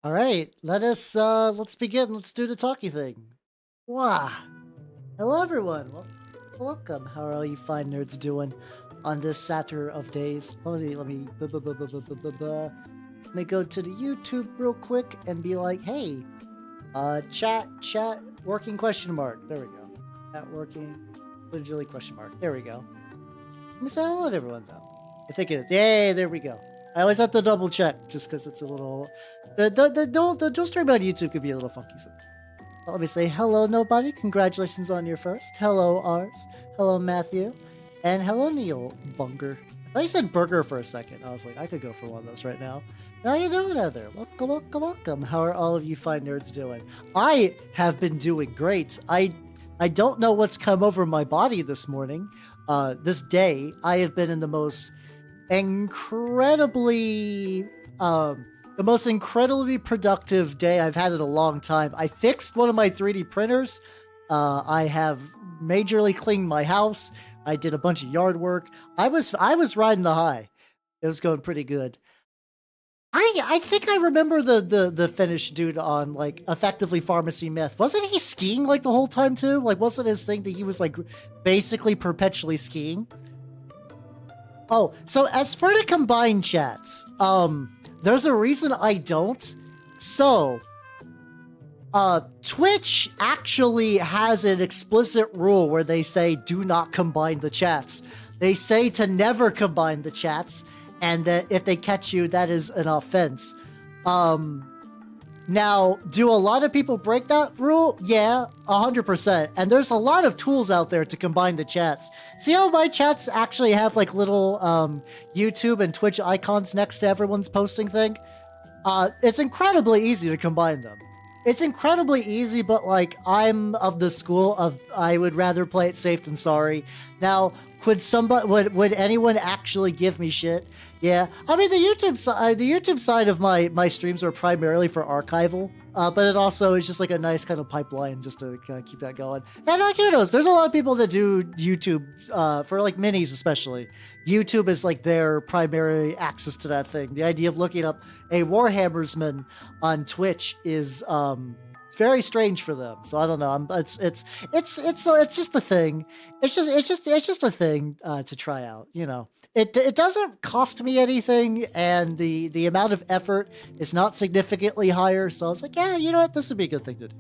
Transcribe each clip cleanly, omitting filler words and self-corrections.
All right, let's begin. Let's do the talkie thing. Wow. Hello everyone. Welcome. How are all you fine nerds doing on this Saturday of days? Let me go to the YouTube real quick and be like, hey, chat, working question mark. There we go. Chat working, literally question mark. There we go. Let me say hello to everyone though. I think it is. Yay, there we go. I always have to double check just because it's a little the dual stream on YouTube could be a little funky sometimes. Well, let me say hello, nobody. Congratulations on your first. Hello, Ars. Hello, Matthew. And hello, Neil Bunger. I thought you said burger for a second. I was like, I could go for one of those right now. How you doing, Heather? Welcome. How are all of you fine nerds doing? I have been doing great. I don't know what's come over my body this morning. This day, I have been in the most incredibly productive day I've had in a long time. I fixed one of my 3D printers. I have majorly cleaned my house. I did a bunch of yard work. I was riding the high. It was going pretty good. I think I remember the Finnish dude on like effectively Pharmacy Myth. Wasn't he skiing like the whole time too? Like wasn't his thing that he was like basically perpetually skiing? Oh, so as for the combined chats, there's a reason I don't. So, Twitch actually has an explicit rule where they say do not combine the chats. They say to never combine the chats, and that if they catch you, that is an offense. Now, do a lot of people break that rule? Yeah, 100%. And there's a lot of tools out there to combine the chats. See how my chats actually have like little YouTube and Twitch icons next to everyone's posting thing? It's incredibly easy to combine them. It's incredibly easy, but like I'm of the school of I would rather play it safe than sorry. Now, would anyone actually give me shit? Yeah, I mean the YouTube side of my streams are primarily for archival, but it also is just like a nice kind of pipeline just to kind of keep that going. And who knows? There's a lot of people that do YouTube for like minis especially. YouTube is like their primary access to that thing. The idea of looking up a Warhammersman on Twitch is very strange for them. So I don't know. It's just the thing. It's just a thing to try out. You know, it doesn't cost me anything, and the amount of effort is not significantly higher. So I was like, yeah, you know what, this would be a good thing to do.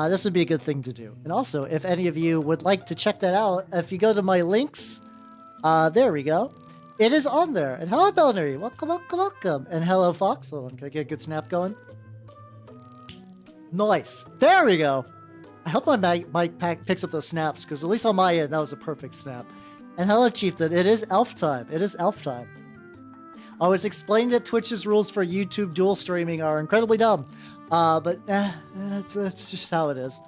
This would be a good thing to do. And also, if any of you would like to check that out, if you go to my links, there we go. It is on there. And hello, Belnary. Welcome. And hello, Fox. Hold on, can I get a good snap going? Nice. There we go. I hope my mic picks up those snaps, because at least on my end, that was a perfect snap. And hello, Chieftain. It is elf time. I was explaining that Twitch's rules for YouTube dual streaming are incredibly dumb. But that's just how it is.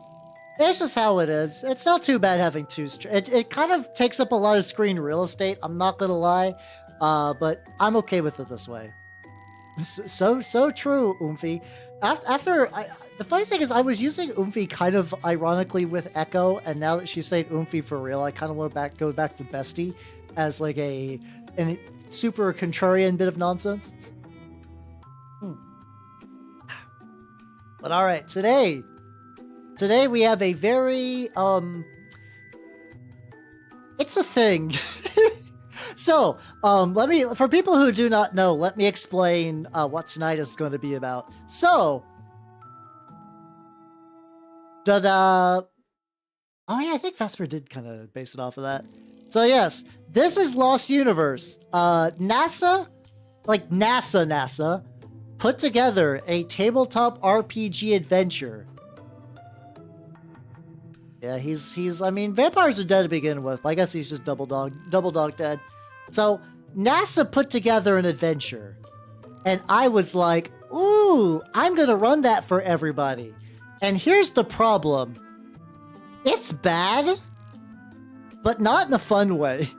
It's just how it is. It's not too bad having two it kind of takes up a lot of screen real estate, I'm not gonna lie. But I'm okay with it this way. So true, Oomphy. The funny thing is I was using Oomphy kind of ironically with Echo, and now that she's saying Oomphy for real, I kind of want to go back to Bestie as like a super contrarian bit of nonsense. But all right, today we have a very it's a thing. So, for people who do not know, let me explain what tonight is going to be about. So, oh yeah, I think Vesper did kind of base it off of that. So yes, this is Lost Universe. NASA, put together a tabletop RPG adventure. Yeah, I mean, vampires are dead to begin with, but I guess he's just double dog dead. So, NASA put together an adventure, and I was like, ooh, I'm gonna run that for everybody. And here's the problem. It's bad, but not in a fun way.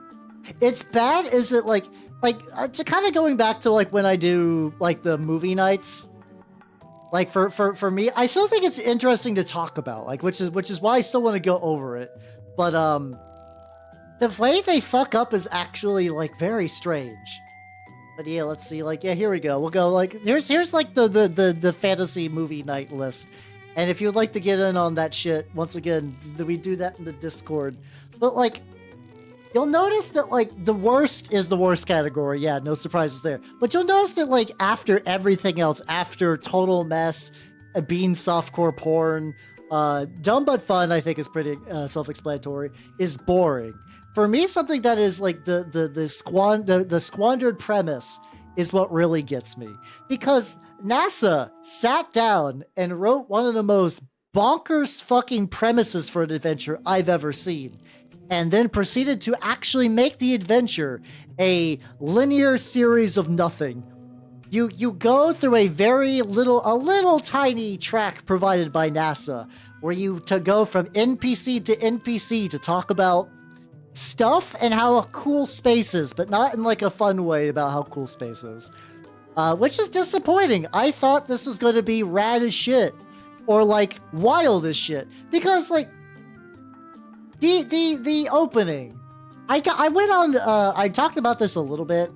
It's bad is it like to kind of going back to like when I do like the movie nights. Like for me, I still think it's interesting to talk about, like which is why I still want to go over it. But the way they fuck up is actually like very strange. But yeah, let's see. Like, yeah, here we go. We'll go like here's like the fantasy movie night list. And if you'd like to get in on that shit, once again, we do that in the Discord. But like, you'll notice that like the worst is the worst category. Yeah, no surprises there. But you'll notice that like after everything else, after Total Mess, Bean Softcore Porn, Dumb But Fun, I think is pretty self-explanatory, is boring. For me, something that is like the squandered premise is what really gets me. Because NASA sat down and wrote one of the most bonkers fucking premises for an adventure I've ever seen. And then proceeded to actually make the adventure a linear series of nothing. You go through a little tiny track provided by NASA, where you to go from NPC to NPC to talk about stuff and how cool space is, but not in like a fun way about how cool space is. Which is disappointing. I thought this was going to be rad as shit, or like wild as shit, because like the opening, I went on. I talked about this a little bit,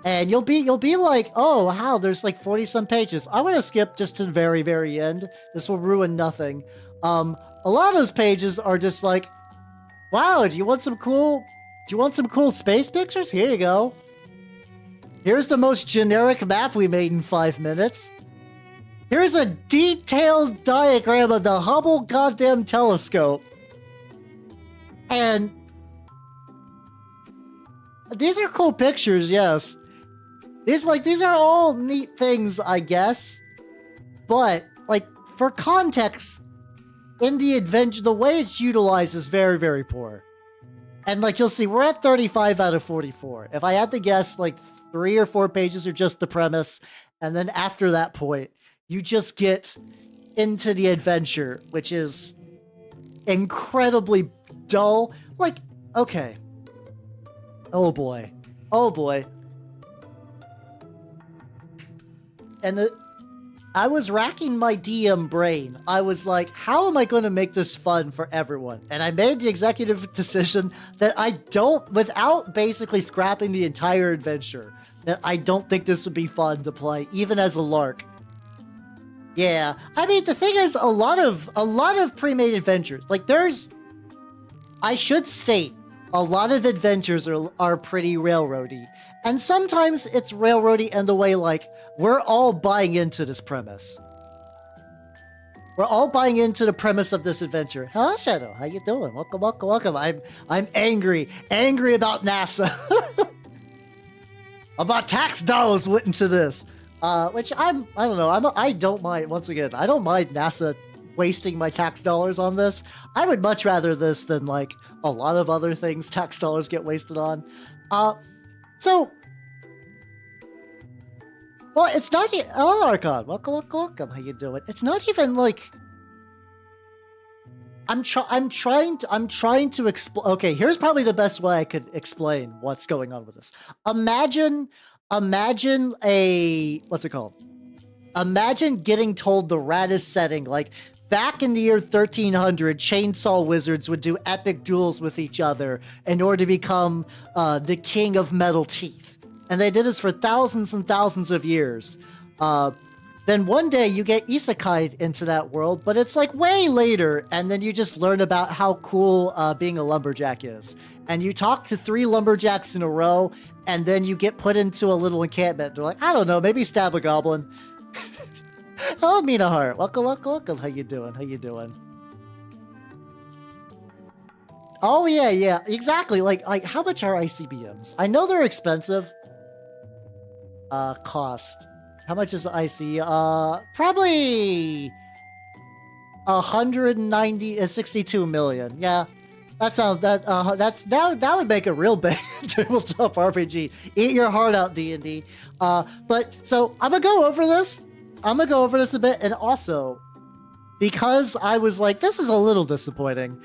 and you'll be like, oh wow, there's like 40 some pages. I want to skip just to the very end. This will ruin nothing. A lot of those pages are just like, wow, do you want some cool space pictures? Here you go. Here's the most generic map we made in 5 minutes. Here's a detailed diagram of the Hubble goddamn telescope. And these are cool pictures, yes. These are all neat things, I guess. But like for context, in the adventure, the way it's utilized is very, very poor. And like you'll see, we're at 35 out of 44. If I had to guess, like 3 or 4 pages are just the premise, and then after that point, you just get into the adventure, which is incredibly dull. Like, okay. Oh boy. Oh boy. And I was racking my DM brain. I was like, how am I going to make this fun for everyone? And I made the executive decision that I don't, without basically scrapping the entire adventure, that I don't think this would be fun to play, even as a lark. Yeah, I mean, the thing is, a lot of pre-made adventures, like I should state, a lot of adventures are pretty railroady. And sometimes it's railroady in the way, like, we're all buying into this premise. We're all buying into the premise of this adventure. Huh, Shadow? How you doing? Welcome, welcome, welcome. I'm angry about NASA. About tax dollars went into this. Which I don't know. I don't mind, once again, I don't mind NASA wasting my tax dollars on this. I would much rather this than like a lot of other things tax dollars get wasted on. Well, it's not even, oh, Archon, welcome, welcome, welcome. How you doing? It's not even like, I'm trying to explain. Okay, here's probably the best way I could explain what's going on with this. Imagine a, what's it called? Imagine getting told the raddest setting, like back in the year 1300, chainsaw wizards would do epic duels with each other in order to become the king of metal teeth. And they did this for thousands and thousands of years. Then one day you get isekai'd into that world, but it's like way later, and then you just learn about how cool being a lumberjack is. And you talk to 3 lumberjacks in a row, and then you get put into a little encampment. They're like, I don't know, maybe stab a goblin. Hello, Mina Heart. Welcome, welcome, welcome. How you doing? How you doing? Oh, yeah, exactly. Like how much are ICBMs? I know they're expensive. Cost. How much is the IC? Probably 162 million. Yeah, that would make a real big tabletop RPG. Eat your heart out, D&D. But so I'm gonna go over this. A bit, and also because I was like, this is a little disappointing.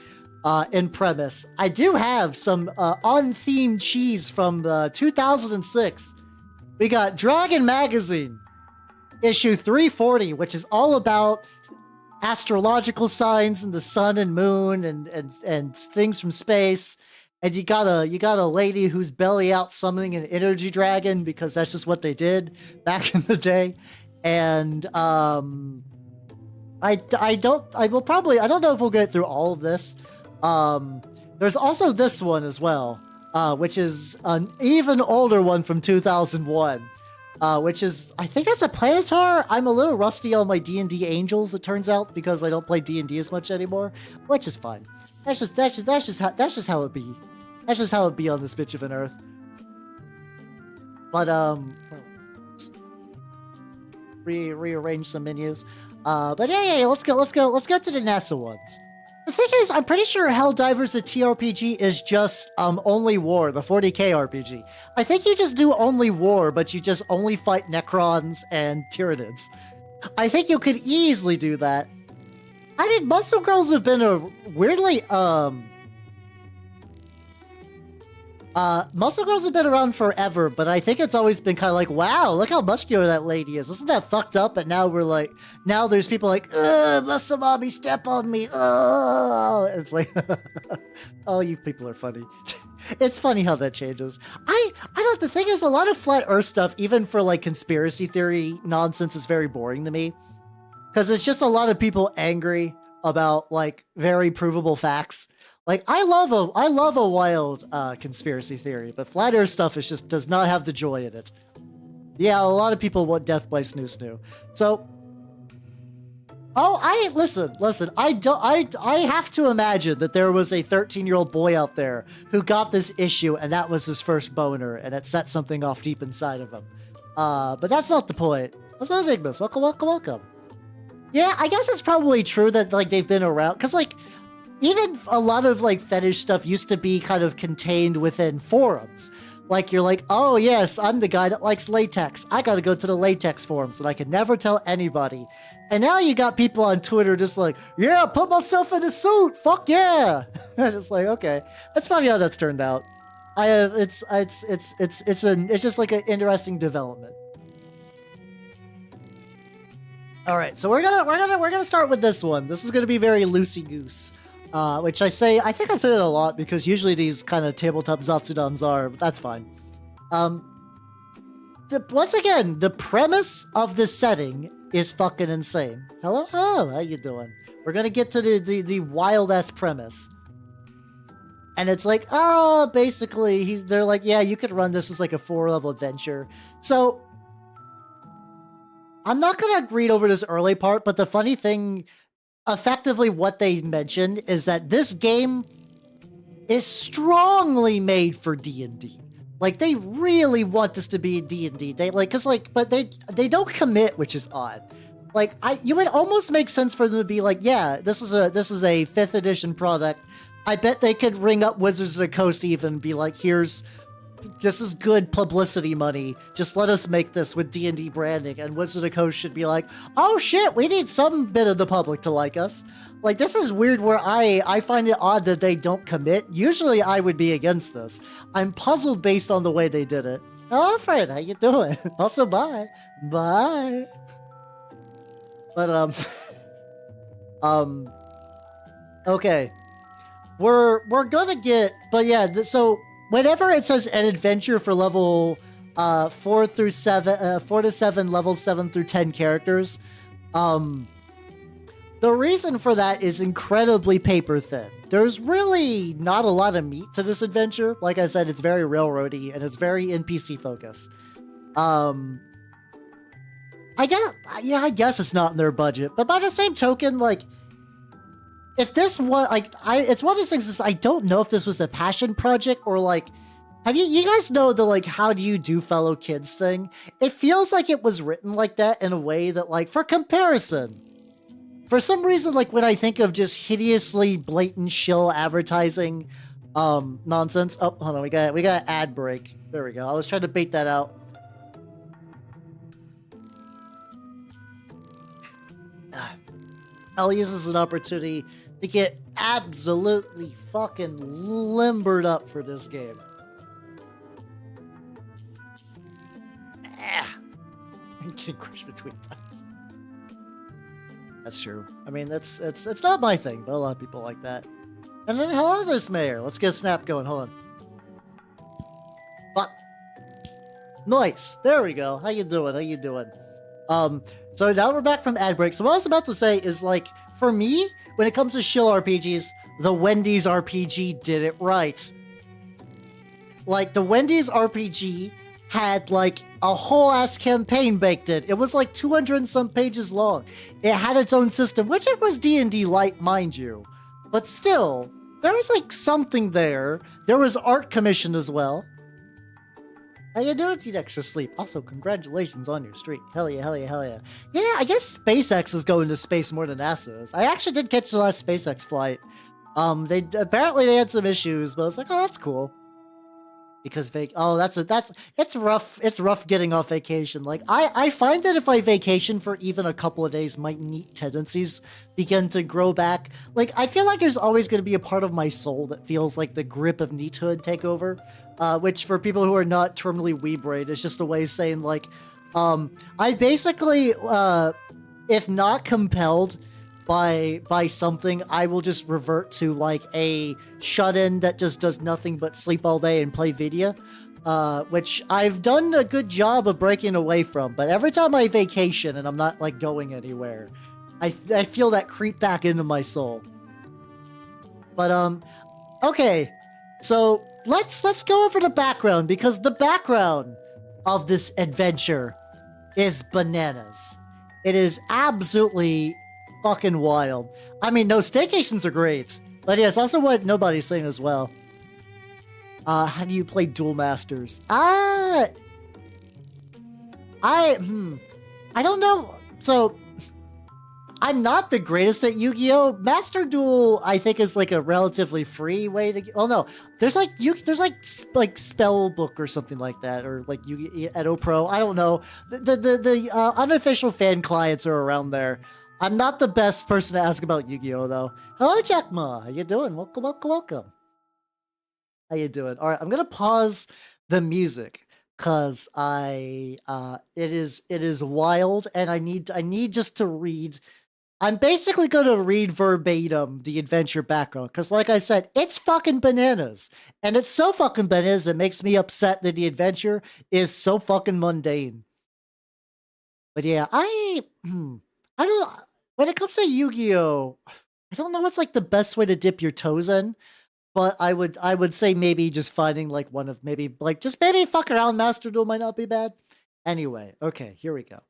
In premise, I do have some on-theme cheese from 2006. We got Dragon Magazine, issue 340, which is all about astrological signs and the sun and moon and things from space. and you got a lady who's belly out summoning an energy dragon because that's just what they did back in the day. And I don't know if we'll get through all of this. There's also this one as well, which is an even older one from 2001, which is, I think that's a Planetar. I'm a little rusty on my D&D Angels, it turns out, because I don't play D&D as much anymore, which is fine. That's just how it be. That's just how it be on this bitch of an earth. But rearrange some menus. But yeah, let's go to the NASA ones. The thing is, I'm pretty sure Helldivers the TRPG is just only war, the 40k RPG. I think you just do only war, but you just only fight Necrons and Tyranids. I think you could easily do that. I mean, Muscle Girls have been a weirdly Muscle Girls have been around forever, but I think it's always been kind of like, wow, look how muscular that lady is. Isn't that fucked up? But now we're like, now there's people like, ugh, muscle mommy, step on me. Oh, it's like, oh, you people are funny. It's funny how that changes. I don't, the thing is, a lot of flat earth stuff, even for like conspiracy theory nonsense, is very boring to me. Because it's just a lot of people angry about like very provable facts. Like, I love a wild conspiracy theory, but flat earth stuff is just does not have the joy in it. Yeah, a lot of people want death by Snoo Snoo. So, listen. I have to imagine that there was a 13-year-old boy out there who got this issue, and that was his first boner, and it set something off deep inside of him. But that's not the point. What's up, Enigmas? Welcome. Yeah, I guess it's probably true that like they've been around, because like, even a lot of like fetish stuff used to be kind of contained within forums. Like you're like, oh yes, I'm the guy that likes latex. I gotta go to the latex forums and I can never tell anybody. And now you got people on Twitter just like, yeah, put myself in a suit, fuck yeah. And it's like, okay, that's funny how that's turned out. It's just like an interesting development. All right, so we're gonna start with this one. This is gonna be very loosey goose. Which I think I said it a lot because usually these kind of tabletop Zatsudans are, but that's fine. Once again, the premise of this setting is fucking insane. Hello, how you doing? We're gonna get to the wild ass premise. And it's like, basically they're like, yeah, you could run this as like a 4-level adventure. So I'm not gonna read over this early part, but the funny thing, effectively what they mentioned is that this game is strongly made for D&D. Like, they really want this to be D&D. They like, cause like, but they don't commit, which is odd. Like, you would almost make sense for them to be like, yeah, this is a 5th edition product. I bet they could ring up Wizards of the Coast even and be like, this is good publicity money. Just let us make this with D&D branding. And Wizards of the Coast should be like, oh shit, we need some bit of the public to like us. Like, this is weird where I find it odd that they don't commit. Usually I would be against this. I'm puzzled based on the way they did it. Oh, Fred, how you doing? Also, bye. Bye. But, okay. We're gonna get, but yeah, so whenever it says an adventure for level 4 to 7, level 7 through 10 characters, the reason for that is incredibly paper thin. There's really not a lot of meat to this adventure. Like I said, it's very railroady and it's very NPC focused. I guess it's not in their budget, but by the same token, like, if this was like, it's one of those things is I don't know if this was a passion project or like, have you guys know the like, how do you do fellow kids thing? It feels like it was written like that in a way that like, for comparison, for some reason, like when I think of just hideously blatant shill advertising, nonsense. Oh, hold on, we got an ad break. There we go. I was trying to bait that out. I'll use this as an opportunity to get absolutely fucking limbered up for this game. I'm getting crushed between buttons. That's true. I mean, it's not my thing, but a lot of people like that. And then hello this mayor. Let's get a snap going. Hold on. But nice. There we go. How you doing? How you doing? So now we're back from ad break. So what I was about to say is, like, for me, when it comes to shill RPGs, the Wendy's RPG did it right. Like, the Wendy's RPG had, like, a whole-ass campaign baked in. It was, like, 200 and some pages long. It had its own system, which it was D&D light, mind you. But still, there was, like, something there. There was art commission as well. How you doing? Need extra sleep. Also, congratulations on your streak. Hell yeah, hell yeah, hell yeah. Yeah, I guess SpaceX is going to space more than NASA is. I actually did catch the last SpaceX flight. Apparently they had some issues, but I was like, oh, that's cool. Because it's rough getting off vacation. Like, I find that if I vacation for even a couple of days, my neat tendencies begin to grow back. Like, I feel like there's always going to be a part of my soul that feels like the grip of neathood take over. Which for people who are not terminally weebraid is just a way of saying, like, I basically, if not compelled by something, I will just revert to, like, a shut-in that just does nothing but sleep all day and play video, which I've done a good job of breaking away from. But every time I vacation and I'm not, like, going anywhere, I feel that creep back into my soul. But okay, so let's go over the background, because the background of this adventure is bananas. It is absolutely fucking wild. I mean, no, staycations are great, but yes, also what nobody's saying as well. How do you play Duel Masters? I don't know. So I'm not the greatest at Yu-Gi-Oh! Master Duel, I think, is like a relatively free way to. Oh no, there's like Spell Book or something like that, or like Edo Pro. I don't know. The unofficial fan clients are around there. I'm not the best person to ask about Yu-Gi-Oh! Though. Hello, Jack Ma. How you doing? Welcome, welcome, welcome. How you doing? All right, I'm gonna pause the music because it is wild, and I need just to read. I'm basically going to read verbatim the adventure background, because like I said, it's fucking bananas. And it's so fucking bananas it makes me upset that the adventure is so fucking mundane. But yeah, I don't, when it comes to Yu-Gi-Oh!, I don't know what's like the best way to dip your toes in, but I would say maybe just finding like one of maybe fuck around Master Duel might not be bad. Anyway, okay, here we go.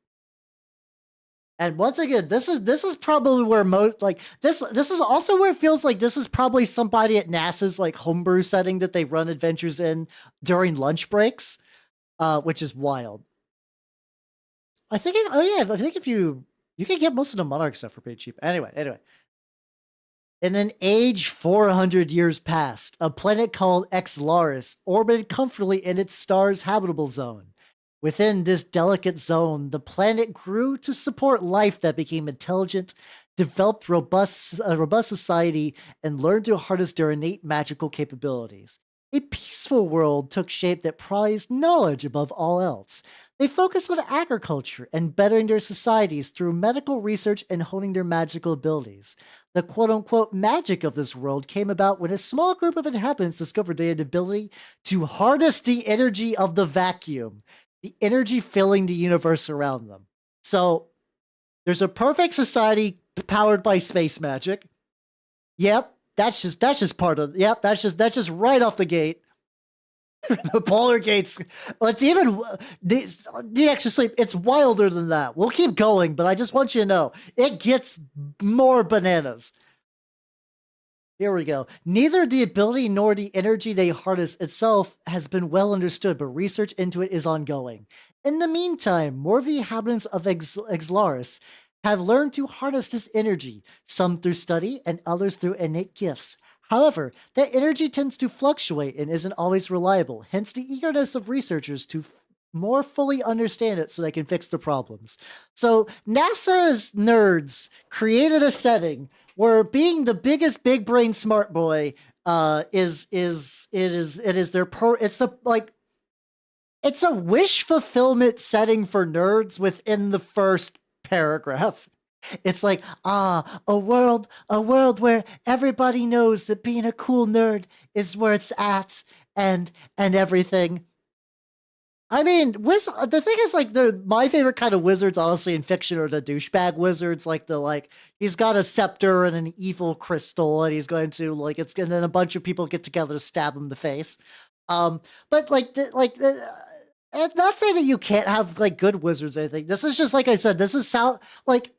And once again, this is probably where most, like, this is also where it feels like this is probably somebody at NASA's like homebrew setting that they run adventures in during lunch breaks, which is wild. I think if you can get most of the Monarch stuff for pretty cheap. Anyway. In an age 400 years past, a planet called Xlaris orbited comfortably in its star's habitable zone. Within this delicate zone, the planet grew to support life that became intelligent, developed a robust society, and learned to harness their innate magical capabilities. A peaceful world took shape that prized knowledge above all else. They focused on agriculture and bettering their societies through medical research and honing their magical abilities. The quote-unquote magic of this world came about when a small group of inhabitants discovered they had the ability to harness the energy of the vacuum, the energy filling the universe around them. So there's a perfect society powered by space magic. Yep, that's just part of. Yep, that's just right off the gate. The polar gates. Let's even the extra sleep. It's wilder than that. We'll keep going, but I just want you to know it gets more bananas. Here we go. Neither the ability nor the energy they harness itself has been well understood, but research into it is ongoing. In the meantime, more of the inhabitants of Xlaris have learned to harness this energy, some through study and others through innate gifts. However, that energy tends to fluctuate and isn't always reliable, hence the eagerness of researchers to more fully understand it so they can fix the problems. So NASA's nerds created a setting where being the biggest big brain smart boy it's a wish fulfillment setting for nerds within the first paragraph. It's like, a world where everybody knows that being a cool nerd is where it's at, and everything. I mean, the thing is, like, my favorite kind of wizards, honestly, in fiction are the douchebag wizards. Like he's got a scepter and an evil crystal, and he's going to and then a bunch of people get together to stab him in the face. But I'm not saying that you can't have like good wizards or anything. This is just like I said. This is like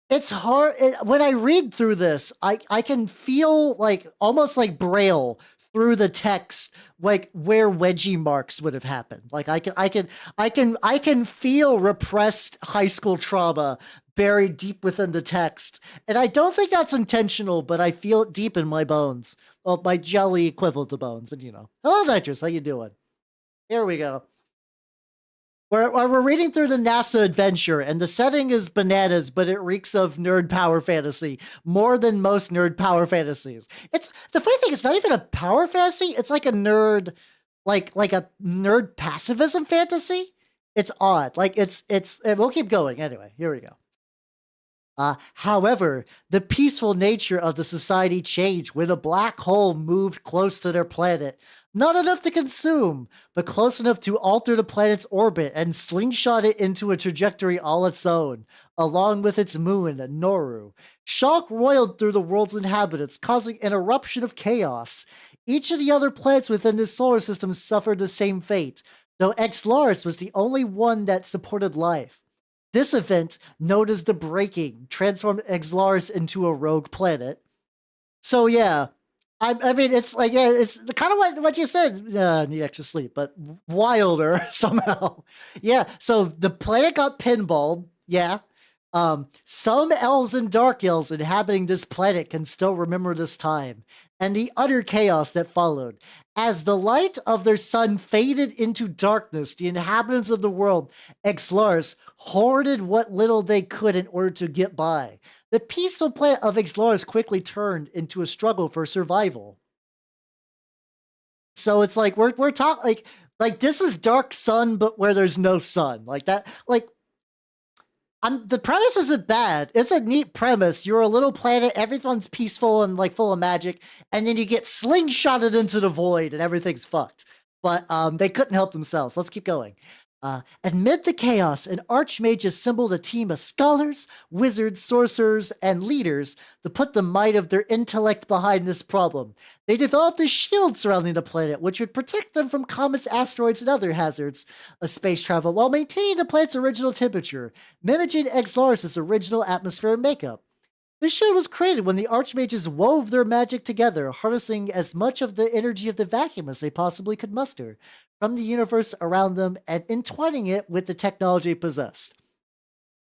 it's hard when I read through this. I can feel like almost like braille through the text, like where wedgie marks would have happened. Like I can feel repressed high school trauma buried deep within the text, and I don't think that's intentional, but I feel it deep in my bones. Well, my jelly equivalent to bones, but you know. Hello, Nitrous. How you doing? Here we go. We're reading through the NASA adventure, and the setting is bananas, but it reeks of nerd power fantasy more than most nerd power fantasies. It's the funny thing; it's not even a power fantasy. It's like a nerd, like a nerd pacifism fantasy. It's odd. Like and we'll keep going anyway. Here we go. However, the peaceful nature of the society changed when a black hole moved close to their planet. Not enough to consume, but close enough to alter the planet's orbit and slingshot it into a trajectory all its own, along with its moon, Noru. Shock roiled through the world's inhabitants, causing an eruption of chaos. Each of the other planets within this solar system suffered the same fate, though Xlaris was the only one that supported life. This event, known as the Breaking, transformed Xlaris into a rogue planet. So yeah, I mean, it's like, yeah, it's kind of what you said. Need extra sleep, but wilder somehow. Yeah. So the planet got pinballed. Yeah. Some elves and dark elves inhabiting this planet can still remember this time and the utter chaos that followed. As the light of their sun faded into darkness, the inhabitants of the world, Xlars, hoarded what little they could in order to get by. The peaceful planet of Xlars quickly turned into a struggle for survival. So it's like we're talking like this is Dark Sun, but where there's no sun. Like that, like the premise isn't bad. It's a neat premise. You're a little planet, everyone's peaceful and like full of magic, and then you get slingshotted into the void and everything's fucked. But they couldn't help themselves. Let's keep going. Amid the chaos, an archmage assembled a team of scholars, wizards, sorcerers, and leaders to put the might of their intellect behind this problem. They developed a shield surrounding the planet, which would protect them from comets, asteroids, and other hazards of space travel while maintaining the planet's original temperature, mimicking Xlaris' original atmosphere and makeup. This shield was created when the Archmages wove their magic together, harnessing as much of the energy of the vacuum as they possibly could muster from the universe around them and entwining it with the technology possessed.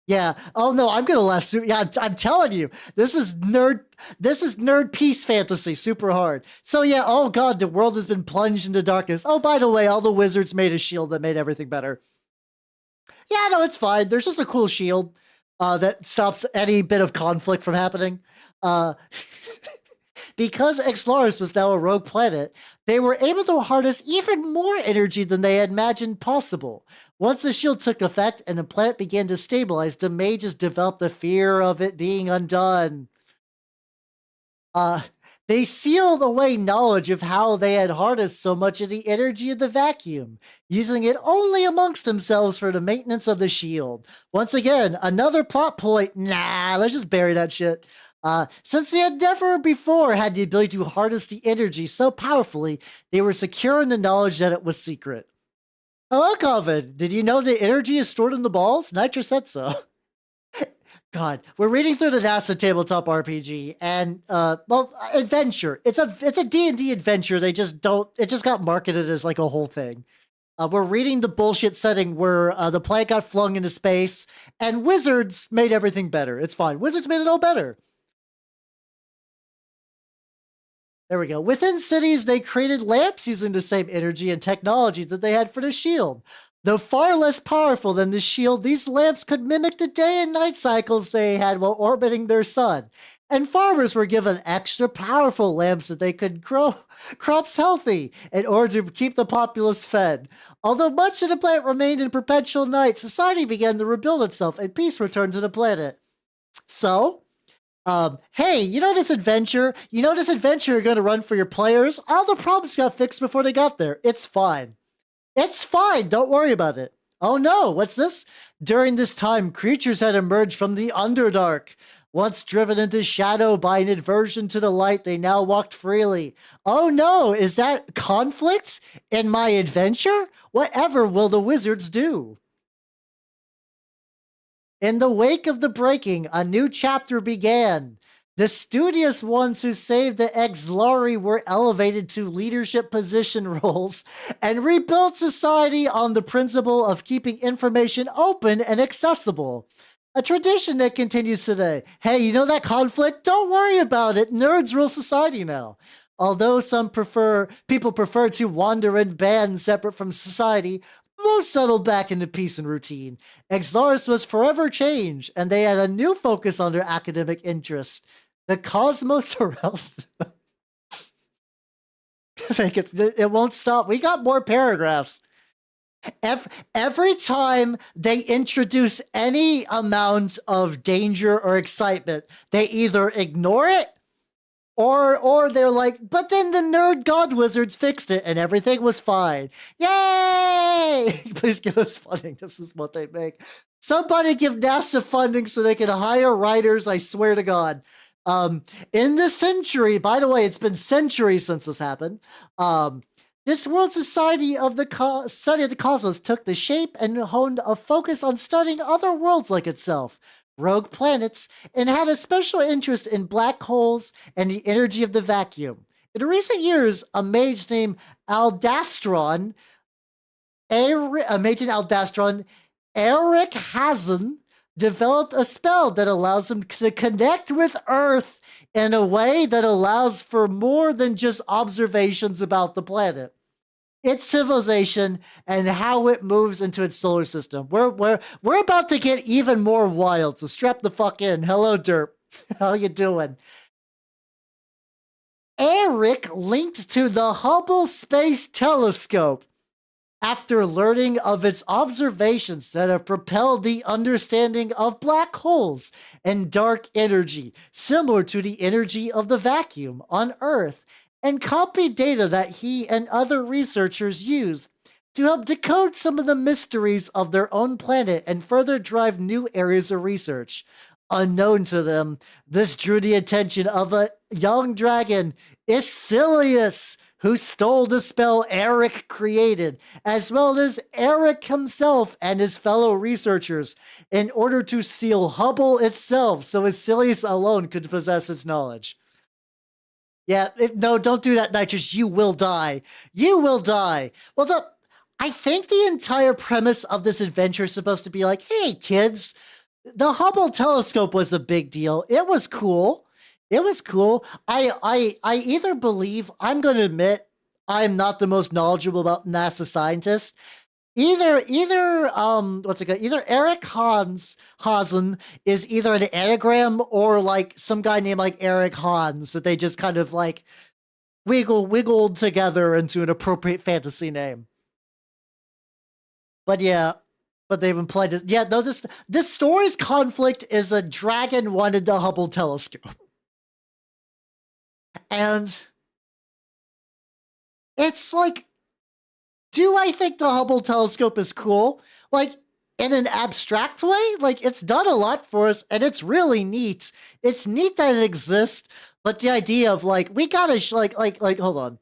Yeah. Oh no, I'm gonna laugh. Yeah, I'm telling you, this is nerd. This is nerd peace fantasy, super hard. So yeah. Oh god, the world has been plunged into darkness. Oh, by the way, all the wizards made a shield that made everything better. Yeah, no, it's fine. There's just a cool shield that stops any bit of conflict from happening. Uh, because Xlaris was now a rogue planet, they were able to harness even more energy than they had imagined possible. Once the shield took effect and the planet began to stabilize, the mages developed the fear of it being undone. Uh, they sealed away knowledge of how they had harnessed so much of the energy of the vacuum, using it only amongst themselves for the maintenance of the shield. Once again, another plot point. Nah, let's just bury that shit. Since they had never before had the ability to harness the energy so powerfully, they were secure in the knowledge that it was secret. Hello, Coven. Did you know the energy is stored in the balls? Nitro said so. God, we're reading through the NASA tabletop RPG, and adventure. It's a D&D adventure. They just don't. It just got marketed as like a whole thing. We're reading the bullshit setting where the planet got flung into space, and wizards made everything better. It's fine. Wizards made it all better. There we go. Within cities, they created lamps using the same energy and technology that they had for the shield. Though far less powerful than the shield, these lamps could mimic the day and night cycles they had while orbiting their sun. And farmers were given extra powerful lamps that they could grow crops healthy in order to keep the populace fed. Although much of the planet remained in perpetual night, society began to rebuild itself and peace returned to the planet. So, hey, you know this adventure? You know this adventure you're going to run for your players? All the problems got fixed before they got there. It's fine. It's fine. Don't worry about it. Oh no, what's this? During this time, creatures had emerged from the Underdark. Once driven into shadow by an aversion to the light, they now walked freely. Oh no, is that conflict in my adventure? Whatever will the wizards do? In the wake of the breaking, a new chapter began. The studious ones who saved the Exlari were elevated to leadership position roles and rebuilt society on the principle of keeping information open and accessible. A tradition that continues today. Hey, you know that conflict? Don't worry about it. Nerds rule society now. Although some people prefer to wander in bands separate from society, most settled back into peace and routine. Exlaris was forever changed, and they had a new focus on their academic interests. The cosmos around them. It won't stop. We got more paragraphs. Every time they introduce any amount of danger or excitement, they either ignore it or they're like, but then the nerd god wizards fixed it and everything was fine. Yay! Please give us funding. This is what they make. Somebody give NASA funding so they can hire writers, I swear to God. In this century, by the way, it's been centuries since this happened. This World Society of the Study of the Cosmos took the shape and honed a focus on studying other worlds like itself, rogue planets, and had a special interest in black holes and the energy of the vacuum. In recent years, a mage named Aldastron, Eric Hazen, developed a spell that allows him to connect with Earth in a way that allows for more than just observations about the planet. Its civilization and how it moves into its solar system. We're about to get even more wild, so strap the fuck in. Hello, Derp. How you doing? Eric linked to the Hubble Space Telescope after learning of its observations that have propelled the understanding of black holes and dark energy, similar to the energy of the vacuum on Earth, and copied data that he and other researchers use to help decode some of the mysteries of their own planet and further drive new areas of research. Unknown to them, this drew the attention of a young dragon, Isilius, who stole the spell Eric created, as well as Eric himself and his fellow researchers, in order to seal Hubble itself so Isilius alone could possess its knowledge. Yeah, no, don't do that, Nitrous. You will die. You will die. Well, I think the entire premise of this adventure is supposed to be like, hey, kids, the Hubble telescope was a big deal. It was cool. It was cool. I either believe, I'm going to admit, I'm not the most knowledgeable about NASA scientists. Either Eric Hazen is either an anagram or like some guy named like Eric Hans that they just kind of like wiggled together into an appropriate fantasy name. But yeah, but they've implied this. Yeah, no, this story's conflict is a dragon wanted the Hubble telescope. And it's like, do I think the Hubble telescope is cool? Like, in an abstract way? Like, it's done a lot for us, and it's really neat. It's neat that it exists, but the idea of, like, we gotta, hold on.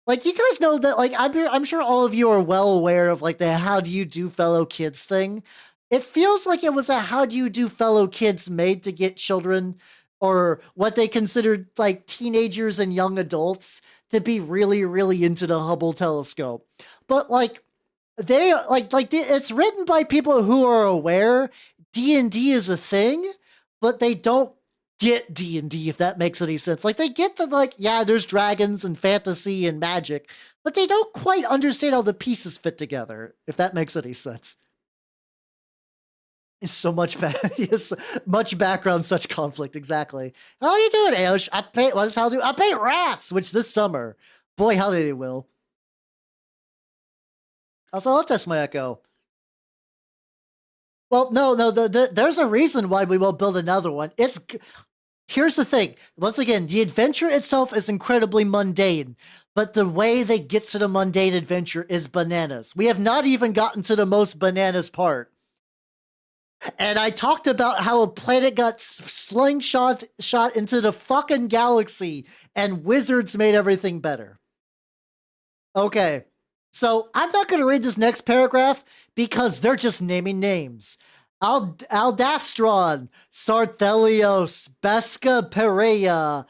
Like, you guys know that, like, I'm sure all of you are well aware of, like, the how do you do fellow kids thing. It feels like it was a how do you do fellow kids made to get children, or what they considered, like, teenagers and young adults to be really, really into the Hubble telescope. But, like, it's written by people who are aware D&D is a thing, but they don't get D&D, if that makes any sense. Like, they get that, like, yeah, there's dragons and fantasy and magic, but they don't quite understand how the pieces fit together, if that makes any sense. It's so much yes, much background, such conflict, exactly. How are you doing, Aosh? I paint, what does Hal do? I paint rats, which this summer, boy, how they will. Also, I'll test my echo. Well, no, there's a reason why we won't build another one. Here's the thing. Once again, the adventure itself is incredibly mundane, but the way they get to the mundane adventure is bananas. We have not even gotten to the most bananas part. And I talked about how a planet got shot into the fucking galaxy, and wizards made everything better. Okay. So I'm not going to read this next paragraph because they're just naming names. Aldastron, Sarthelios, Besca Perea,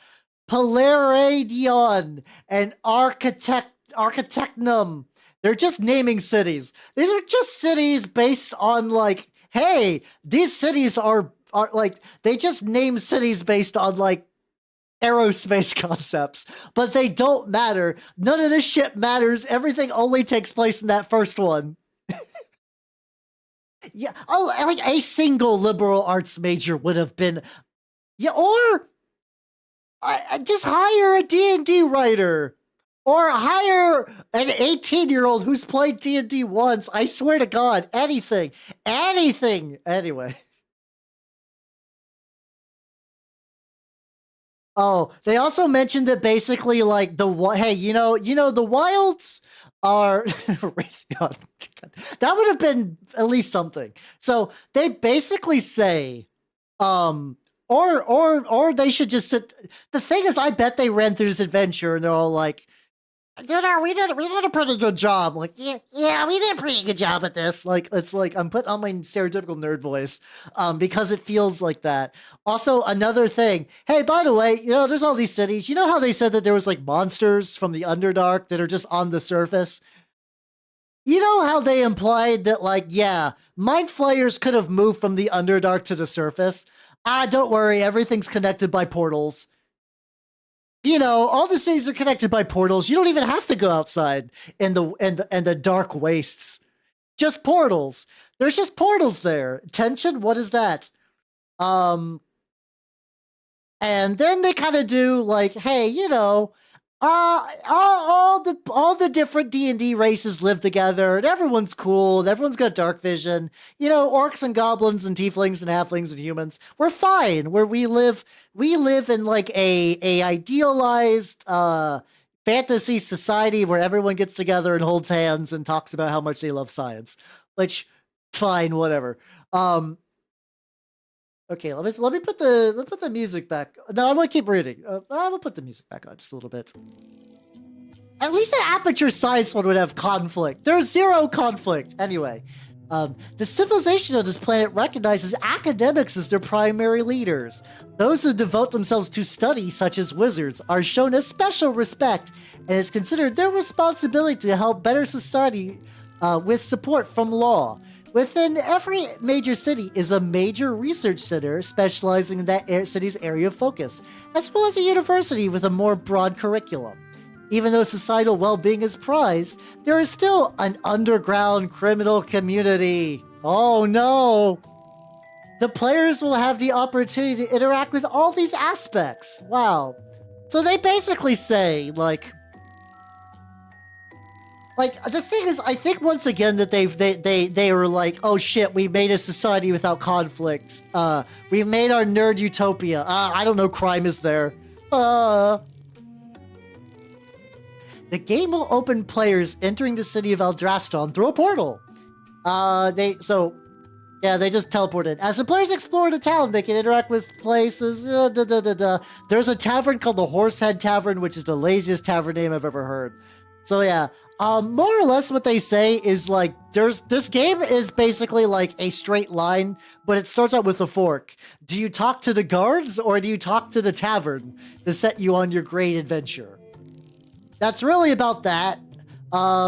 Paleradion, and Architectnum. They're just naming cities. These are just cities based on, like, hey, these cities are like, they just name cities based on, like, aerospace concepts, but they don't matter. None of this shit matters. Everything only takes place in that first one. Yeah, oh, like a single liberal arts major would have been, yeah, or just hire a D&D writer, or hire an 18-year-old who's played D&D once. I swear to God, anything. Anyway. Oh, they also mentioned that basically, like, hey, you know, the wilds are that would have been at least something. So they basically say, or they should just sit. The thing is, I bet they ran through this adventure and they're all like, you know, we did a pretty good job. Like, yeah, we did a pretty good job at this. Like, it's like I'm putting on my stereotypical nerd voice, because it feels like that. Also, another thing. Hey, by the way, you know, there's all these cities. You know how they said that there was like monsters from the Underdark that are just on the surface? You know how they implied that, like, yeah, mind flayers could have moved from the Underdark to the surface? Don't worry, everything's connected by portals. You know, all the cities are connected by portals. You don't even have to go outside in the dark wastes. Just portals. There's just portals there. Tension? What is that? And then they kind of do like, hey, you know, all the different D&D races live together, and everyone's cool, and everyone's got dark vision. You know, orcs and goblins and tieflings and halflings and humans. We're fine. Where we live in like a idealized fantasy society where everyone gets together and holds hands and talks about how much they love science. Which, fine, whatever. Okay, let me put the music back. No, I'm gonna keep reading. I'm gonna put the music back on just a little bit. At least an Aperture Science one would have conflict. There's zero conflict. Anyway, the civilization of this planet recognizes academics as their primary leaders. Those who devote themselves to study, such as wizards, are shown a special respect, and it's considered their responsibility to help better society with support from law. Within every major city is a major research center specializing in that city's area of focus, as well as a university with a more broad curriculum. Even though societal well-being is prized, there is still an underground criminal community. Oh no! The players will have the opportunity to interact with all these aspects. Wow. So they basically say, like, the thing is, I think once again that they were like, oh shit, we made a society without conflict. We made our nerd utopia. I don't know, crime is there. The game will open players entering the city of Aldraston through a portal. They just teleported. As the players explore the town, they can interact with places. There's a tavern called the Horsehead Tavern, which is the laziest tavern name I've ever heard. So yeah. More or less what they say is like, this game is basically like a straight line, but it starts out with a fork. Do you talk to the guards or do you talk to the tavern to set you on your great adventure? That's really about that.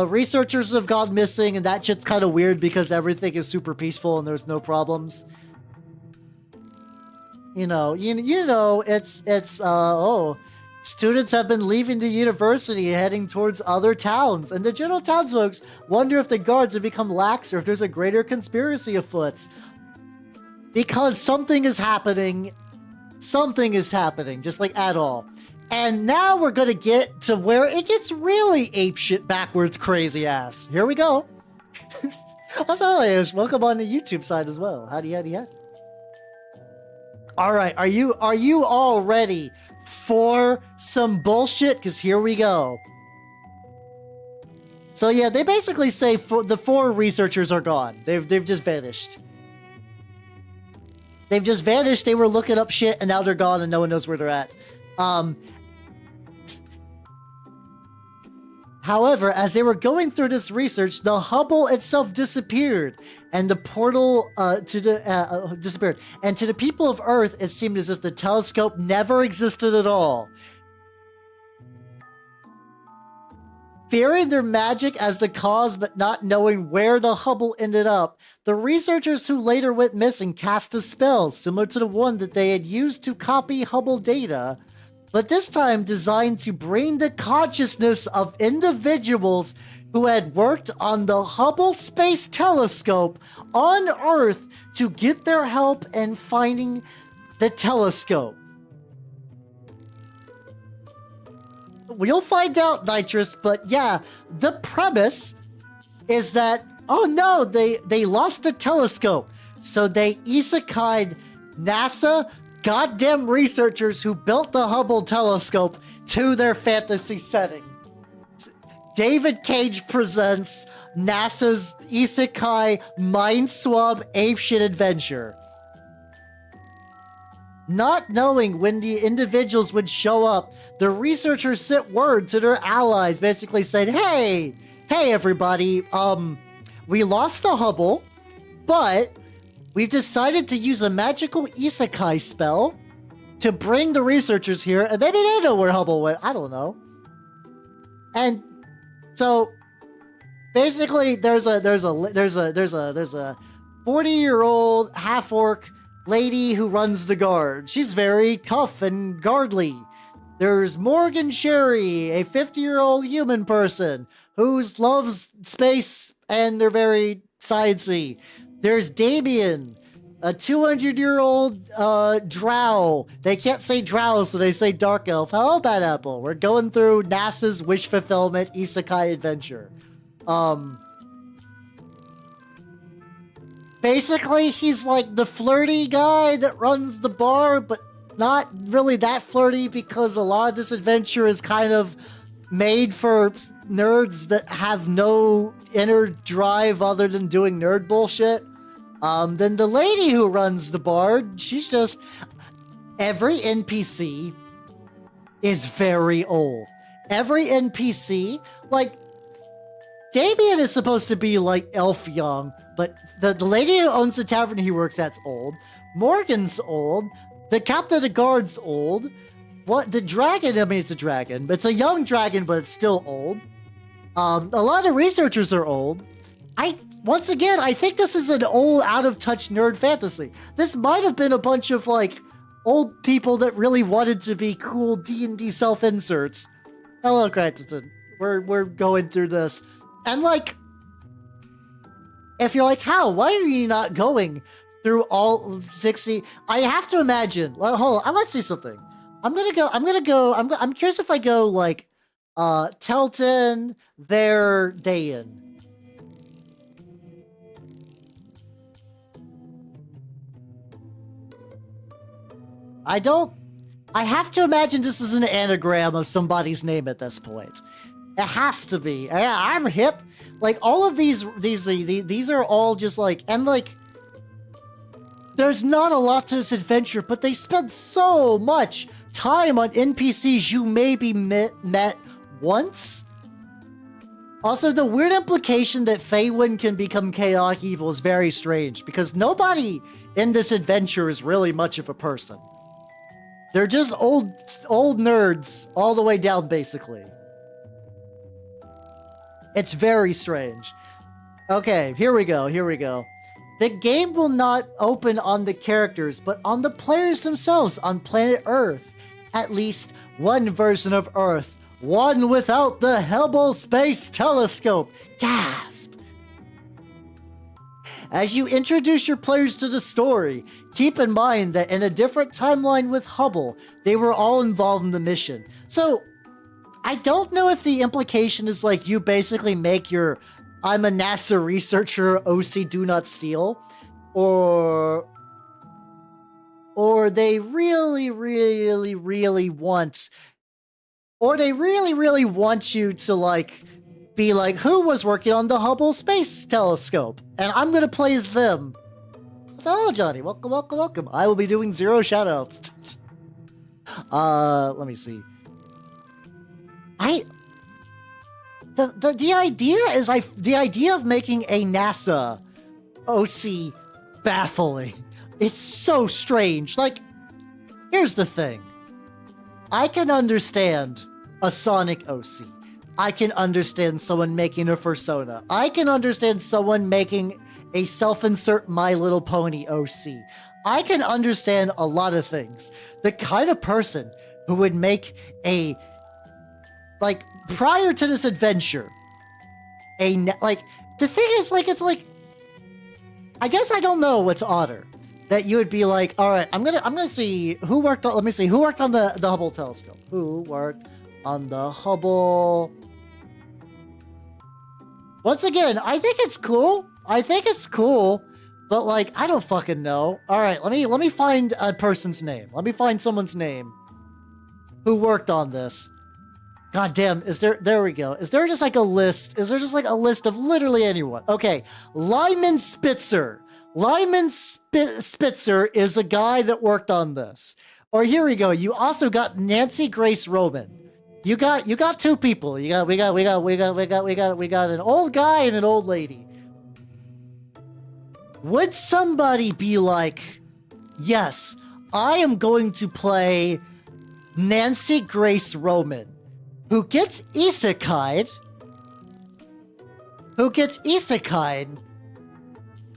Researchers have gone missing and that shit's kind of weird because everything is super peaceful and there's no problems. Students have been leaving the university heading towards other towns, and the general townsfolk wonder if the guards have become lax or if there's a greater conspiracy afoot. Because something is happening. Something is happening, just like at all. And now we're gonna get to where it gets really apeshit backwards crazy ass. Here we go. Also, welcome on the YouTube side as well. Howdy. All right, are you all ready for some bullshit? Because here we go. So yeah, they basically say the 4 researchers are gone. They've just vanished. They've just vanished. They were looking up shit, and now they're gone, and no one knows where they're at. However, as they were going through this research, the Hubble itself disappeared, and the portal disappeared. And to the people of Earth, it seemed as if the telescope never existed at all. Fearing their magic as the cause, but not knowing where the Hubble ended up, the researchers who later went missing cast a spell similar to the one that they had used to copy Hubble data, but this time designed to bring the consciousness of individuals who had worked on the Hubble Space Telescope on Earth to get their help in finding the telescope. We'll find out, Nitrous, but yeah, the premise is that, oh no, they lost a telescope, so they isekai'd NASA goddamn researchers who built the Hubble telescope to their fantasy setting. David Cage presents NASA's isekai mind swab apeshit adventure. Not knowing when the individuals would show up, the researchers sent word to their allies, basically saying, hey everybody, we lost the Hubble, but we've decided to use a magical isekai spell to bring the researchers here, and maybe they know where Hubble went. I don't know. And so basically, there's a 40-year-old half-orc lady who runs the guard. She's very tough and guardly. There's Morgan Sherry, a 50-year-old human person who loves space and they're very sciencey. There's Damien, a 200-year-old drow. They can't say drow, so they say dark elf. Hello, Bad Apple. We're going through NASA's wish fulfillment isekai adventure. Basically, he's like the flirty guy that runs the bar, but not really that flirty because a lot of this adventure is kind of made for nerds that have no inner drive other than doing nerd bullshit. Then the lady who runs the bar, she's just... Every NPC is very old. Every NPC, like... Damien is supposed to be like elf young, but the lady who owns the tavern he works at's old. Morgan's old. The captain of the guard's old. What the dragon? I mean, it's a dragon, but it's a young dragon, but it's still old. A lot of researchers are old. Once again, I think this is an old, out-of-touch nerd fantasy. This might have been a bunch of like old people that really wanted to be cool D&D self-inserts. Hello, Crichton. We're going through this. And like, if you're like, how? Why are you not going through all 60? I have to imagine. Well, hold on. I want to see something. I'm curious if I go like, Telton, there, Dayan. I have to imagine this is an anagram of somebody's name at this point. It has to be. Yeah, I'm hip. Like, all of these are all just like, and like, there's not a lot to this adventure, but they spend so much time on NPCs you maybe met once. Also, the weird implication that Feywind can become chaotic evil is very strange, because nobody in this adventure is really much of a person. They're just old nerds all the way down, basically. It's very strange. Okay, here we go. The game will not open on the characters, but on the players themselves on planet Earth. At least one version of Earth. One without the Hubble Space Telescope. Gasp! As you introduce your players to the story, keep in mind that in a different timeline with Hubble, they were all involved in the mission. So, I don't know if the implication is like you basically make your I'm a NASA researcher, OC do not steal, or they really want you to like be like, who was working on the Hubble Space Telescope? And I'm gonna play as them. So, hello, Johnny. Welcome. I will be doing 0 shoutouts. Let me see. The idea of making a NASA OC baffling. It's so strange. Like, here's the thing. I can understand a Sonic OC. I can understand someone making a Persona. I can understand someone making a self-insert My Little Pony OC. I can understand a lot of things. The kind of person who would make a, like, prior to this adventure, the thing is, like, it's like, I guess I don't know what's odder. That you would be like, all right, I'm gonna see who worked on, who worked on the Hubble telescope? Who worked on the Hubble? Once again, I think it's cool, but like, I don't fucking know. All right, let me find a person's name. Let me find someone's name who worked on this. God damn, there we go. Is there just like a list? Is there just like a list of literally anyone? Okay, Lyman Spitzer. Lyman Spitzer is a guy that worked on this. Or here we go. You also got Nancy Grace Roman. You got two people. We got an old guy and an old lady. Would somebody be like, yes, I am going to play Nancy Grace Roman, who gets isekai'd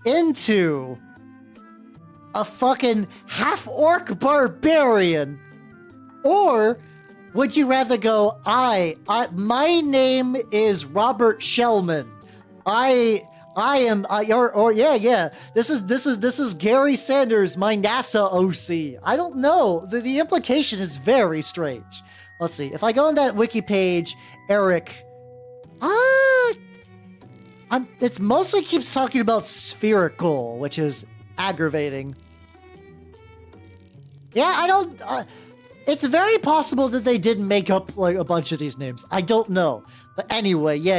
into a fucking half-orc barbarian? Or would you rather go, my name is Robert Shellman. This is Gary Sanders, my NASA OC. I don't know. The implication is very strange. Let's see. If I go on that wiki page, Eric, it mostly keeps talking about spherical, which is aggravating. Yeah, I don't. It's very possible that they didn't make up like a bunch of these names. I don't know, but anyway, yeah.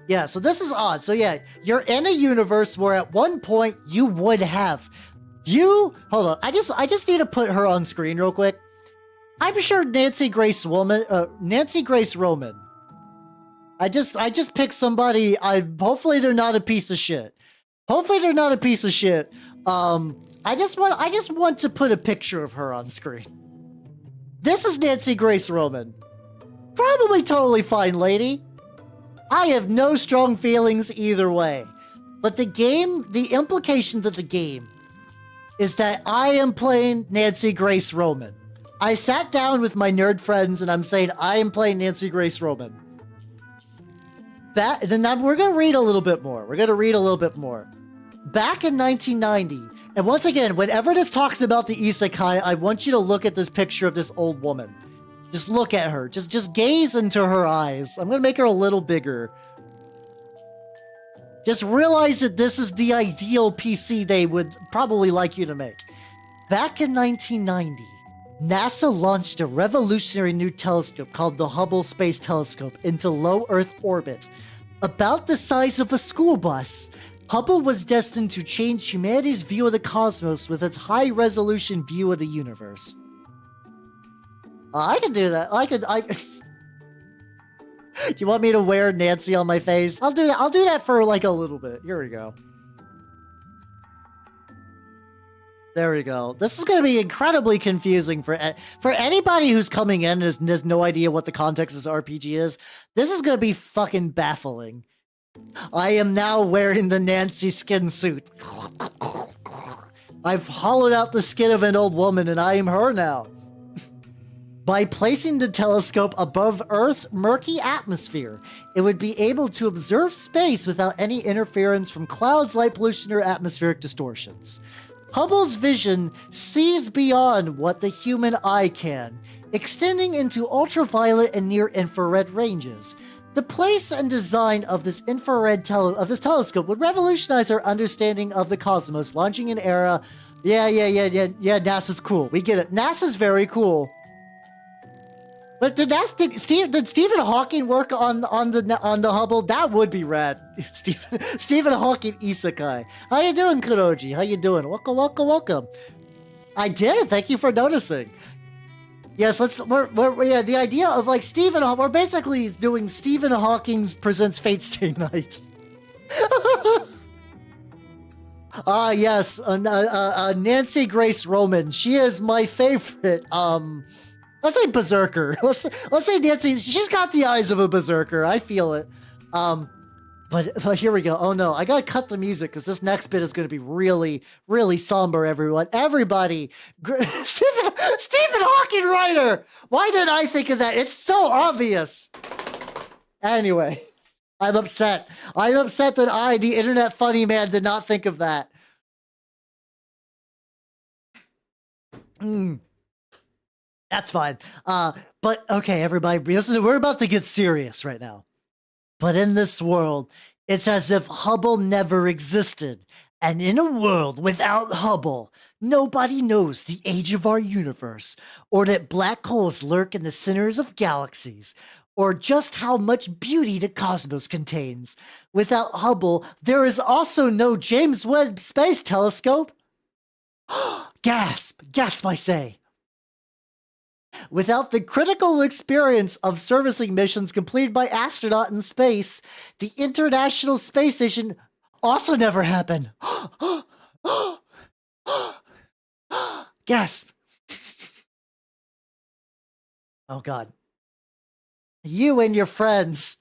Yeah, so this is odd. So yeah, you're in a universe where at one point you would have hold on. I just need to put her on screen real quick. I'm sure Nancy Grace Roman. I just picked somebody. Hopefully they're not a piece of shit. I just want to put a picture of her on screen. This is Nancy Grace Roman. Probably totally fine lady. I have no strong feelings either way. But the implication of the game is that I am playing Nancy Grace Roman. I sat down with my nerd friends and I'm saying I am playing Nancy Grace Roman. We're going to read a little bit more. Back in 1990, and once again, whenever this talks about the isekai, I want you to look at this picture of this old woman. Just look at her. Just gaze into her eyes. I'm going to make her a little bigger. Just realize that this is the ideal PC they would probably like you to make. Back in 1990, NASA launched a revolutionary new telescope called the Hubble Space Telescope into low Earth orbit. About the size of a school bus, Hubble was destined to change humanity's view of the cosmos with its high-resolution view of the universe. I can do that. Do you want me to wear Nancy on my face? I'll do that. I'll do that for like a little bit. Here we go. There we go. This is going to be incredibly confusing for anybody who's coming in and has no idea what the context of this RPG is. This is going to be fucking baffling. I am now wearing the Nancy skin suit. I've hollowed out the skin of an old woman and I am her now. By placing the telescope above Earth's murky atmosphere, it would be able to observe space without any interference from clouds, light pollution, or atmospheric distortions. Hubble's vision sees beyond what the human eye can, extending into ultraviolet and near-infrared ranges. The place and design of this telescope would revolutionize our understanding of the cosmos, launching an era. Yeah, NASA's cool. We get it. NASA's very cool. But did Stephen Hawking work on the Hubble? That would be rad. Stephen Hawking isekai. How you doing, Kuroji? How you doing? Welcome. I did. Thank you for noticing. Yes, the idea of like we're basically doing Stephen Hawking's presents Fate Stay Night. Yes, Nancy Grace Roman. She is my favorite. Let's say berserker. Let's say Nancy. She's got the eyes of a berserker. I feel it. But here we go. Oh no, I gotta cut the music because this next bit is gonna be really, really somber. Everybody, Stephen Hawking writer. Why did I think of that? It's so obvious. Anyway, I'm upset. I'm upset that I, the internet funny man, did not think of that. That's fine. But okay, everybody, we're about to get serious right now. But in this world, it's as if Hubble never existed. And in a world without Hubble, nobody knows the age of our universe, or that black holes lurk in the centers of galaxies, or just how much beauty the cosmos contains. Without Hubble, there is also no James Webb Space Telescope. Gasp, I say. Without the critical experience of servicing missions completed by astronaut in space, the International Space Station also never happened. Gasp. Oh God. You and your friends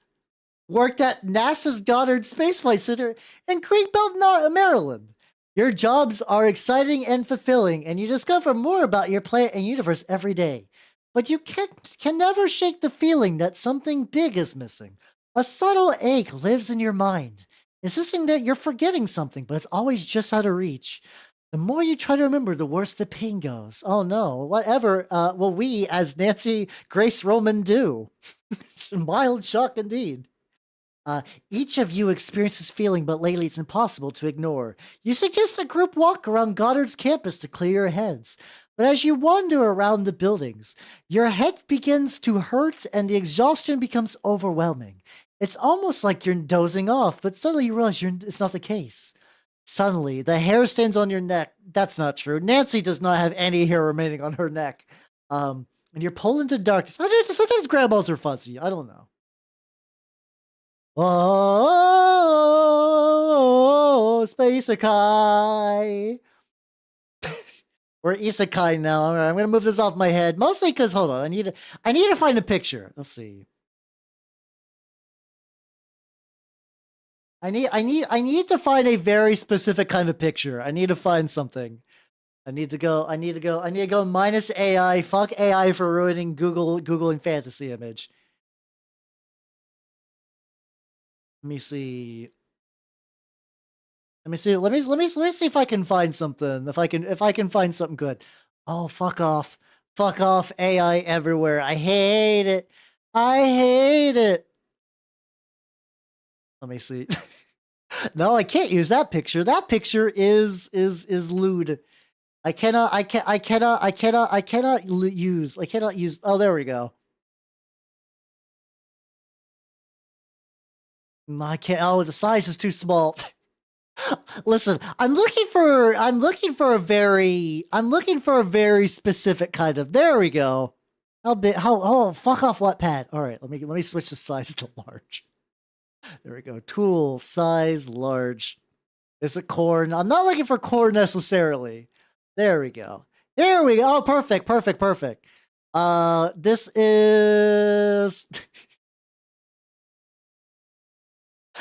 worked at NASA's Goddard Space Flight Center in Greenbelt, Maryland. Your jobs are exciting and fulfilling, and you discover more about your planet and universe every day. But you can never shake the feeling that something big is missing. A subtle ache lives in your mind, insisting that you're forgetting something, but it's always just out of reach. The more you try to remember, the worse the pain goes. Oh no, whatever will we, as Nancy Grace Roman, do? It's a mild shock indeed. Each of you experiences feeling, but lately it's impossible to ignore. You suggest a group walk around Goddard's campus to clear your heads. But as you wander around the buildings, your head begins to hurt and the exhaustion becomes overwhelming. It's almost like you're dozing off, but suddenly you realize it's not the case. Suddenly, the hair stands on your neck. That's not true. Nancy does not have any hair remaining on her neck. And you're pulled into darkness. Sometimes grandmas are fuzzy. I don't know. Oh, Space Isekai. We're Isekai now. I'm gonna move this off my head, mostly because hold on, I need to find a picture. Let's see. I need to find a very specific kind of picture. I need to find something. I need to go minus AI. Fuck AI for ruining Googling fantasy image. Let me see. Let me see if I can find something. If I can find something good. Oh, fuck off. Fuck off, AI everywhere. I hate it. I hate it. Let me see. No, I can't use that picture. That picture is lewd. I cannot use. Oh, there we go. No, I can't. Oh, the size is too small. Listen, I'm looking for a very specific kind of. There we go. How fuck off Wattpad. All right, let me switch the size to large. There we go. Tool size large. Is it corn? I'm not looking for corn necessarily. There we go. There we go. Oh, perfect. This is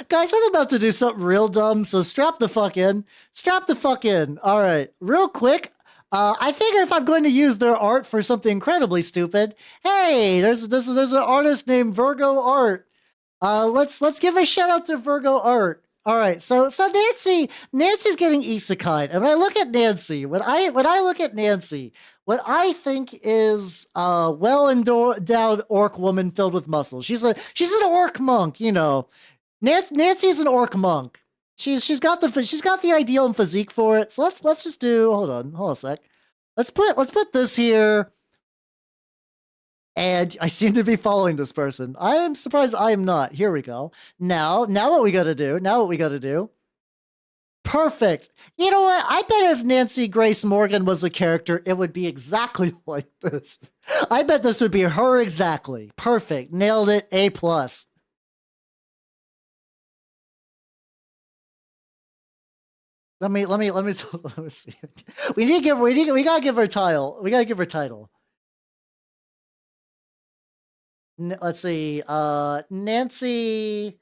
Guys, I'm about to do something real dumb, so strap the fuck in. Strap the fuck in. All right, real quick. I figure if I'm going to use their art for something incredibly stupid, hey, there's an artist named Virgo Art. Let's give a shout out to Virgo Art. All right, so Nancy's getting isekai, and when I look at Nancy, when I look at Nancy, what I think is a well endowed orc woman filled with muscle. She's an orc monk, you know. Nancy's an orc monk. She's got the ideal and physique for it. So let's just do. Hold on a sec. Let's put this here. And I seem to be following this person. I am surprised I am not. Here we go. Now what we gotta do? Perfect. You know what? I bet if Nancy Grace Morgan was a character, it would be exactly like this. I bet this would be her exactly. Perfect. Nailed it. A+. Let me see. We gotta give her a title. We gotta give her a title. Let's see. Nancy.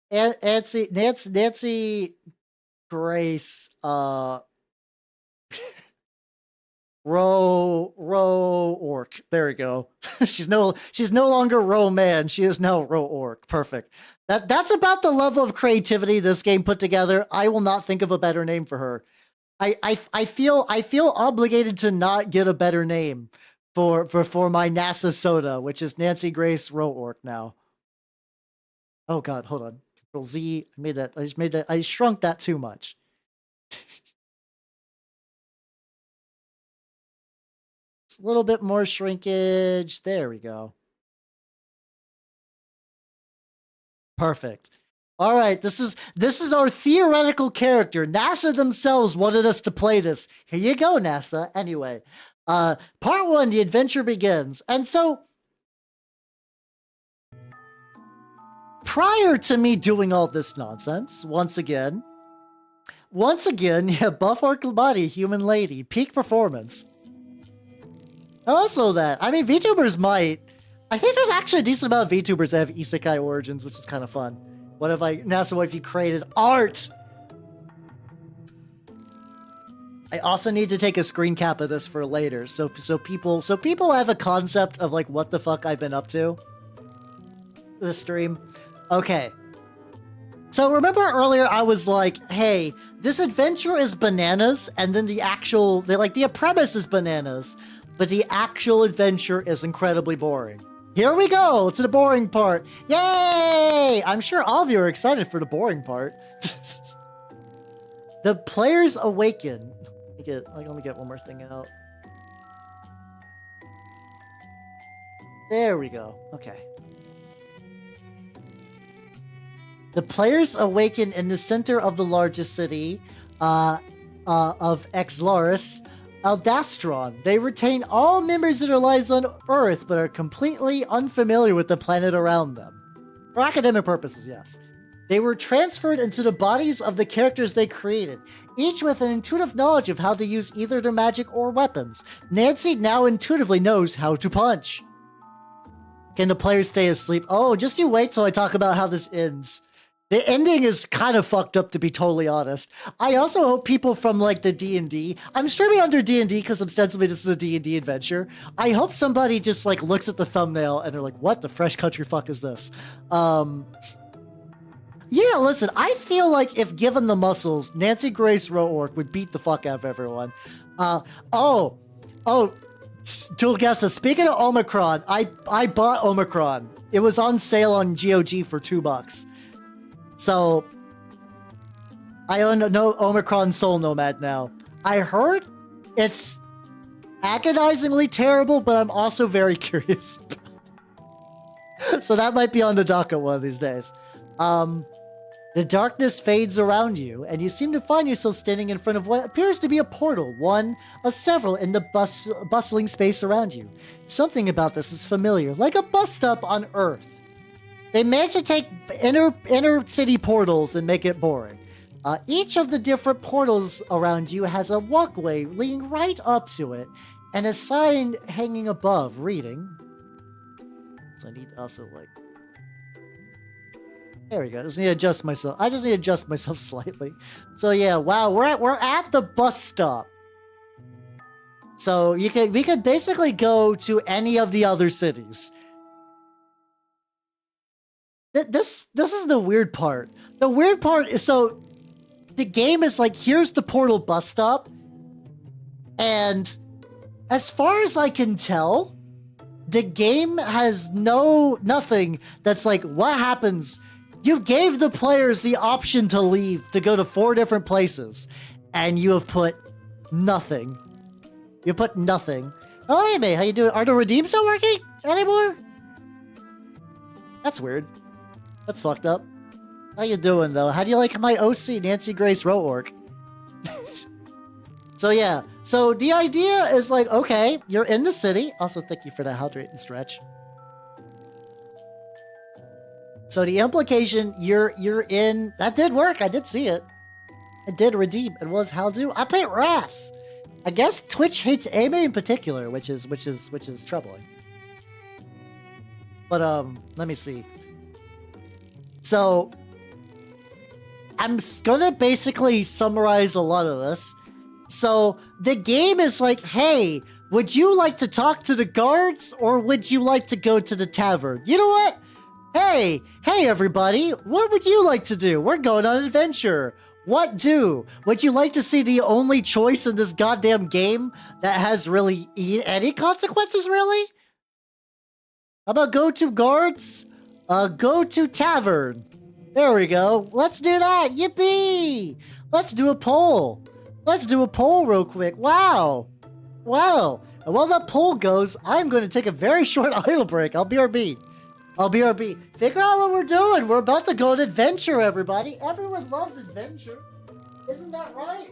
Nancy Grace. Row orc. There we go. she's no longer row man. She is now row orc. Perfect. That's about the level of creativity this game put together. I will not think of a better name for her. I feel obligated to not get a better name for my NASA soda, which is Nancy Grace row orc now. Oh god, hold on. Control Z. I shrunk that too much. A little bit more shrinkage. There we go. Perfect. All right, this is our theoretical character. NASA themselves wanted us to play this. Here you go, NASA. Anyway, part 1, the adventure begins. And so prior to me doing all this nonsense, once again, yeah, buff orc body, human lady, peak performance. Also that. I mean, VTubers might. I think there's actually a decent amount of VTubers that have isekai origins, which is kind of fun. What if you created art? I also need to take a screen cap of this for later, so people have a concept of like what the fuck I've been up to this stream. Okay. So remember earlier I was like, hey, this adventure is bananas, and then the premise is bananas, but the actual adventure is incredibly boring. Here we go to the boring part. Yay! I'm sure all of you are excited for the boring part. The players awaken. Let me get one more thing out. There we go. Okay. The players awaken in the center of the largest city of Exlaris, Aldastron. They retain all memories of their lives on Earth, but are completely unfamiliar with the planet around them. For academic purposes, yes. They were transferred into the bodies of the characters they created, each with an intuitive knowledge of how to use either their magic or weapons. Nancy now intuitively knows how to punch. Can the players stay asleep? Oh, just you wait till I talk about how this ends. The ending is kind of fucked up, to be totally honest. I also hope people from, like, the D&D... I'm streaming under D&D because ostensibly this is a D&D adventure. I hope somebody just, like, looks at the thumbnail and they're like, what the fresh country fuck is this? Yeah, listen, I feel like if given the muscles, Nancy Grace Roork would beat the fuck out of everyone. Tool Guessa, speaking of Omicron, I bought Omicron. It was on sale on GOG for $2. So, I own no Omicron Soul Nomad now. I heard it's agonizingly terrible, but I'm also very curious. So that might be on the docket one of these days. The darkness fades around you, and you seem to find yourself standing in front of what appears to be a portal, one of several in the bustling space around you. Something about this is familiar, like a bus stop on Earth. They managed to take inner city portals and make it boring. Each of the different portals around you has a walkway leading right up to it, and a sign hanging above reading. So I need also, like... There we go. I just need to adjust myself. I just need to adjust myself slightly. So yeah, wow, we're at the bus stop. So we could basically go to any of the other cities. This is the weird part. The weird part is, so the game is like, here's the portal bus stop, and as far as I can tell, the game has nothing that's like, what happens? You gave the players the option to leave, to go to 4 different places, and you have put nothing. You put nothing. Oh, hey, mate, how you doing? Are the redeems not working anymore? That's weird. That's fucked up. How you doing, though? How do you like my OC, Nancy Grace Roark? So, yeah. So, the idea is like, okay, you're in the city. Also, thank you for the hydrate and stretch. So, the implication, you're in... That did work. I did see it. It did redeem. It was how do. I played Wraths. I guess Twitch hates anime in particular, which is troubling. But let me see. So I'm gonna basically summarize a lot of this. So the game is like, hey, would you like to talk to the guards or would you like to go to the tavern? You know what? Hey everybody, what would you like to do? We're going on an adventure. What do? Would you like to see the only choice in this goddamn game that has really any consequences, really? How about go to guards? Go to tavern. There we go. Let's do that. Yippee! Let's do a poll. Let's do a poll real quick. Wow. Wow. And while that poll goes, I'm going to take a very short idle break. I'll BRB. Figure out what we're doing. We're about to go on adventure, everybody. Everyone loves adventure. Isn't that right?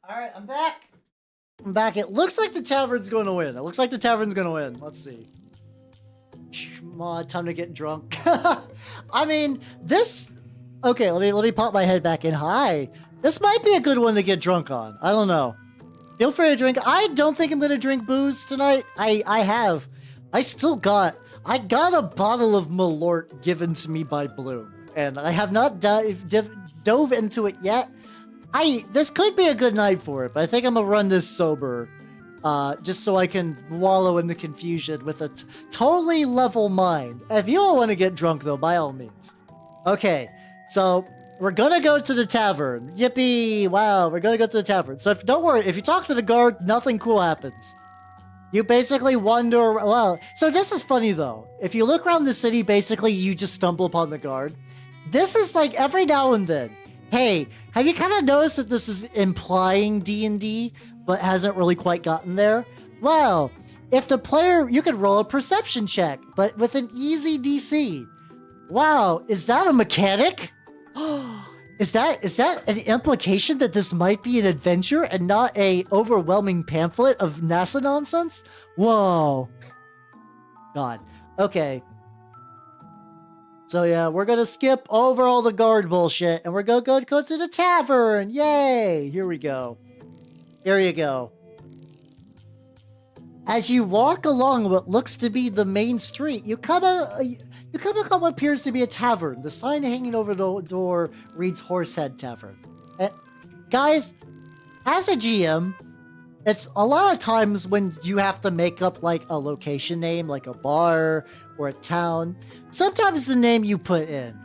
All right, I'm back. It looks like the tavern's going to win. Let's see. Come on, time to get drunk. I mean, this... Okay, let me pop my head back in. Hi. This might be a good one to get drunk on. I don't know. Feel free to drink. I don't think I'm going to drink booze tonight. I got a bottle of Malort given to me by Bloom. And I have not dove into it yet. This could be a good night for it, but I think I'm gonna run this sober, just so I can wallow in the confusion with a totally level mind. If you all want to get drunk, though, by all means. Okay, so we're gonna go to the tavern. Yippee! Wow, we're gonna go to the tavern. So don't worry, if you talk to the guard, nothing cool happens. You basically wander. Well, so this is funny though. If you look around the city, basically you just stumble upon the guard. This is like every now and then. Hey, have you kind of noticed that this is implying D&D, but hasn't really quite gotten there? Well, if the player, you could roll a perception check, but with an easy DC. Wow, is that a mechanic? Is that an implication that this might be an adventure and not a overwhelming pamphlet of NASA nonsense? Whoa. God. Okay. So yeah, we're gonna skip over all the guard bullshit and we're gonna go to the tavern. Yay! Here we go. Here you go. As you walk along what looks to be the main street, you come upon what appears to be a tavern. The sign hanging over the door reads Horsehead Tavern. Guys, as a GM, It's a lot of times when you have to make up like a location name, like a bar or a town. Sometimes the name you put in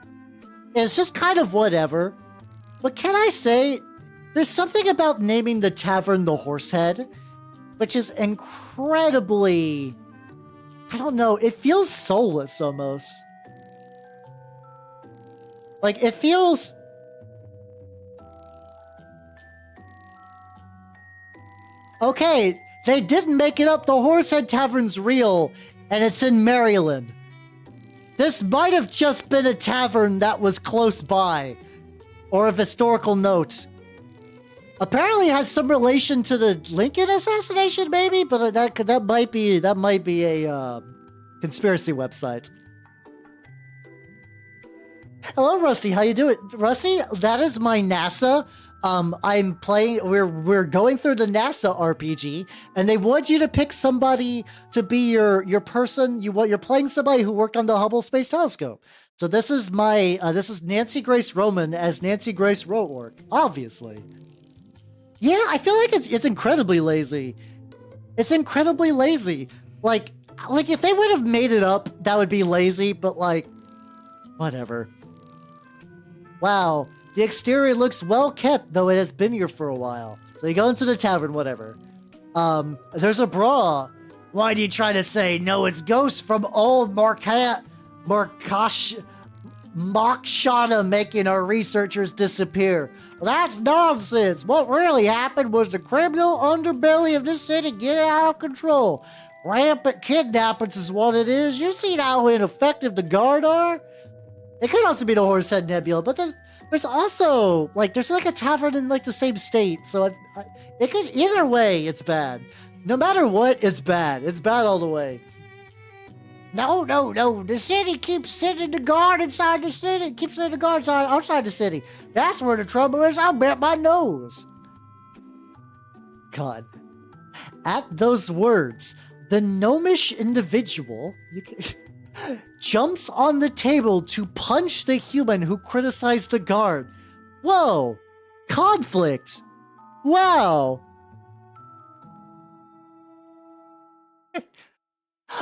is just kind of whatever. But can I say, there's something about naming the tavern the Horsehead, which is incredibly, I don't know, it feels soulless almost. Like, it feels... Okay, they didn't make it up. The Horsehead Tavern's real, and it's in Maryland. This might have just been a tavern that was close by, or of historical note. Apparently, it has some relation to the Lincoln assassination, maybe, but that might be a conspiracy website. Hello, Rusty. How you doing, Rusty? That is my NASA. I'm playing. We're going through the NASA RPG, and they want you to pick somebody to be your person. You're playing somebody who worked on the Hubble Space Telescope. So this is this is Nancy Grace Roman as Nancy Grace Roark, obviously. Yeah, I feel like it's incredibly lazy. It's incredibly lazy. Like if they would have made it up, that would be lazy. But like, whatever. Wow. The exterior looks well kept, though it has been here for a while. So you go into the tavern, whatever. There's a brawl. Why do you try to say, no, it's ghosts from old Markshana making our researchers disappear? Well, that's nonsense. What really happened was the criminal underbelly of this city get out of control. Rampant kidnappings is what it is. You see how ineffective the guard are? It could also be the Horsehead Nebula, but there's also, like, there's like a tavern in like the same state, so it could, either way, it's bad. No matter what, it's bad. It's bad all the way. No, the city keeps sending the guard inside the city, keeps sending the guard outside the city. That's where the trouble is, I'll bet my nose. God. At those words, the gnomish individual, jumps on the table to punch the human who criticized the guard. Whoa! Conflict! Wow!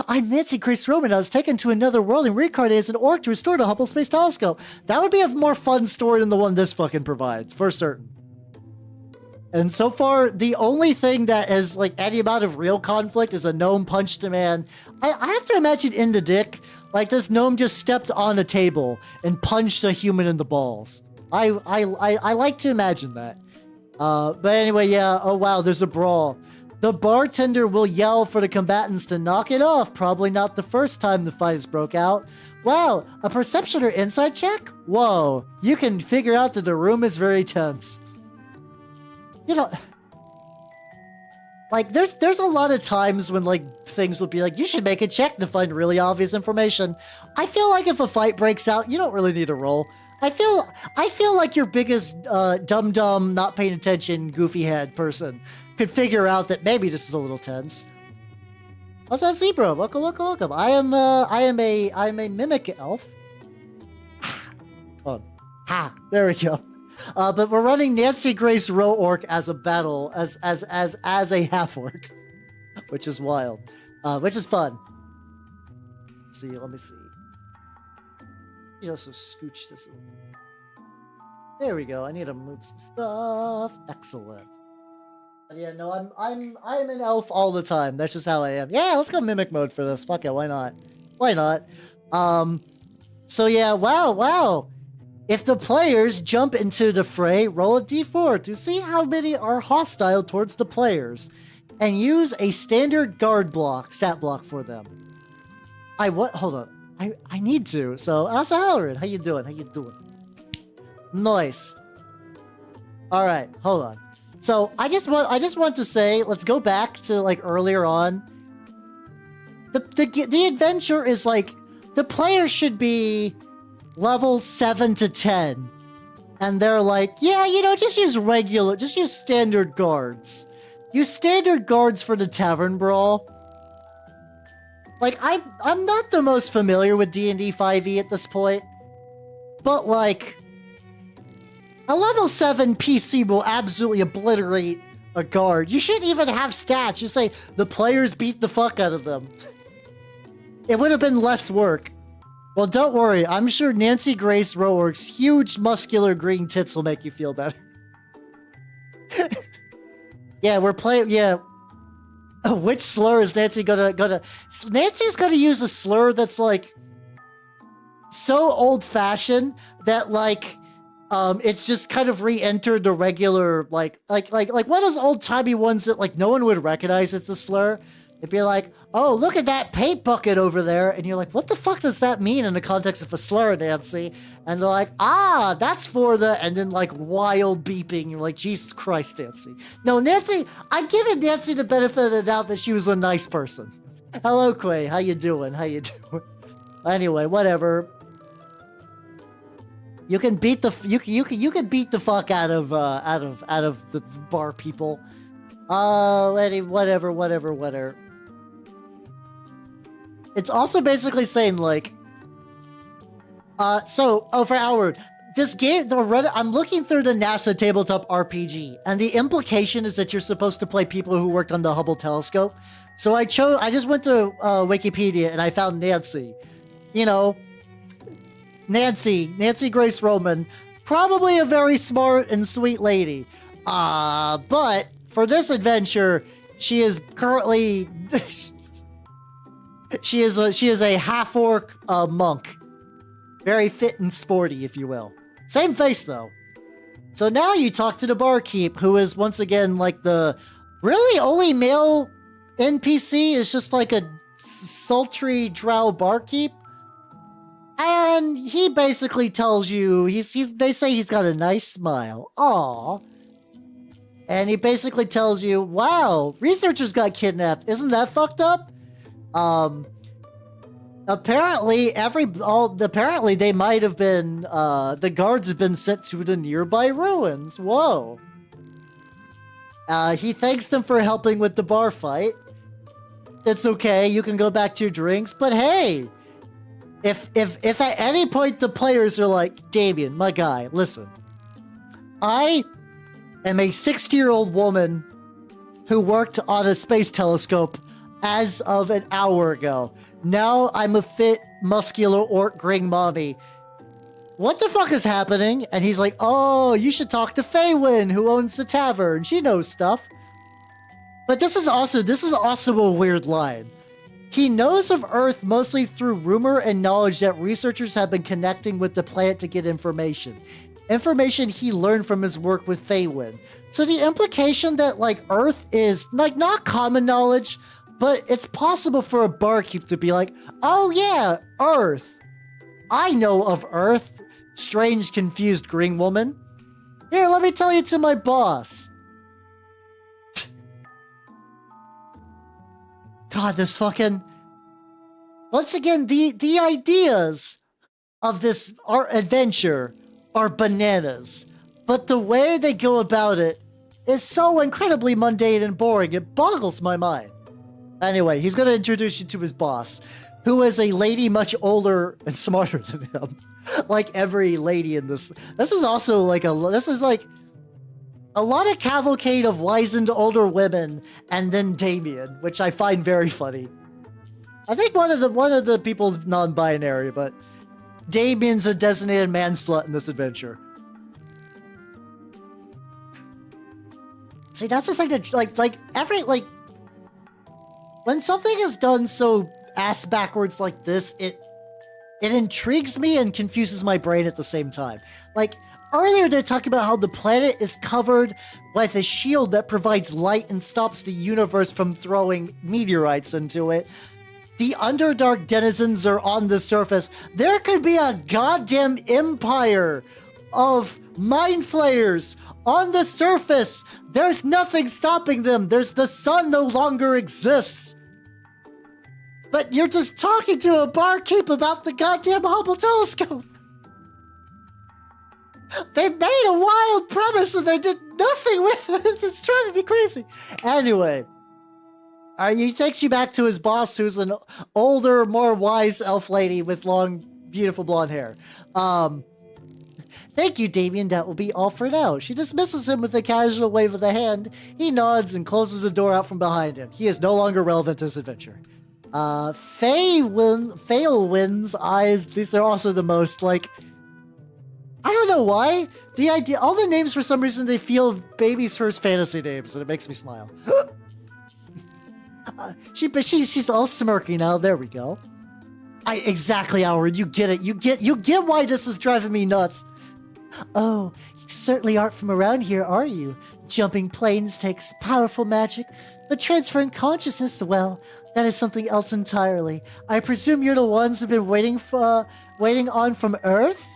I'm Nancy Grace Roman. I was taken to another world and reincarnated as an orc to restore the Hubble Space Telescope. That would be a more fun story than the one this fucking provides, for certain. And so far, the only thing that has, like, any amount of real conflict is a gnome punched a man. I have to imagine in the dick, like, this gnome just stepped on a table and punched a human in the balls. I like to imagine that. But anyway, yeah, oh wow, there's a brawl. The bartender will yell for the combatants to knock it off. Probably not the first time the fight has broke out. Wow, a perception or insight check? Whoa, you can figure out that the room is very tense. You know, like, there's a lot of times when, like, things will be like, you should make a check to find really obvious information. I feel like if a fight breaks out, you don't really need a roll. I feel like your biggest dumb, not paying attention, goofy head person could figure out that maybe this is a little tense. What's that, Zebra? Welcome. I am a mimic elf. Oh, there we go. But we're running Nancy Grace Roark as a battle, as a half-orc, which is wild, which is fun. Let me see. You also scooch this. There we go. I need to move some stuff. Excellent. Yeah, no, I'm an elf all the time. That's just how I am. Yeah, let's go mimic mode for this. Fuck it, why not? Why not? So yeah, wow. If the players jump into the fray, roll a d4 to see how many are hostile towards the players, and use a standard guard block, stat block for them. Hold on. I need to. So, Asa Halloran, how you doing? Nice. Alright, hold on. So, I just want to say, let's go back to, like, earlier on. The adventure is, like, the players should be level 7 to 10. And they're like, yeah, you know, just use standard guards. Use standard guards for the tavern brawl. Like, I'm not the most familiar with D&D 5e at this point. But, like, a level 7 PC will absolutely obliterate a guard. You shouldn't even have stats. You say the players beat the fuck out of them. It would have been less work. Well, don't worry. I'm sure Nancy Grace Rowork's huge muscular green tits will make you feel better. Yeah, we're playing. Yeah. Which slur is Nancy gonna? Nancy's gonna use a slur that's like so old-fashioned that like it's just kind of re-entered the regular like one of those old-timey ones that like no one would recognize it's a slur. It'd be like, oh, look at that paint bucket over there. And you're like, what the fuck does that mean in the context of a slur, Nancy? And they're like, ah, that's for the, and then like wild beeping. You're like, Jesus Christ, Nancy. No, Nancy, I've given Nancy the benefit of the doubt that she was a nice person. Hello, Quay. How you doing? How you doing? Anyway, whatever. You can beat the, you can beat the fuck out of the bar people. Whatever. It's also basically saying like, for Howard, this game, I'm looking through the NASA tabletop RPG, and the implication is that you're supposed to play people who worked on the Hubble telescope. So I just went to Wikipedia and I found Nancy. You know, Nancy Grace Roman, probably a very smart and sweet lady. But for this adventure, she is currently she is a half-orc monk. Very fit and sporty, if you will. Same face, though. So now you talk to the barkeep, who is, once again, like the really only male NPC is just like a sultry drow barkeep. And he basically tells you, they say he's got a nice smile. Aww. And he basically tells you, wow, researchers got kidnapped. Isn't that fucked up? Apparently they might have been, the guards have been sent to the nearby ruins. Whoa. He thanks them for helping with the bar fight. It's okay, you can go back to your drinks, but hey, if at any point the players are like, Damien, my guy, listen, I am a 60-year-old woman who worked on a space telescope as of an hour ago. Now I'm a fit, muscular orc gring mommy. What the fuck is happening? And he's like, oh, you should talk to Faywin, who owns the tavern. She knows stuff. But this is also a weird line. He knows of Earth mostly through rumor and knowledge that researchers have been connecting with the planet to get information. Information he learned from his work with Faywin. So the implication that, like, Earth is, like, not common knowledge, but it's possible for a barkeep to be like, oh yeah, Earth. I know of Earth, strange, confused green woman. Here, let me tell you to my boss. God, this fucking... Once again, the ideas of this adventure are bananas. But the way they go about it is so incredibly mundane and boring, it boggles my mind. Anyway, he's going to introduce you to his boss, who is a lady much older and smarter than him. Like every lady in this. This is also like a lot of cavalcade of wizened older women and then Damien, which I find very funny. I think one of the people's non-binary, but Damien's a designated man slut in this adventure. See, that's the thing that when something is done so ass backwards like this, it intrigues me and confuses my brain at the same time. Like, earlier they're talking about how the planet is covered with a shield that provides light and stops the universe from throwing meteorites into it. The Underdark denizens are on the surface. There could be a goddamn empire of mind flayers on the surface. There's nothing stopping them. The sun no longer exists. But you're just talking to a barkeep about the goddamn Hubble telescope. They made a wild premise and they did nothing with it. It's driving me crazy. Anyway, he takes you back to his boss, who's an older, more wise elf lady with long, beautiful blonde hair. Thank you, Damien. That will be all for now. She dismisses him with a casual wave of the hand. He nods and closes the door out from behind him. He is no longer relevant to this adventure. Failwin's eyes. These are also the most, like... I don't know why. The idea... All the names, for some reason, they feel baby's first fantasy names, and it makes me smile. She's all smirky now. There we go. Exactly, Howard. You get it. You get why this is driving me nuts. Oh, you certainly aren't from around here, are you? Jumping planes takes powerful magic, but transferring consciousness, well, that is something else entirely. I presume you're the ones who've been waiting on from Earth?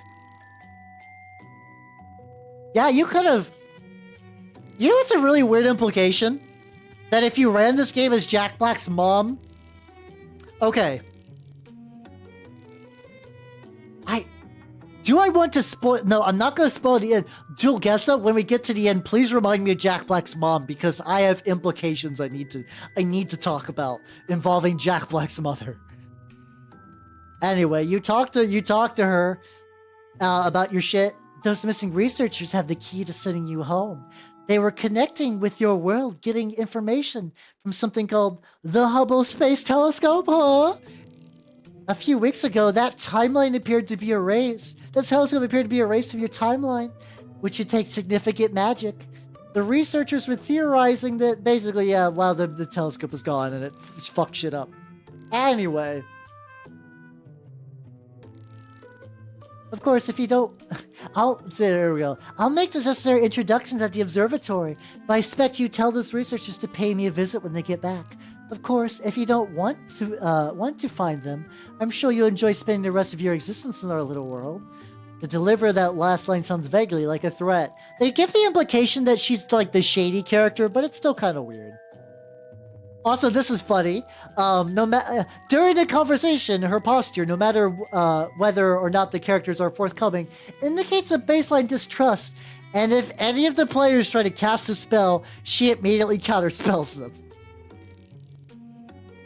Yeah, you could have... You know what's a really weird implication? That if you ran this game as Jack Black's mom... Okay. Do I want to spoil... No, I'm not going to spoil the end. Julgessa, when we get to the end, please remind me of Jack Black's mom, because I have implications I need to talk about involving Jack Black's mother. Anyway, you talk to her about your shit. Those missing researchers have the key to sending you home. They were connecting with your world, getting information from something called the Hubble Space Telescope, huh? A few weeks ago, that timeline appeared to be erased. The telescope appeared to be erased from your timeline, which would take significant magic. The researchers were theorizing that basically, yeah, wow, the telescope is gone and it fucked shit up. Anyway. Of course, if you don't... There we go. I'll make the necessary introductions at the observatory, but I expect you tell those researchers to pay me a visit when they get back. Of course, if you don't want to find them, I'm sure you'll enjoy spending the rest of your existence in our little world. To deliver that last line sounds vaguely like a threat. They give the implication that she's like the shady character, but it's still kind of weird. Also, this is funny. During the conversation, her posture, no matter whether or not the characters are forthcoming, indicates a baseline distrust. And if any of the players try to cast a spell, she immediately counterspells them.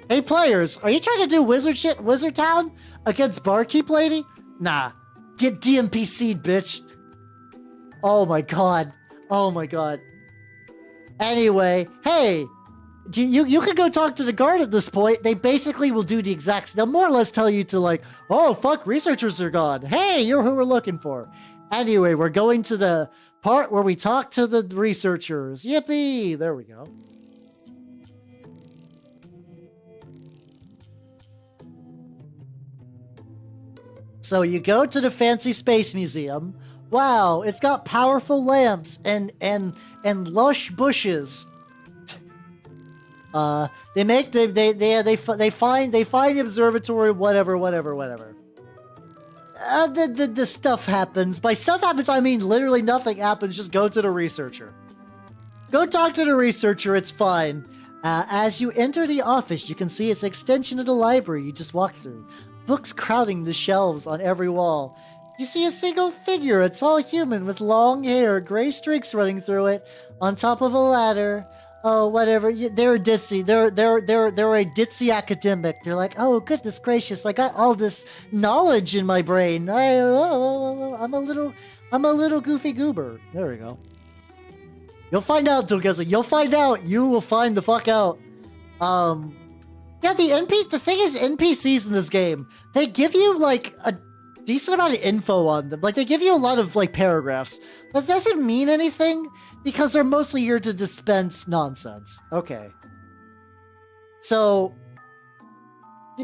Hey players, are you trying to do wizard shit in Wizard Town against Barkeep Lady? Nah, get DMPC'd, bitch. Oh my god. Oh my god. Anyway, hey, you can go talk to the guard at this point. They basically will do the exact... They'll more or less tell you to like, oh fuck, researchers are gone. Hey, you're who we're looking for. Anyway, we're going to the part where we talk to the researchers. Yippee! There we go. So you go to the fancy space museum. Wow, it's got powerful lamps and lush bushes. They find the observatory, whatever. The stuff happens. By stuff happens, I mean literally nothing happens. Just go to the researcher. Go talk to the researcher. It's fine. As you enter the office, you can see it's an extension of the library you just walked through. Books crowding the shelves on every wall. You see a single figure. It's all human with long hair, gray streaks running through it, on top of a ladder. Oh, whatever. They're ditzy. They're a ditzy academic. They're like, oh, goodness gracious! I got all this knowledge in my brain. I'm a little goofy goober. There we go. You'll find out, Tulgeza. You'll find out. You will find the fuck out. Yeah, the thing is, NPCs in this game, they give you, like, a decent amount of info on them. Like, they give you a lot of, like, paragraphs. That doesn't mean anything, because they're mostly here to dispense nonsense. Okay. So,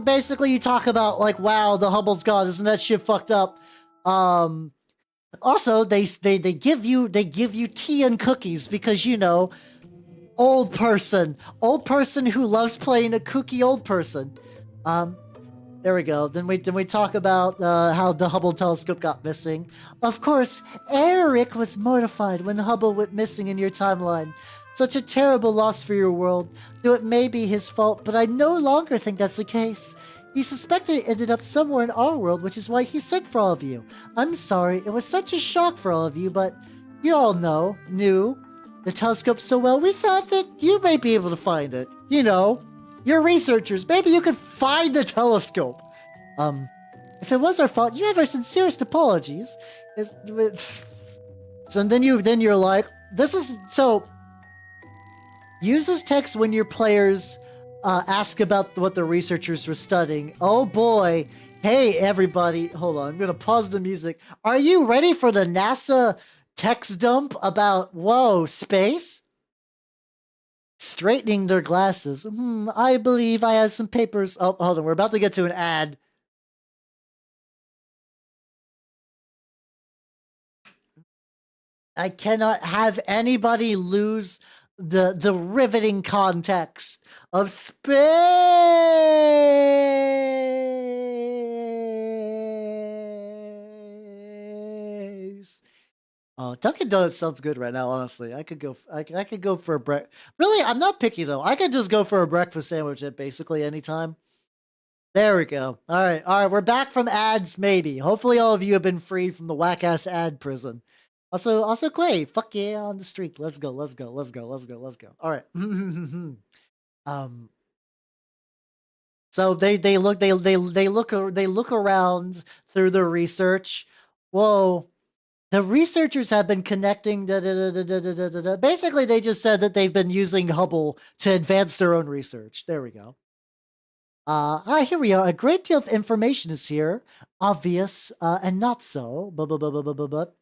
basically you talk about, like, wow, the Hubble's gone, isn't that shit fucked up? Also, they give you tea and cookies, because, you know... Old person who loves playing a kooky old person. There we go. Then we talk about how the Hubble telescope got missing. Of course, Eric was mortified when Hubble went missing in your timeline. Such a terrible loss for your world. Though it may be his fault, but I no longer think that's the case. He suspected it ended up somewhere in our world, which is why he sent for all of you. I'm sorry, it was such a shock for all of you, but you all knew the telescope so well, we thought that you may be able to find it. You know, you're researchers. Maybe you could find the telescope. If it was our fault, you have our sincerest apologies. So then you're like, this is so. Use this text when your players ask about what the researchers were studying. Oh boy. Hey, everybody. Hold on. I'm going to pause the music. Are you ready for the NASA text dump about, whoa, space? Straightening their glasses. I believe I have some papers. Oh, hold on. We're about to get to an ad. I cannot have anybody lose the riveting context of space. Oh, Dunkin' Donuts sounds good right now. Honestly, I could go. I could go for a Really, I'm not picky though. I could just go for a breakfast sandwich at basically any time. There we go. All right. We're back from ads. Maybe. Hopefully, all of you have been freed from the whack ass ad prison. Also, Quay, fuck yeah, on the streak. Let's go. All right. So they look around through the research. Whoa, the researchers have been connecting. Basically, they just said that they've been using Hubble to advance their own research. There we go. Here we are. A great deal of information is here, obvious and not so. But.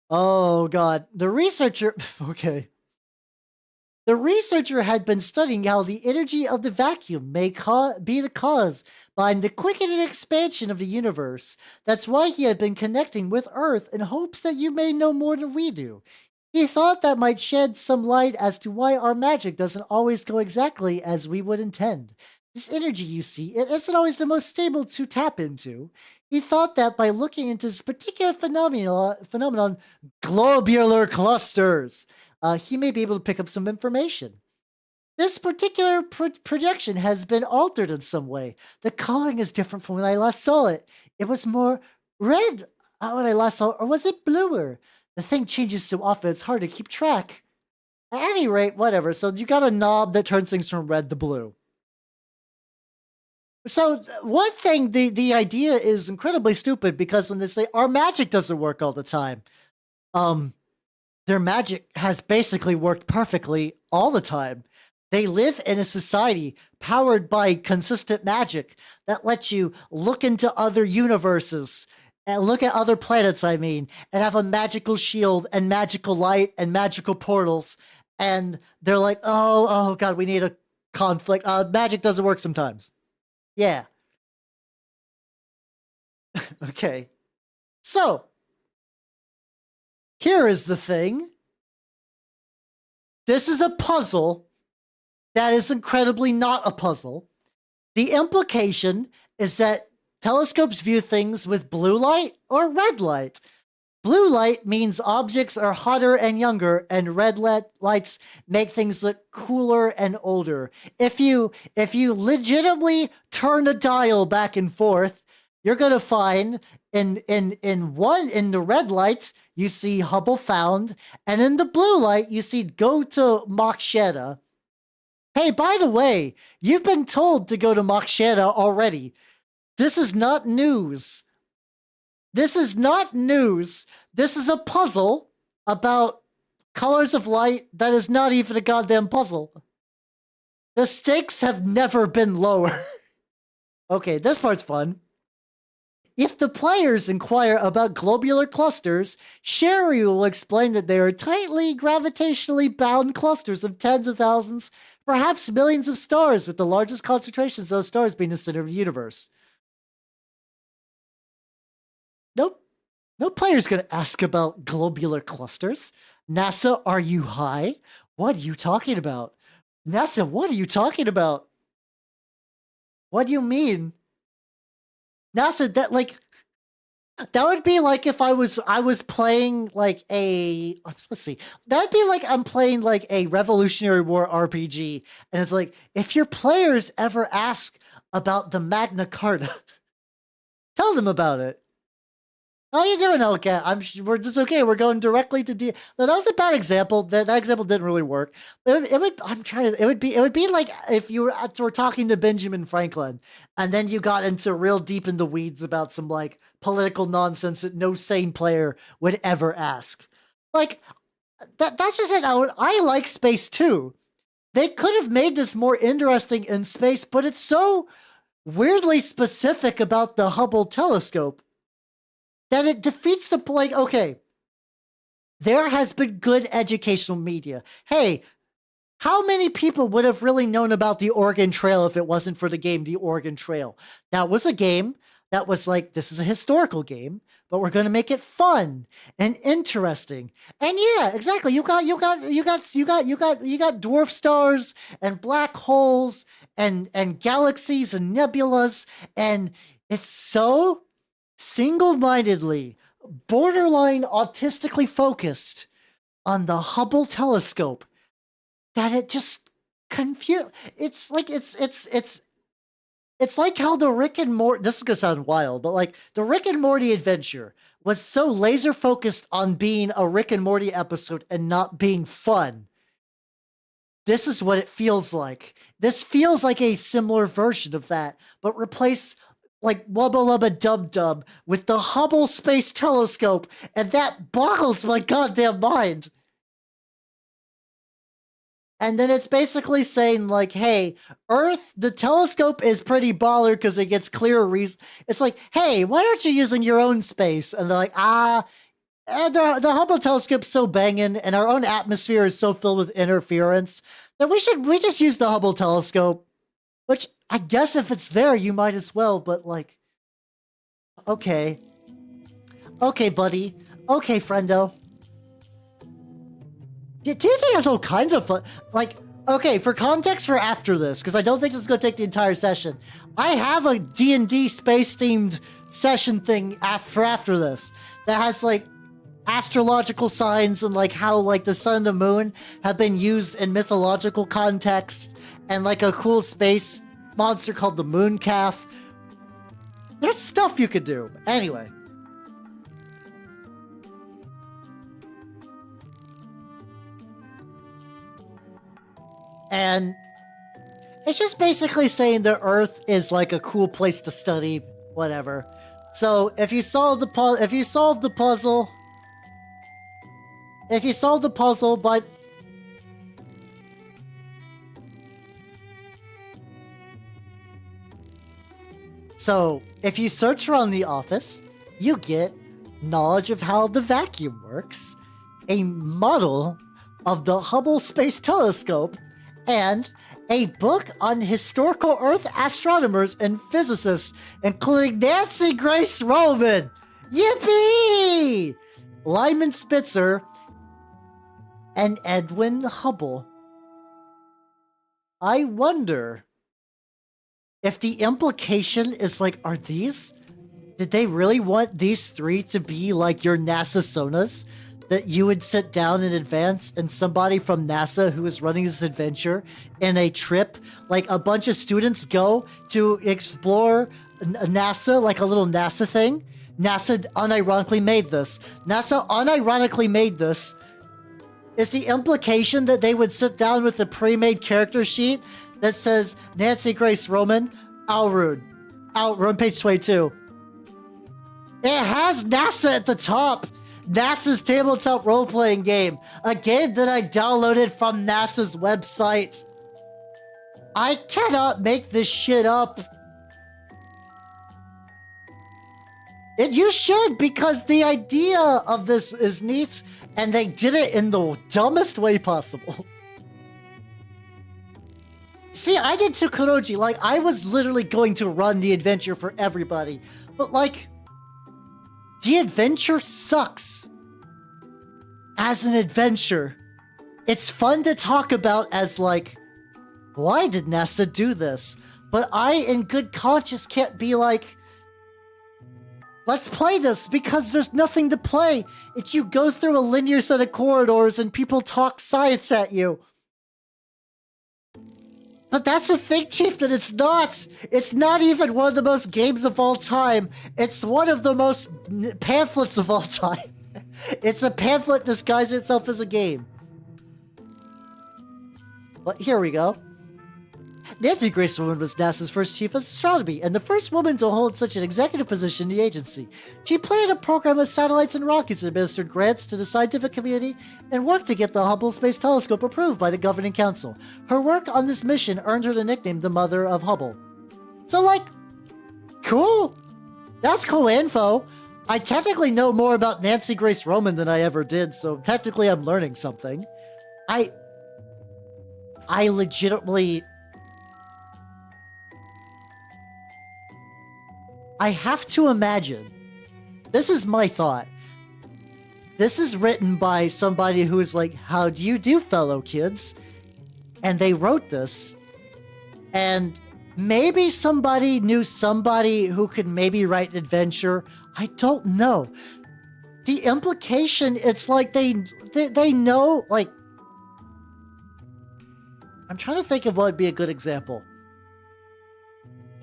Oh God, the researcher. Okay. The researcher had been studying how the energy of the vacuum may be the cause behind the quickening expansion of the universe. That's why he had been connecting with Earth in hopes that you may know more than we do. He thought that might shed some light as to why our magic doesn't always go exactly as we would intend. This energy, you see, it isn't always the most stable to tap into. He thought that by looking into this particular phenomenon, globular clusters, he may be able to pick up some information. This particular projection has been altered in some way. The coloring is different from when I last saw it. It was more red when I last saw it, or was it bluer? The thing changes so often, it's hard to keep track. At any rate, whatever. So you got a knob that turns things from red to blue. So one thing, the idea is incredibly stupid because when they say our magic doesn't work all the time, their magic has basically worked perfectly all the time. They live in a society powered by consistent magic that lets you look into other universes and look at other planets, and have a magical shield and magical light and magical portals. And they're like, oh God, we need a conflict. Magic doesn't work sometimes. Yeah. Okay. So, here is the thing. This is a puzzle that is incredibly not a puzzle. The implication is that telescopes view things with blue light or red light. Blue light means objects are hotter and younger, and red lights make things look cooler and older. If you legitimately turn a dial back and forth, you're gonna find in the red light you see Hubble found, and in the blue light you see go to Maksheta. Hey, by the way, you've been told to go to Maksheta already. This is not news. This is not news. This is a puzzle about colors of light that is not even a goddamn puzzle. The stakes have never been lower. Okay, this part's fun. If the players inquire about globular clusters, Sherry will explain that they are tightly gravitationally bound clusters of tens of thousands, perhaps millions of stars, with the largest concentrations of those stars being the center of the universe. Nope. No player's gonna ask about globular clusters. NASA, are you high? What are you talking about? NASA, what are you talking about? What do you mean? NASA, that would be like if I was playing like a, let's see, that'd be like I'm playing like a Revolutionary War RPG, and it's like, if your players ever ask about the Magna Carta, tell them about it. How you doing, Hellcat? We're just okay. We're going directly to D. No, that was a bad example. That example didn't really work. But it would. I'm trying to. It would be like if you were talking to Benjamin Franklin, and then you got into real deep in the weeds about some like political nonsense that no sane player would ever ask. Like that's just it. I like space too. They could have made this more interesting in space, but it's so weirdly specific about the Hubble telescope that it defeats the point. Okay, there has been good educational media. Hey, how many people would have really known about the Oregon Trail if it wasn't for the game The Oregon Trail? That was a game that was like, this is a historical game, but we're going to make it fun and interesting. And yeah, exactly. You got dwarf stars and black holes and galaxies and nebulas, and it's so single-mindedly, borderline autistically focused on the Hubble telescope that it just it's like it's like how the Rick and Morty, this is gonna sound wild, but like the Rick and Morty adventure was so laser focused on being a Rick and Morty episode and not being fun. This is what it feels like. This feels like a similar version of that, but replace like Wubba Lubba Dub Dub with the Hubble Space Telescope, and that boggles my goddamn mind. And then it's basically saying like, hey, Earth, the telescope is pretty baller because it gets clearer reason. It's like, hey, why aren't you using your own space? And they're like, the Hubble telescope's so banging and our own atmosphere is so filled with interference that we just use the Hubble telescope. Which, I guess if it's there, you might as well, but like... Okay. Okay, buddy. Okay, friendo. TT has all kinds of fun... Like, okay, for context for after this, because I don't think this is going to take the entire session, I have a D&D space-themed session thing for after this that has, like, astrological signs and, like, how, like, the sun and the moon have been used in mythological context, and like a cool space monster called the Moon Calf. There's stuff you could do. Anyway. And it's just basically saying the Earth is like a cool place to study, whatever. So if you solve the puzzle, but so, if you search around the office, you get knowledge of how the vacuum works, a model of the Hubble Space Telescope, and a book on historical Earth astronomers and physicists, including Nancy Grace Roman. Yippee! Lyman Spitzer and Edwin Hubble. I wonder if the implication is like, did they really want these three to be like your NASA Sonas? That you would sit down in advance and somebody from NASA who is running this adventure in a trip, like a bunch of students go to explore NASA, like a little NASA thing. NASA unironically made this. NASA unironically made this. Is the implication that they would sit down with a pre-made character sheet that says Nancy Grace Roman, Alrude. We're on page 22. It has NASA at the top. NASA's tabletop role-playing game. A game that I downloaded from NASA's website. I cannot make this shit up. And you should, because the idea of this is neat, and they did it in the dumbest way possible. See, I did Tsukuroji, like, I was literally going to run the adventure for everybody, but, like, the adventure sucks. As an adventure. It's fun to talk about as, like, why did NASA do this? But I, in good conscience, can't be like, let's play this, because there's nothing to play. It's you go through a linear set of corridors and people talk science at you. But that's the thing, Chieftain, it's not. It's not even one of the most games of all time. It's one of the most pamphlets of all time. It's a pamphlet disguising itself as a game. But here we go. Nancy Grace Roman was NASA's first chief of astronomy and the first woman to hold such an executive position in the agency. She planned a program of satellites and rockets, administered grants to the scientific community, and worked to get the Hubble Space Telescope approved by the Governing Council. Her work on this mission earned her the nickname the Mother of Hubble. So, like, cool. That's cool info. I technically know more about Nancy Grace Roman than I ever did, so technically I'm learning something. I legitimately... I have to imagine, this is my thought, this is written by somebody who is like, how do you do, fellow kids? And they wrote this, and maybe somebody knew somebody who could maybe write an adventure. I don't know. The implication, it's like they know, like, I'm trying to think of what would be a good example.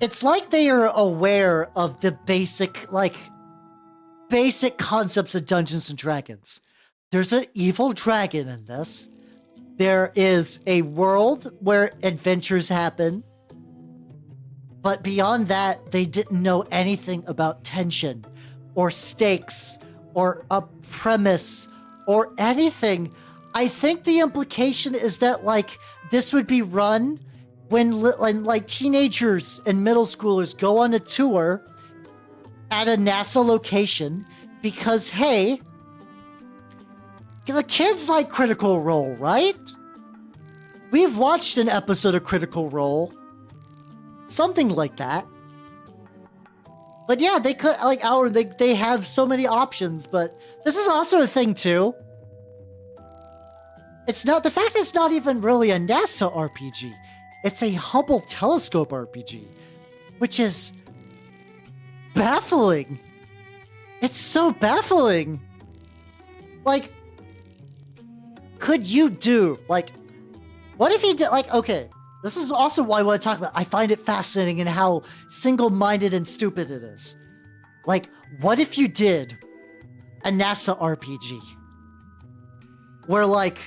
It's like they are aware of the basic concepts of Dungeons and Dragons. There's an evil dragon in this. There is a world where adventures happen. But beyond that, they didn't know anything about tension or stakes or a premise or anything. I think the implication is that, like, this would be run when like teenagers and middle schoolers go on a tour at a NASA location because, hey, the kids like Critical Role, right? We've watched an episode of Critical Role. Something like that. But yeah, they could, like, they have so many options, but this is also a thing too. It's not, the fact that it's not even really a NASA RPG. It's a Hubble Telescope RPG, which is baffling. It's so baffling. Like, could you do, like, what if you did, like, okay, this is also why I want to talk about, I find it fascinating in how single-minded and stupid it is. Like, what if you did a NASA RPG where, like,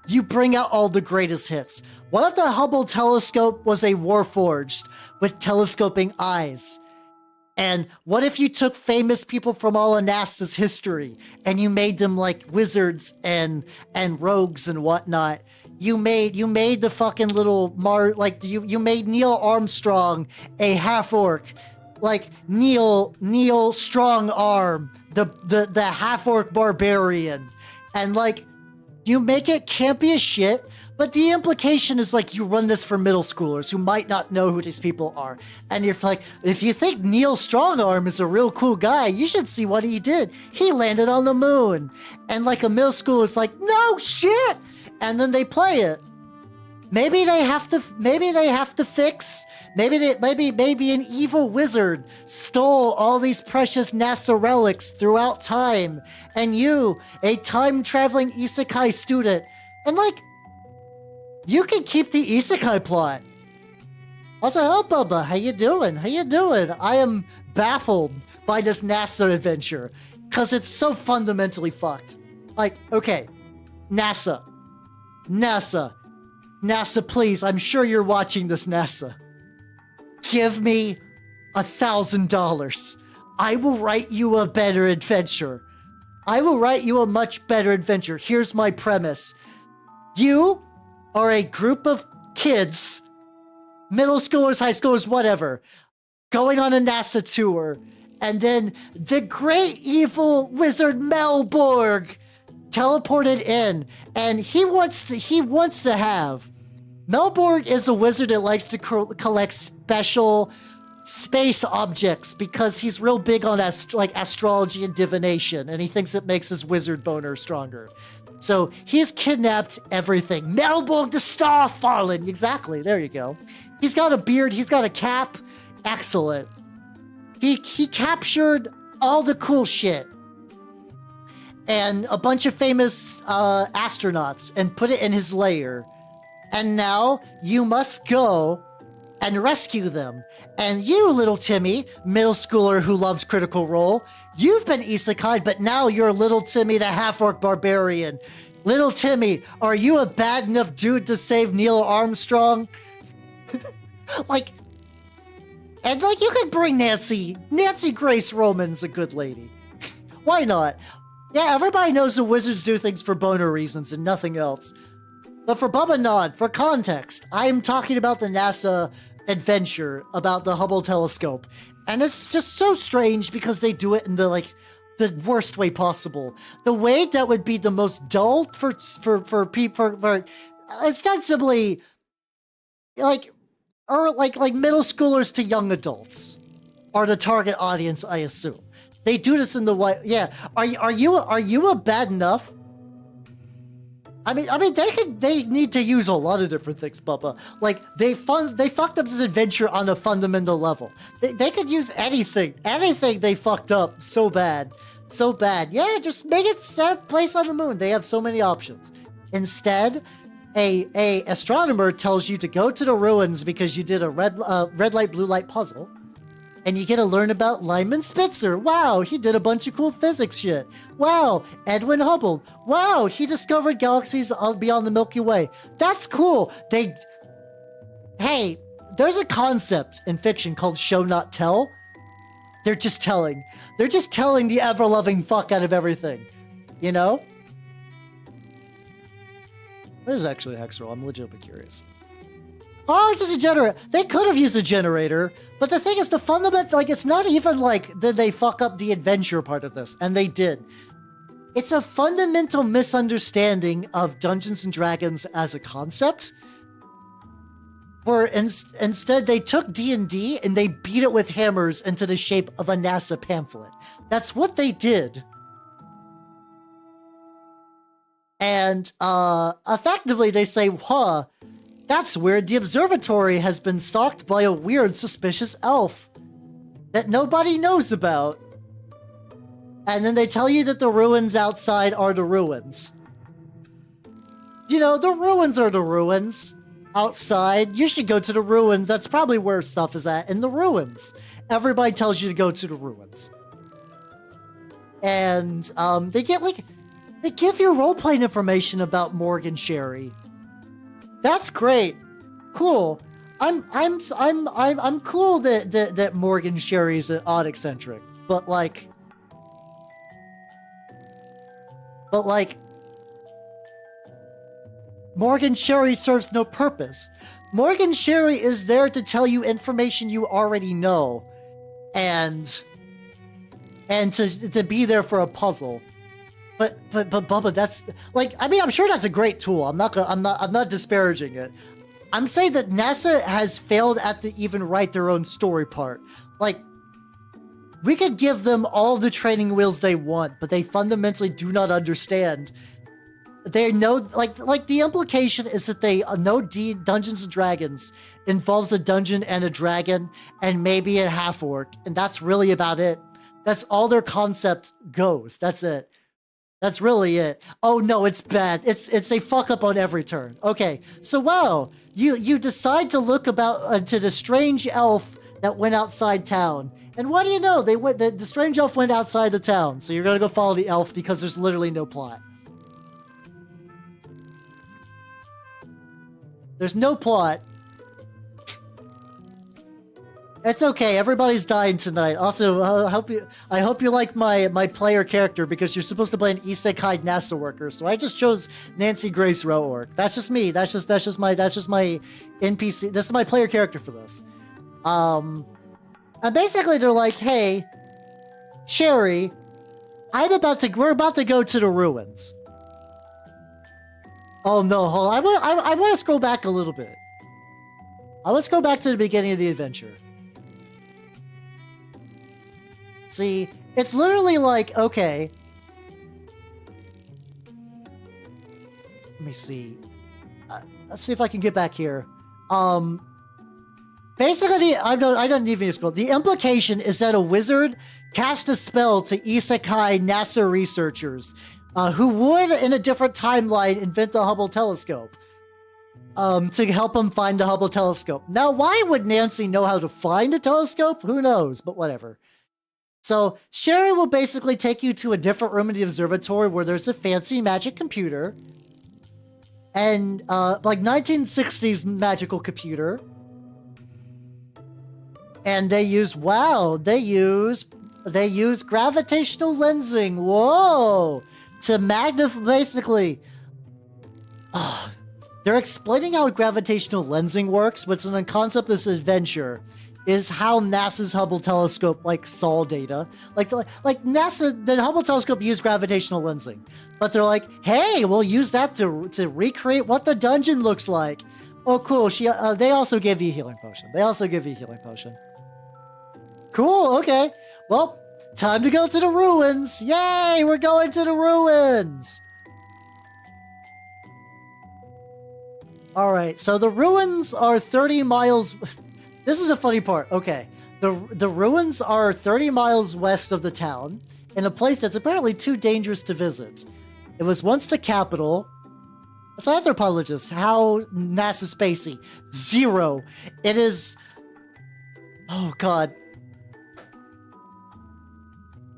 you bring out all the greatest hits? What if the Hubble telescope was a Warforged with telescoping eyes? And what if you took famous people from all of NASA's history and you made them like wizards and rogues and whatnot? You made the fucking little you made Neil Armstrong a half orc, like Neil Strong Arm, the half orc barbarian, and like you make it campy as shit. But the implication is like you run this for middle schoolers who might not know who these people are. And you're like, if you think Neil Strongarm is a real cool guy, you should see what he did. He landed on the moon. And like a middle schooler's like, no shit! And then they play it. Maybe they have to fix, maybe an evil wizard stole all these precious NASA relics throughout time. And you, a time-traveling isekai student, and like, you can keep the isekai plot. Also, hello, Bubba. How you doing? How you doing? I am baffled by this NASA adventure because it's so fundamentally fucked. Like, okay, NASA, please. I'm sure you're watching this, NASA. Give me $1,000. I will write you a better adventure. I will write you a much better adventure. Here's my premise. You are a group of kids, middle schoolers, high schoolers, whatever, going on a NASA tour, and then the great evil wizard Melborg teleported in, and he wants to have. Melborg is a wizard that likes to collect special space objects because he's real big on astrology and divination, and he thinks it makes his wizard boner stronger. So he's kidnapped everything. Melborg the Starfallen! Exactly, there you go. He's got a beard, he's got a cap. Excellent. He captured all the cool shit. And a bunch of famous astronauts and put it in his lair. And now you must go and rescue them. And you, little Timmy, middle schooler who loves Critical Role, you've been isekai'd, but now you're little Timmy the half-orc barbarian. Little Timmy, are you a bad enough dude to save Neil Armstrong? Like, and like you could bring Nancy Grace Roman's a good lady. Why not? Yeah, everybody knows the wizards do things for boner reasons and nothing else. But for Bubba Nod, for context, I am talking about the NASA adventure about the Hubble telescope. And it's just so strange because they do it in the worst way possible. The way that would be the most dull for people, for ostensibly like middle schoolers to young adults are the target audience, I assume. They do this in the way. Yeah. Are you a bad enough? I mean, they need to use a lot of different things, Bubba. Like, they fucked up this adventure on a fundamental level. They could use anything they fucked up so bad. Yeah, just make it set place on the moon. They have so many options. Instead, a astronomer tells you to go to the ruins because you did a red light, blue light puzzle. And you get to learn about Lyman Spitzer. Wow, he did a bunch of cool physics shit. Wow, Edwin Hubble. Wow, he discovered galaxies beyond the Milky Way. That's cool. Hey, there's a concept in fiction called show not tell. They're just telling the ever-loving fuck out of everything. You know? What is actually a hex roll? I'm legitimately curious. Oh, it's just a generator. They could have used a generator, but the thing is, the fundamental, it's not even did they fuck up the adventure part of this, and they did. It's a fundamental misunderstanding of Dungeons and Dragons as a concept, where instead they took D&D and they beat it with hammers into the shape of a NASA pamphlet. That's what they did. And effectively they say, huh, that's weird. The observatory has been stalked by a weird, suspicious elf that nobody knows about. And then they tell you that the ruins outside are the ruins. You know, the ruins are the ruins. Outside, you should go to the ruins. That's probably where stuff is at, in the ruins. Everybody tells you to go to the ruins. And they give you role-playing information about Morgan Sherry. That's great. Cool. I'm cool that Morgan Sherry's an odd eccentric, but Morgan Sherry serves no purpose. Morgan Sherry is there to tell you information you already know, and to be there for a puzzle. But Bubba, that's I'm sure that's a great tool. I'm not disparaging it. I'm saying that NASA has failed at the even write their own story part. We could give them all the training wheels they want, but they fundamentally do not understand. They know, the implication is that they know Dungeons and Dragons involves a dungeon and a dragon and maybe a half-orc, and that's really about it. That's all their concept goes. That's it. That's really it. Oh no, it's bad. It's a fuck up on every turn. Okay, so wow, you decide to look about to the strange elf that went outside town, and what do you know? The strange elf went outside the town. So you're gonna go follow the elf because there's literally no plot. There's no plot. It's okay. Everybody's dying tonight. Also, I hope you like my player character because you're supposed to play an isekai NASA worker. So I just chose Nancy Grace Rowork. That's just me. That's just my NPC. This is my player character for this. And basically they're like, hey, Sherry, we're about to go to the ruins. Oh no, hold on. I want to scroll back a little bit. Let's go back to the beginning of the adventure. See, it's literally okay. Let me see. Let's see if I can get back here. Basically, I don't even scroll. The implication is that a wizard cast a spell to isekai NASA researchers who would, in a different timeline, invent the Hubble telescope. to help him find the Hubble telescope. Now, why would Nancy know how to find a telescope? Who knows, but whatever. So Sherry will basically take you to a different room in the observatory where there's a fancy magic computer. And like 1960s magical computer. And they use gravitational lensing. Whoa! To magnify, basically. They're explaining how gravitational lensing works, which is a concept of this adventure, is how NASA's Hubble telescope saw data. Like NASA, the Hubble telescope used gravitational lensing, but they're like, hey, we'll use that to recreate what the dungeon looks like. Oh, cool. They also give you a healing potion. Cool. Okay. Well, time to go to the ruins. Yay! We're going to the ruins. All right. So the ruins are 30 miles. This is the funny part. Okay. The ruins are 30 miles west of the town in a place that's apparently too dangerous to visit. It was once the capital. As an anthropologist, how NASA spacey? 0. It is. Oh, God.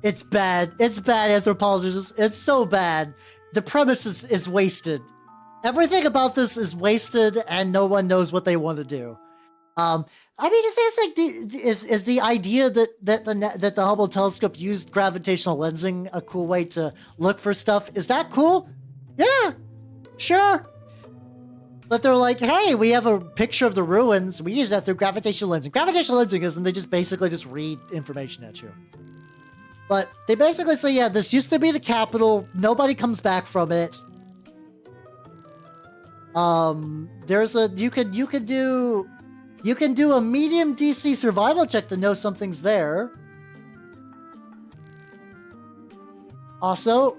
It's bad. It's bad, anthropologists. It's so bad. The premise is wasted. Everything about this is wasted, and no one knows what they want to do. I mean, the thing is the idea that the Hubble telescope used gravitational lensing, a cool way to look for stuff. Is that cool? Yeah, sure. But they're like, hey, we have a picture of the ruins. We use that through gravitational lensing. Gravitational lensing isn't they just basically just read information at you. But they basically say, yeah, this used to be the capital. Nobody comes back from it. There's a you can do a medium DC survival check to know something's there. Also,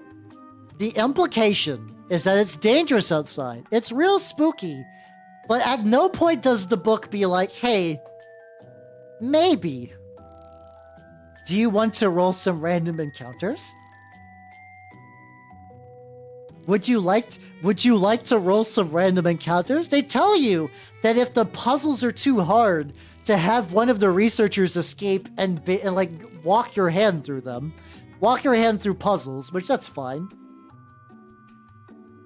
the implication is that it's dangerous outside. It's real spooky. But at no point does the book be like, hey, maybe. Do you want to roll some random encounters? Would you like to roll some random encounters? They tell you that if the puzzles are too hard, to have one of the researchers escape and like walk your hand through them. Walk your hand through puzzles, which that's fine.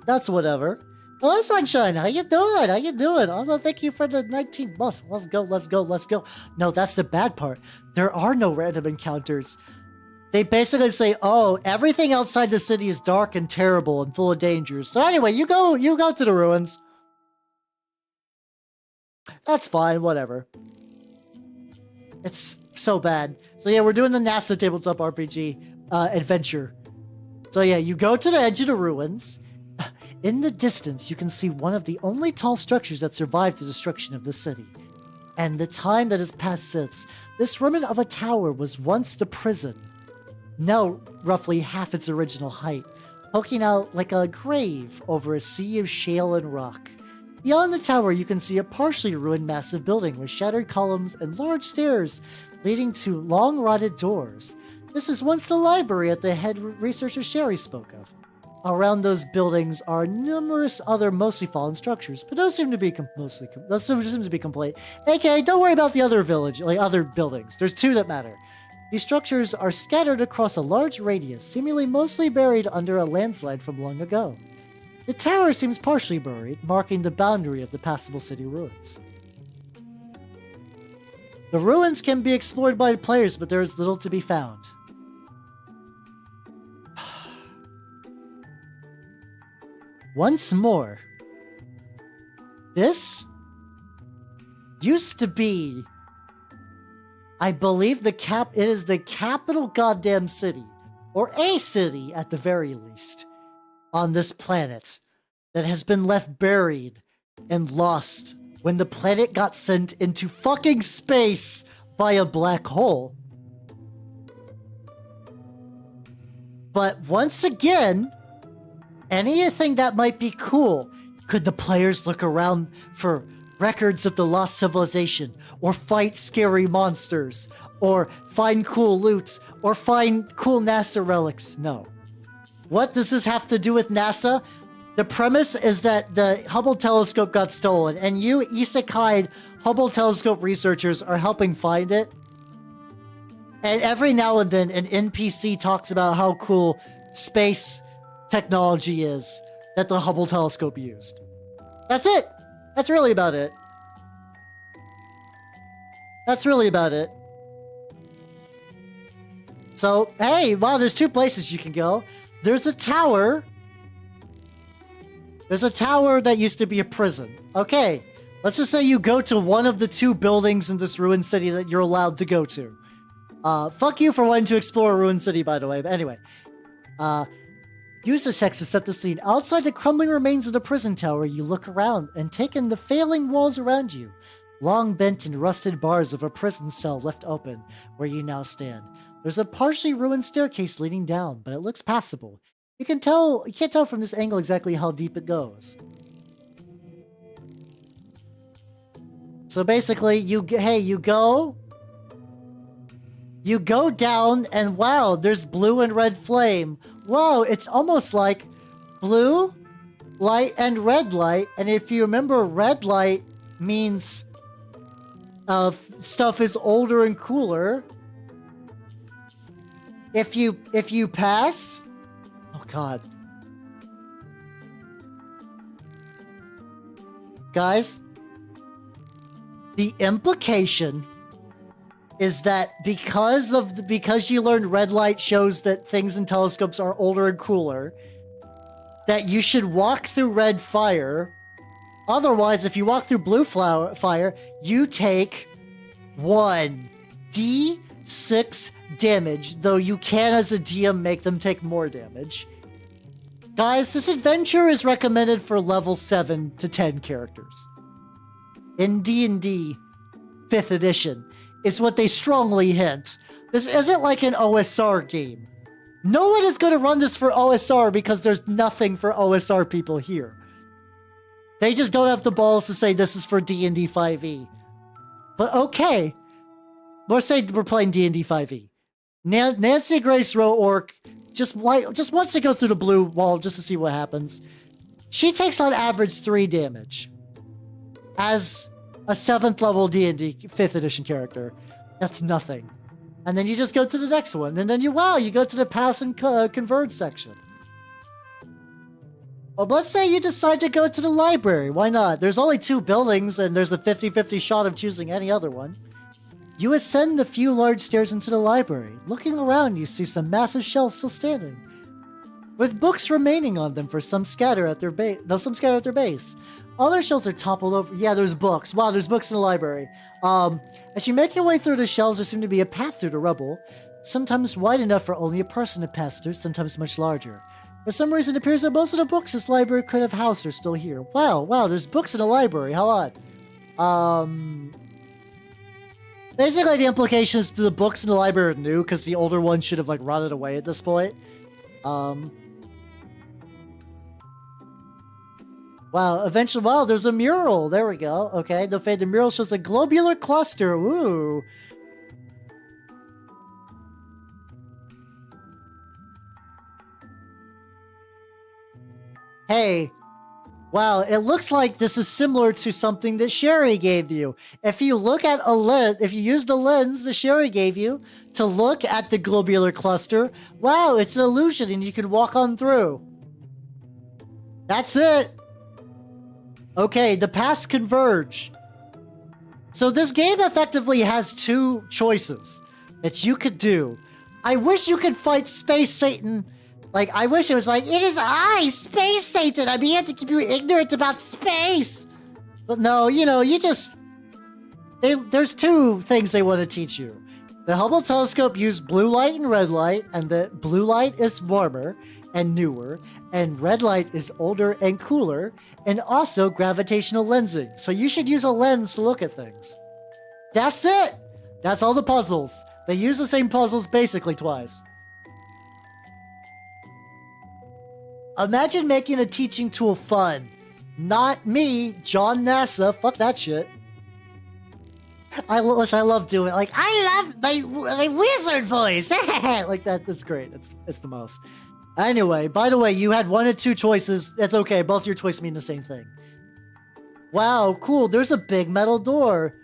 That's whatever. Hello, Sunshine. How you doing? Also, thank you for the 19 months. Let's go. No, that's the bad part. There are no random encounters. They basically say, oh, everything outside the city is dark and terrible and full of dangers. So anyway, you go to the ruins. That's fine, whatever. It's so bad. So yeah, we're doing the NASA tabletop RPG adventure. So yeah, you go to the edge of the ruins. In the distance, you can see one of the only tall structures that survived the destruction of the city. And the time that has passed since, this remnant of a tower was once the prison. Now roughly half its original height, poking out like a grave over a sea of shale and rock. Beyond the tower, you can see a partially ruined massive building with shattered columns and large stairs leading to long rotted doors. This is once the library that the head researcher Sherry spoke of. Around those buildings are numerous other mostly fallen structures, but those seem to be complete. Okay, don't worry about the other other buildings. There's 2 that matter. These structures are scattered across a large radius, seemingly mostly buried under a landslide from long ago. The tower seems partially buried, marking the boundary of the passable city ruins. The ruins can be explored by players, but there is little to be found. Once more, this used to be, I believe it is the capital goddamn city, or a city at the very least, on this planet that has been left buried and lost when the planet got sent into fucking space by a black hole. But once again, anything that might be cool. Could the players look around for records of the lost civilization, or fight scary monsters, or find cool loot, or find cool NASA relics? No. What does this have to do with NASA? The premise is that the Hubble telescope got stolen, and you isekai Hubble telescope researchers are helping find it. And every now and then, an NPC talks about how cool space technology is that the Hubble telescope used. That's it. That's really about it. That's really about it. So, hey, wow, there's 2 places you can go. There's a tower. There's a tower that used to be a prison. Okay, let's just say you go to one of the 2 buildings in this ruined city that you're allowed to go to. Fuck you for wanting to explore a ruined city, by the way. But anyway, use this hex to set the scene. Outside the crumbling remains of the prison tower, you look around and take in the failing walls around you. Long bent and rusted bars of a prison cell left open, where you now stand. There's a partially ruined staircase leading down, but it looks passable. You can't tell from this angle exactly how deep it goes. So basically, you go down, and wow, there's blue and red flame. Wow, it's almost like blue light and red light. And if you remember, red light means stuff is older and cooler. If you pass, oh god, guys, the implication is that because you learned red light shows that things in telescopes are older and cooler, that you should walk through red fire. Otherwise, if you walk through blue fire, you take 1d6 damage, though you can, as a DM, make them take more damage. Guys, this adventure is recommended for level 7 to 10 characters. In D&D 5th edition is what they strongly hint. This isn't like an OSR game. No one is going to run this for OSR because there's nothing for OSR people here. They just don't have the balls to say this is for D&D 5e. But okay. Let's say we're playing D&D 5e. Nancy Grace Row Orc just wants to go through the blue wall just to see what happens. She takes on average 3 damage. As a 7th level D&D 5th edition character. That's nothing. And then you just go to the next one. And then you go to the pass and converge section. Well, let's say you decide to go to the library. Why not? There's only 2 buildings, and there's a 50-50 shot of choosing any other one. You ascend the few large stairs into the library. Looking around, you see some massive shelves still standing, with books remaining on them, for some scatter at their base. Other shelves are toppled over. Yeah, there's books. Wow, there's books in the library. As you make your way through the shelves, there seems to be a path through the rubble, sometimes wide enough for only a person to pass through, sometimes much larger. For some reason, it appears that most of the books this library could have housed are still here. Wow, there's books in the library. How odd. Basically, the implication is the books in the library are new, because the older ones should have, rotted away at this point. Wow, eventually, there's a mural. There we go. Okay, the mural shows a globular cluster. Ooh. Hey. Wow, it looks like this is similar to something that Sherry gave you. If you look at a lens, if you use the lens that Sherry gave you to look at the globular cluster, wow, it's an illusion and you can walk on through. That's it. Okay, the paths converge. So this game effectively has 2 choices that you could do. I wish you could fight Space Satan. I wish it was it is I, Space Satan. I began to keep you ignorant about space. But no, you just... There's 2 things they want to teach you. The Hubble telescope used blue light and red light, and the blue light is warmer and newer, and red light is older and cooler, and also gravitational lensing. So you should use a lens to look at things. That's it! That's all the puzzles. They use the same puzzles basically twice. Imagine making a teaching tool fun. Not me, John NASA. Fuck that shit. I love doing it. I love my wizard voice. That's great. It's the most. Anyway, by the way, you had one of two choices. That's okay. Both your choices mean the same thing. Wow, cool. There's a big metal door.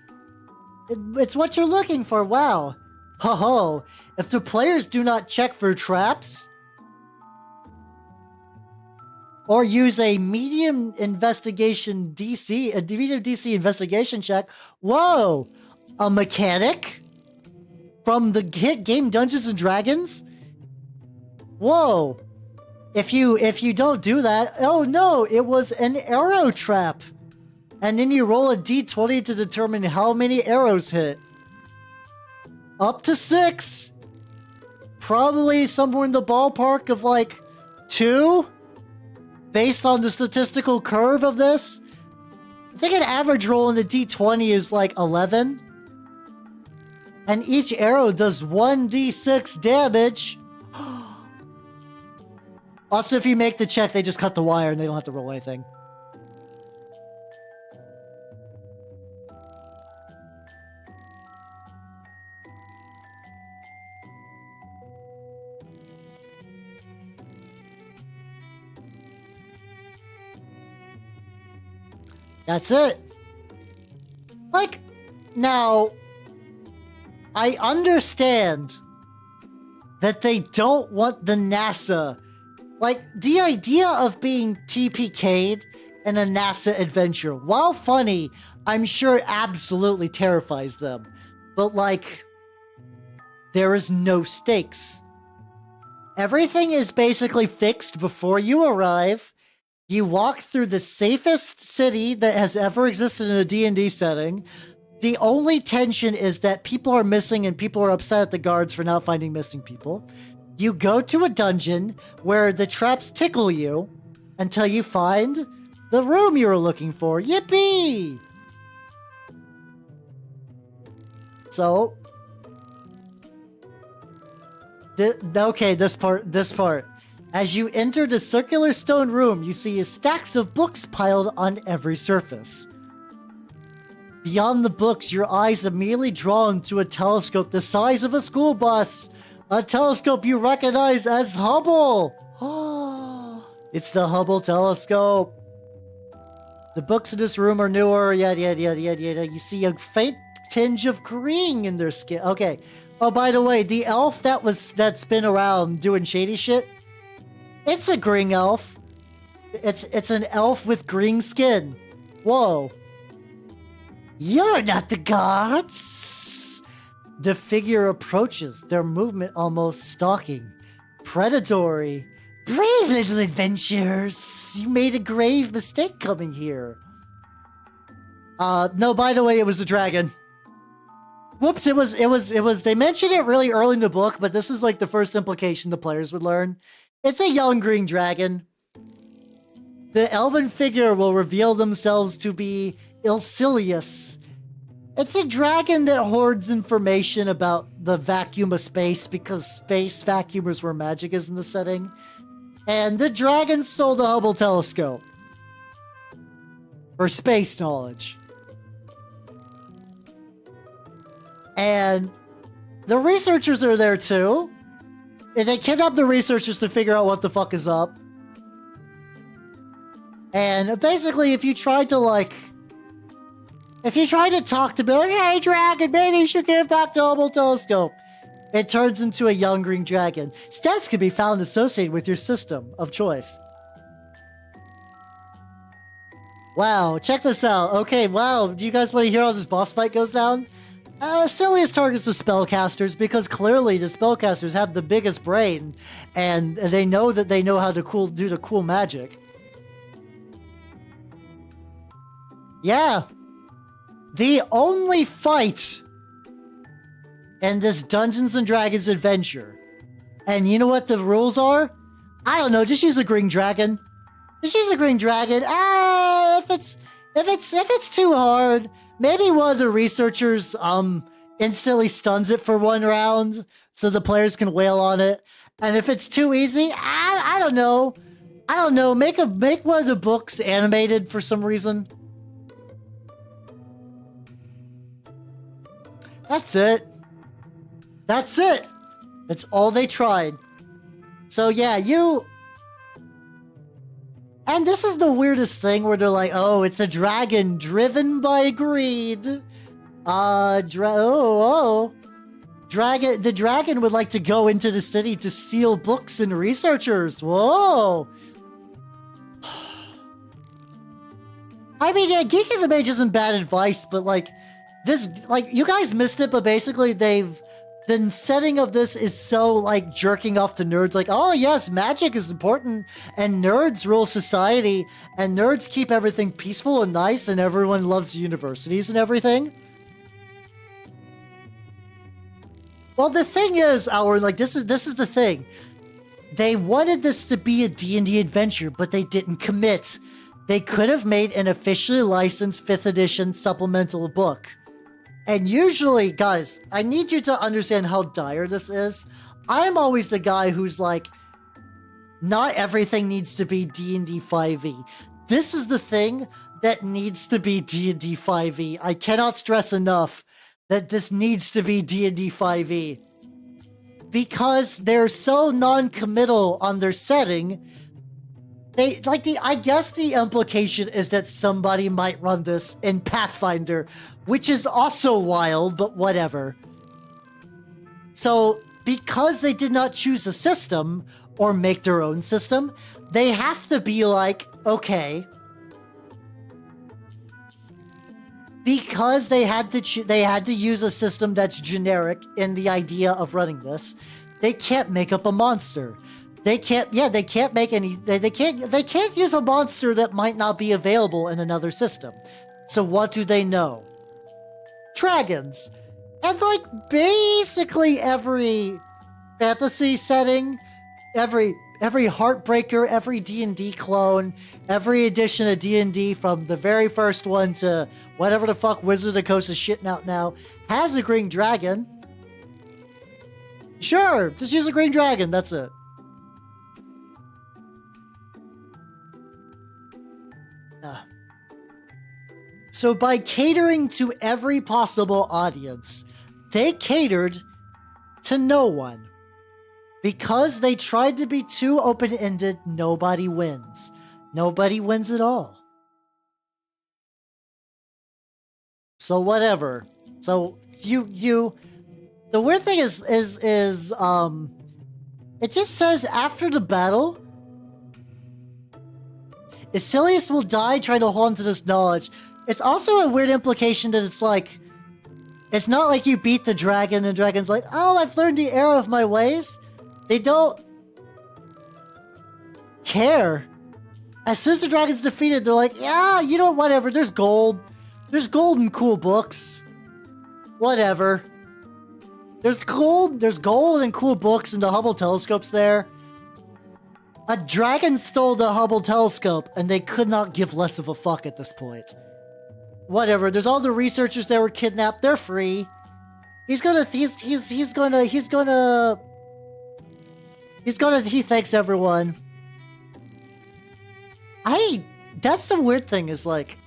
It's what you're looking for. Wow. Ho ho. If the players do not check for traps or use a medium investigation DC, a medium DC investigation check. Whoa. A mechanic from the hit game Dungeons and Dragons? Whoa. If you don't do that, oh no, it was an arrow trap. And then you roll a d20 to determine how many arrows hit. Up to 6. Probably somewhere in the ballpark of like 2. Based on the statistical curve of this. I think an average roll in the d20 is like 11. And each arrow does 1d6 damage. Also, if you make the check, they just cut the wire and they don't have to roll anything. That's it. Like, now, I understand that they don't want the NASA. Like, the idea of being TPK'd in a NASA adventure, while funny, I'm sure it absolutely terrifies them. But, like, there is no stakes. Everything is basically fixed before you arrive. You walk through the safest city that has ever existed in a D&D setting. The only tension is that people are missing and people are upset at the guards for not finding missing people. You go to a dungeon where the traps tickle you until you find the room you were looking for. Yippee! So, okay, this part. As you enter the circular stone room, you see stacks of books piled on every surface. Beyond the books, your eyes immediately drawn to a telescope the size of a school bus. A telescope you recognize as Hubble. It's the Hubble telescope. The books in this room are newer, yada yada yada yada yada. You see a faint tinge of green in their skin. Okay. Oh, by the way, the elf that's been around doing shady shit, it's a green elf. It's an elf with green skin. Whoa. You're not the guards. The figure approaches, their movement almost stalking. Predatory. Brave little adventurers. You made a grave mistake coming here. No, by the way, it was a dragon. Whoops, it was, they mentioned it really early in the book, but this is like the first implication the players would learn. It's a young green dragon. The elven figure will reveal themselves to be Ilcilius. It's a dragon that hoards information about the vacuum of space because space vacuumers where magic is in the setting. And the dragon stole the Hubble telescope. For space knowledge. And the researchers are there too. And they kidnap the researchers to figure out what the fuck is up. And basically, if you try to talk to be like, hey, dragon, maybe you should give back the Hubble telescope, it turns into a young green dragon. Stats can be found associated with your system of choice. Wow, check this out. Okay, wow, do you guys want to hear how this boss fight goes down? Silius targets the spellcasters because clearly the spellcasters have the biggest brain and they know that they know how to do the cool magic. Yeah. The only fight in this Dungeons and Dragons adventure. And you know what the rules are? I don't know, just use a green dragon. Just use a green dragon. If it's too hard, maybe one of the researchers instantly stuns it for one round so the players can wail on it. And if it's too easy, I don't know. Make one of the books animated for some reason. That's it. That's all they tried. So yeah, you... And this is the weirdest thing where they're like, oh, it's a dragon driven by greed. The dragon would like to go into the city to steal books and researchers. Whoa. I mean, yeah, Geeking the Mage isn't bad advice, but like, this, like, you guys missed it, but basically the setting of this is so, like, jerking off to nerds, like, oh yes, magic is important, and nerds rule society, and nerds keep everything peaceful and nice, and everyone loves universities and everything. Well, the thing is, Auron, like, this is the thing. They wanted this to be a D&D adventure, but they didn't commit. They could have made an officially licensed 5th edition supplemental book. And usually, guys, I need you to understand how dire this is. I'm always the guy who's like, not everything needs to be D&D 5e. This is the thing that needs to be D&D 5e. I cannot stress enough that this needs to be D&D 5e. Because they're so non-committal on their setting. I guess the implication is that somebody might run this in Pathfinder, which is also wild, but whatever. So, because they did not choose a system, or make their own system, they have to be like, okay. Because they had to use a system that's generic in the idea of running this, they can't make up a monster. They can't make any, they can't use a monster that might not be available in another system. So what do they know? Dragons. And like basically every fantasy setting, every Heartbreaker, every D&D clone, every edition of D&D from the very first one to whatever the fuck Wizard of the Coast is shitting out now, has a green dragon. Sure, just use a green dragon, that's it. So by catering to every possible audience, they catered to no one. Because they tried to be too open-ended, nobody wins. Nobody wins at all. So whatever. So the weird thing is it just says after the battle, Isilius will die trying to hold on to this knowledge. It's also a weird implication that it's like, it's not like you beat the dragon and the dragon's like, oh, I've learned the error of my ways. They don't care. As soon as the dragon's defeated, they're like, yeah, you know, whatever, there's gold. There's gold and cool books. Whatever. There's gold and cool books and the Hubble telescope's there. A dragon stole the Hubble telescope and they could not give less of a fuck at this point. Whatever, there's all the researchers that were kidnapped, they're free. He thanks everyone. That's the weird thing is like,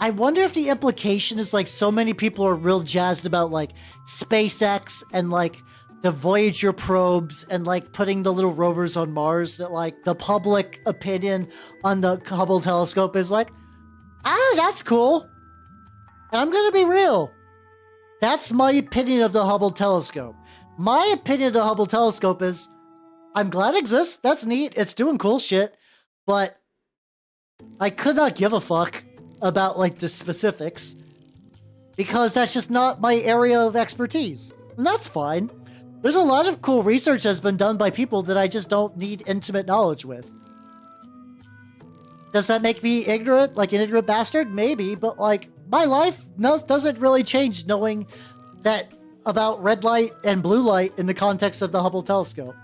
I wonder if the implication is like so many people are real jazzed about like SpaceX and like the Voyager probes and like putting the little rovers on Mars that like the public opinion on the Hubble telescope is like, that's cool. And I'm gonna be real. That's my opinion of the Hubble telescope. My opinion of the Hubble telescope is, I'm glad it exists. That's neat. It's doing cool shit. But I could not give a fuck about like the specifics because that's just not my area of expertise. And that's fine. There's a lot of cool research that's been done by people that I just don't need intimate knowledge with. Does that make me ignorant, like an ignorant bastard? Maybe, but like my life doesn't really change knowing that about red light and blue light in the context of the Hubble telescope.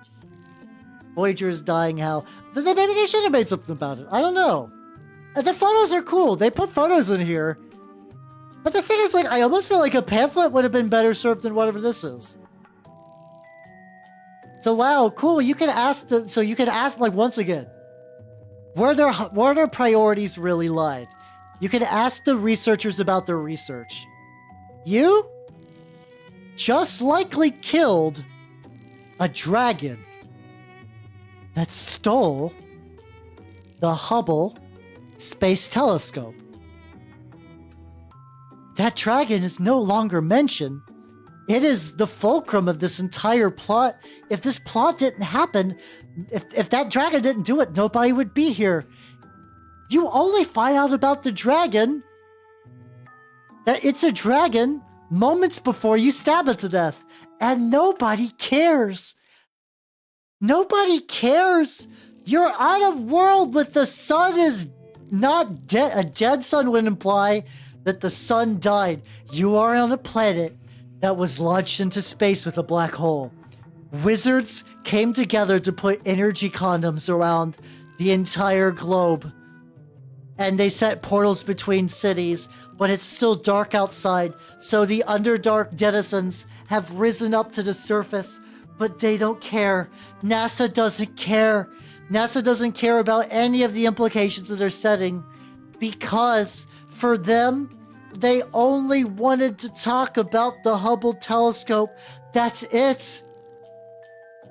Voyager is dying how? Maybe they should have made something about it. I don't know. The photos are cool. They put photos in here. But the thing is, like, I almost feel like a pamphlet would have been better served than whatever this is. So wow, cool. You can ask like once again, where their priorities really lied. You can ask the researchers about their research. You just likely killed a dragon that stole the Hubble Space Telescope. That dragon is no longer mentioned. It is the fulcrum of this entire plot. If this plot didn't happen, if that dragon didn't do it, nobody would be here. You only find out about the dragon, that it's a dragon, moments before you stab it to death. And nobody cares. Nobody cares. You're on a world with the sun is not dead. A dead sun would imply that the sun died. You are on a planet that was launched into space with a black hole. Wizards came together to put energy condoms around the entire globe. And they set portals between cities, but it's still dark outside, so the Underdark denizens have risen up to the surface, but they don't care. NASA doesn't care. NASA doesn't care about any of the implications of their setting, because for them, they only wanted to talk about the Hubble telescope. That's it.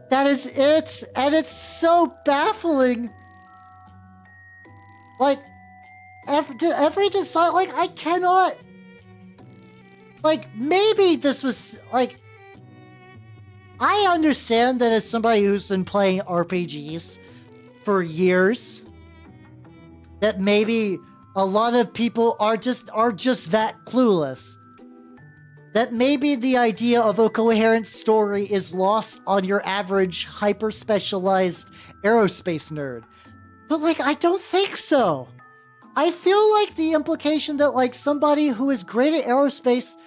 That is it. And it's so baffling. Like, every design, like, I cannot. Like, maybe this was, like, I understand that as somebody who's been playing RPGs for years, that maybe a lot of people are just that clueless. That maybe the idea of a coherent story is lost on your average hyper-specialized aerospace nerd. But, like, I don't think so. I feel like the implication that, like, somebody who is great at aerospace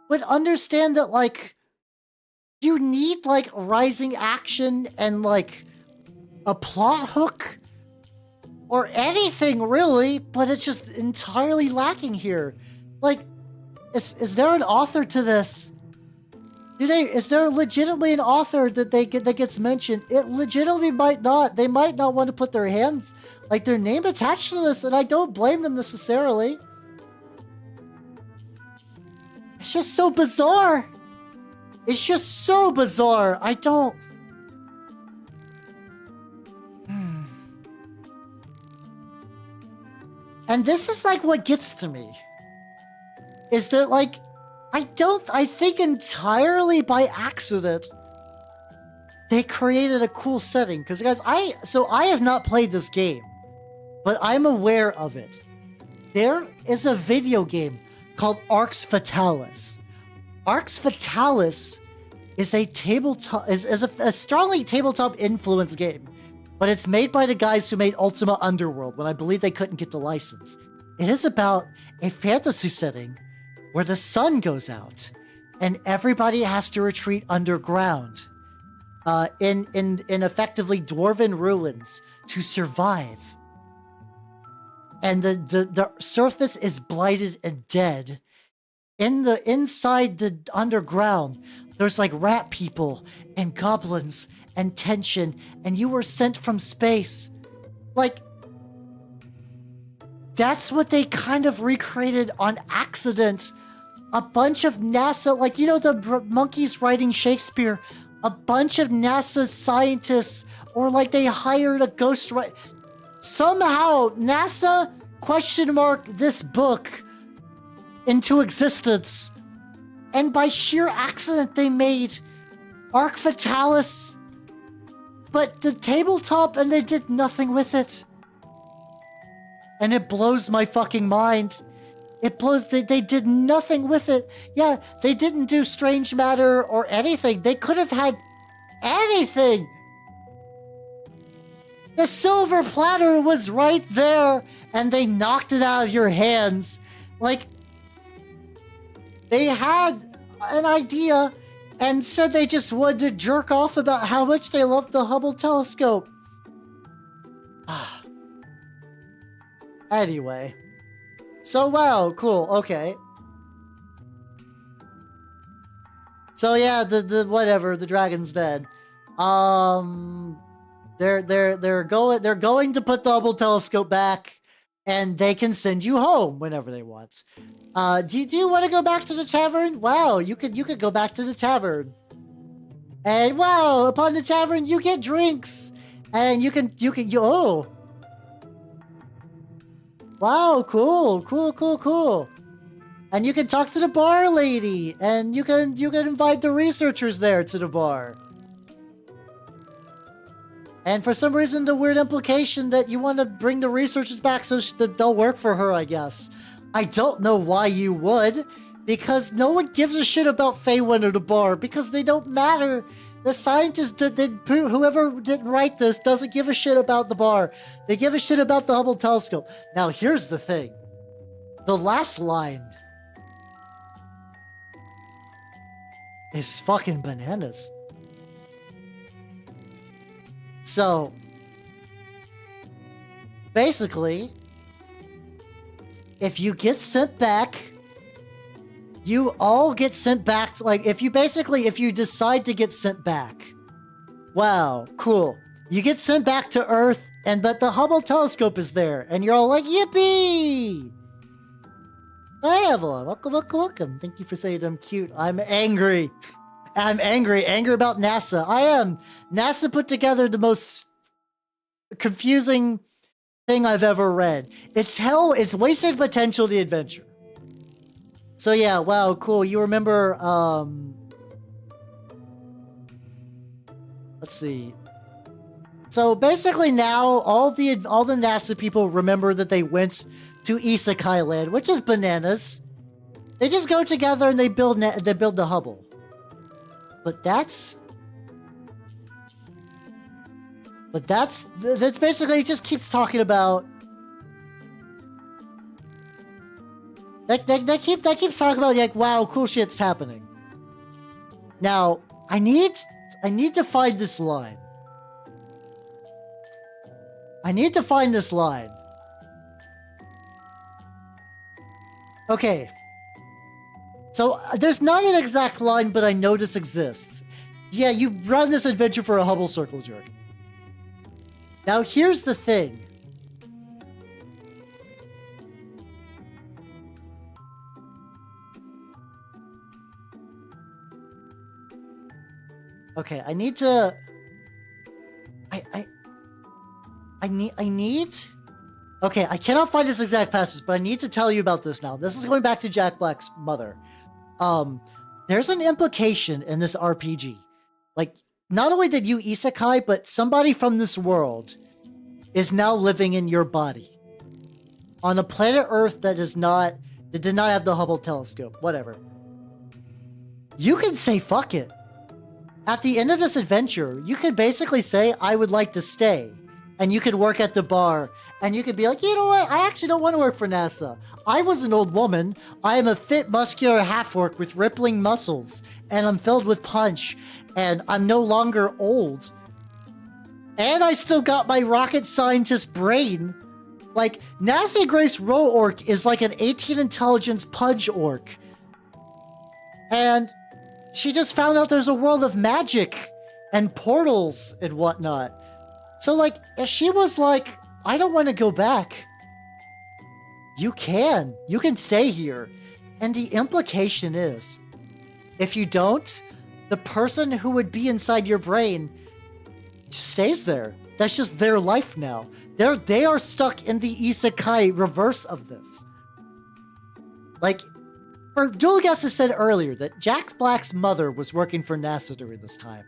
would understand that, like, you need, like, rising action and, like, a plot hook or anything, really, but it's just entirely lacking here. Like, is there an author to this? Is there legitimately an author that that gets mentioned? It legitimately might not. They might not want to put their hands, like, their name attached to this, and I don't blame them necessarily. It's just so bizarre. It's just so bizarre. I don't... And this is, like, what gets to me. Is that, like, I think entirely by accident, they created a cool setting. Because, guys, I have not played this game, but I'm aware of it. There is a video game called Arx Fatalis. Arx Fatalis is a tabletop, is a strongly tabletop influence game, but it's made by the guys who made Ultima Underworld when I believe they couldn't get the license. It is about a fantasy setting where the sun goes out and everybody has to retreat underground in effectively dwarven ruins to survive. And the surface is blighted and dead. Inside the underground, there's like rat people and goblins and tension, and you were sent from space. Like, that's what they kind of recreated on accident. A bunch of NASA, like, you know, the monkeys writing Shakespeare, a bunch of NASA scientists, or like they hired a ghostwriter. Somehow NASA ? This book into existence, and by sheer accident they made Arx Fatalis, but the tabletop, and they did nothing with it. And it blows my fucking mind. It blows, they did nothing with it. Yeah, they didn't do Strange Matter or anything. They could have had anything. The silver platter was right there, and they knocked it out of your hands. Like, they had an idea and said they just wanted to jerk off about how much they loved the Hubble telescope. Anyway. So, wow, cool, okay. So yeah, the whatever, the dragon's dead. They're going to put the Hubble telescope back, and they can send you home whenever they want. Do you want to go back to the tavern? Wow, you could go back to the tavern. And wow, upon the tavern, you get drinks. And oh. Wow, cool. And you can talk to the bar lady. And you can invite the researchers there to the bar. And for some reason, the weird implication that you want to bring the researchers back so that they'll work for her, I guess. I don't know why you would, because no one gives a shit about Feywind or the bar, because they don't matter. The scientists, whoever didn't write this, doesn't give a shit about the bar. They give a shit about the Hubble telescope. Now, here's the thing. The last line is fucking bananas. So, basically, if you get sent back, you all get sent back. Like, if you decide to get sent back, wow, cool. You get sent back to Earth, but the Hubble telescope is there, and you're all like, yippee! Hi, Evelyn. Welcome. Thank you for saying I'm cute. I'm angry. Angry about NASA. I am. NASA put together the most confusing thing I've ever read. It's wasted potential, the adventure. So yeah, wow, cool. You remember, let's see. So basically now, all the NASA people remember that they went to Isekai Land, which is bananas. They just go together and they build the Hubble. But that's basically, it just keeps talking about that keeps talking about, like, wow, cool shit's happening. Now, I need to find this line. Okay. So, there's not an exact line, but I know this exists. Yeah, you run this adventure for a Hubble circle jerk. Now, here's the thing. Okay, I need to... I need... Okay, I cannot find this exact passage, but I need to tell you about this now. This is going back to Jack Black's mother. There's an implication in this RPG. Like, not only did you isekai, but somebody from this world is now living in your body. On a planet Earth that did not have the Hubble telescope. Whatever. You can say fuck it. At the end of this adventure, you could basically say, I would like to stay. And you could work at the bar, and you could be like, you know what? I actually don't want to work for NASA. I was an old woman. I am a fit, muscular half-orc with rippling muscles, and I'm filled with punch, and I'm no longer old. And I still got my rocket scientist brain. Like, NASA Grace Row Orc is like an 18 intelligence pudge orc. And she just found out there's a world of magic and portals and whatnot. So, like, if she was like, I don't want to go back, you can stay here. And the implication is, if you don't, the person who would be inside your brain stays there. That's just their life now. They are stuck in the isekai reverse of this. Like, Dual Guesses said earlier that Jack Black's mother was working for NASA during this time.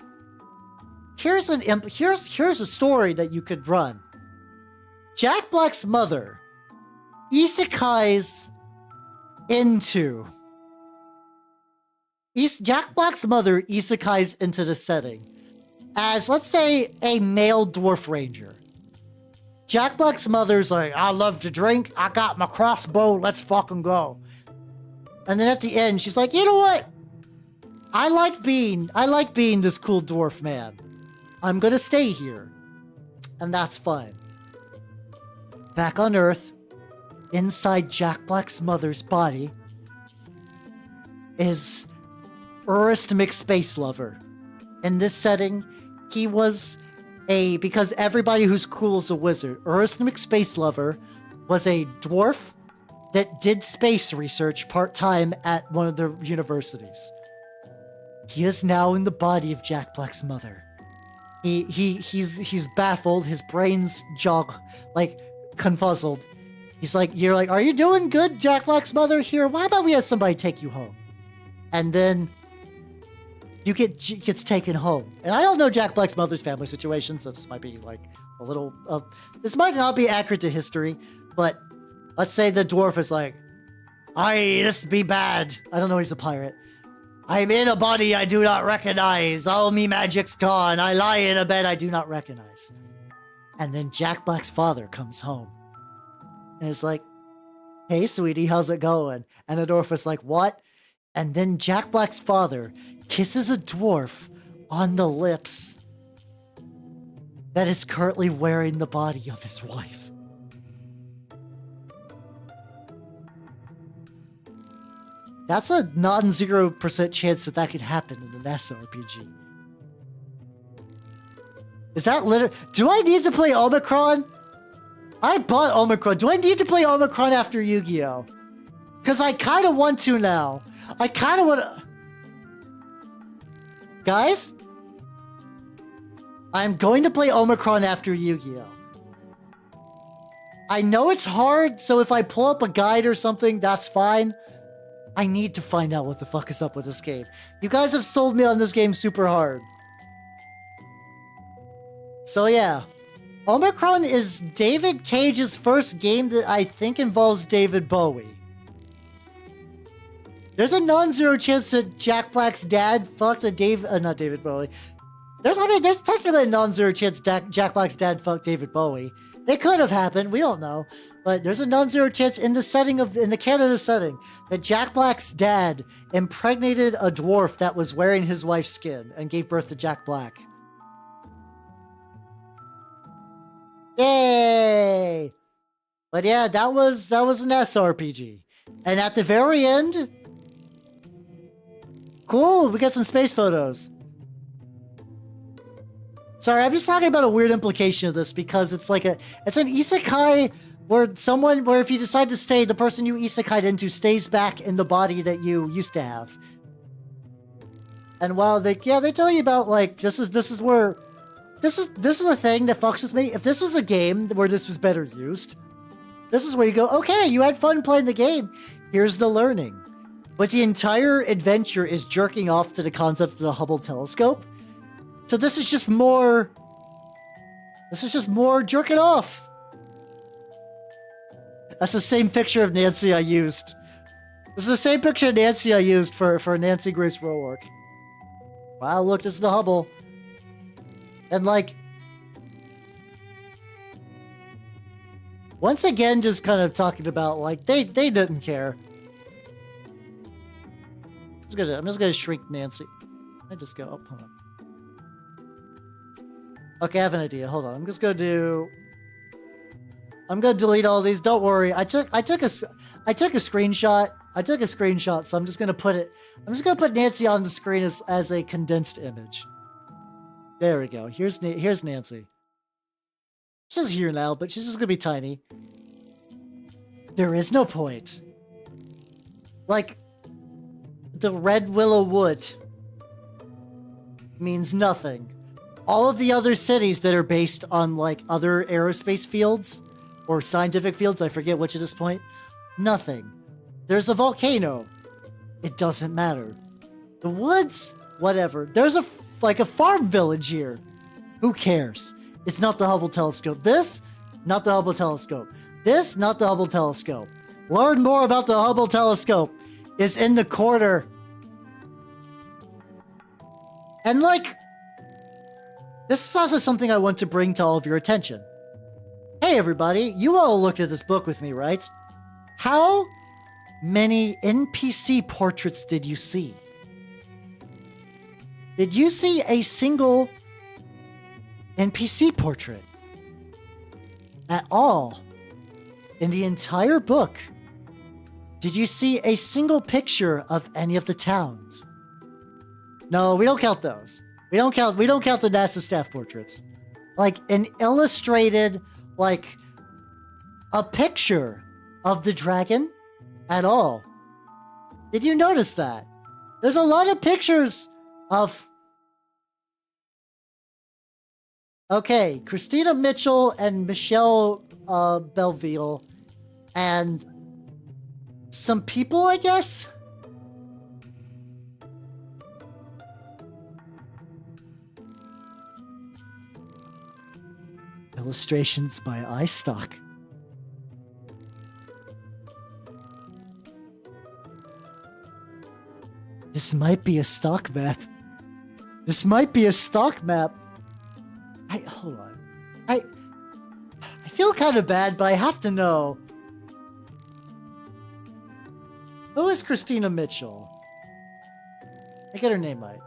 Here's a story that you could run. Jack Black's mother isekais into... Jack Black's mother isekais into the setting as, let's say, a male dwarf ranger. Jack Black's mother's like, I love to drink, I got my crossbow, let's fucking go. And then at the end, she's like, you know what? I like being this cool dwarf man. I'm gonna stay here. And that's fine. Back on Earth, inside Jack Black's mother's body, is Urist McSpace Lover. In this setting, he was because everybody who's cool is a wizard. Urist McSpace Lover was a dwarf that did space research part-time at one of the universities. He is now in the body of Jack Black's mother. He's baffled. His brain's like confuzzled. He's like, you're like, are you doing good, Jack Black's mother? Here, why about we have somebody take you home? And then gets taken home. And I don't know Jack Black's mother's family situation, so this might be like a little. This might not be accurate to history, but let's say the dwarf is like, this be bad. I don't know. He's a pirate. I'm in a body I do not recognize. All me magic's gone. I lie in a bed I do not recognize. And then Jack Black's father comes home. And it's like, hey, sweetie, how's it going? And the dwarf is like, what? And then Jack Black's father kisses a dwarf on the lips that is currently wearing the body of his wife. That's a non-0% chance that could happen in the NASA RPG. Is that literally... Do I need to play Omicron? I bought Omicron. Do I need to play Omicron after Yu-Gi-Oh? Because I kind of want to now. I kind of want to... Guys? I'm going to play Omicron after Yu-Gi-Oh. I know it's hard, so if I pull up a guide or something, that's fine. I need to find out what the fuck is up with this game. You guys have sold me on this game super hard. So yeah. Omicron is David Cage's first game that I think involves David Bowie. There's a non-zero chance that Jack Black's dad fucked a not David Bowie. There's technically a non-zero chance Jack Black's dad fucked David Bowie. It could have happened, we don't know. But there's a non-zero chance in the Canada setting that Jack Black's dad impregnated a dwarf that was wearing his wife's skin and gave birth to Jack Black. Yay! But yeah, that was an SRPG. And at the very end, cool, we got some space photos. Sorry, I'm just talking about a weird implication of this because it's like it's an isekai where if you decide to stay, the person you isekai'd into stays back in the body that you used to have. And while they tell you about like this is the thing that fucks with me. If this was a game where this was better used, this is where you go, okay, you had fun playing the game. Here's the learning. But the entire adventure is jerking off to the concept of the Hubble telescope. So this is just more jerking off. That's the same picture of Nancy I used. This is the same picture of Nancy I used for Nancy Grace Rowark. Wow, look, this is the Hubble. And like, once again, just kind of talking about like, they didn't care. I'm just gonna shrink Nancy. I just go, hold on. Okay, I have an idea. Hold on. I'm gonna delete all these. Don't worry. I took a screenshot. So I'm just gonna put Nancy on the screen as a condensed image. There we go. Here's Nancy. She's here now, but she's just gonna be tiny. There is no point. Like, the Red Willow Wood means nothing. All of the other cities that are based on like other aerospace fields or scientific fields, I forget which at this point, nothing. There's a volcano. It doesn't matter. The woods, whatever. There's a farm village here. Who cares? It's not the Hubble telescope. This, not the Hubble telescope. This, not the Hubble telescope. Learn more about the Hubble telescope is in the corner. And like, this is also something I want to bring to all of your attention. Hey everybody, you all looked at this book with me, right? How many NPC portraits did you see? Did you see a single NPC portrait? At all? In the entire book? Did you see a single picture of any of the towns? No, we don't count those. We don't count the NASA staff portraits. Like an illustrated, like a picture of the dragon at all. Did you notice that? There's a lot of pictures of... Okay, Christina Mitchell and Michelle Belleville and some people, I guess? Illustrations by iStock. This might be a stock map. This might be a stock map. Hold on. I feel kind of bad, but I have to know. Who is Christina Mitchell? I get her name right.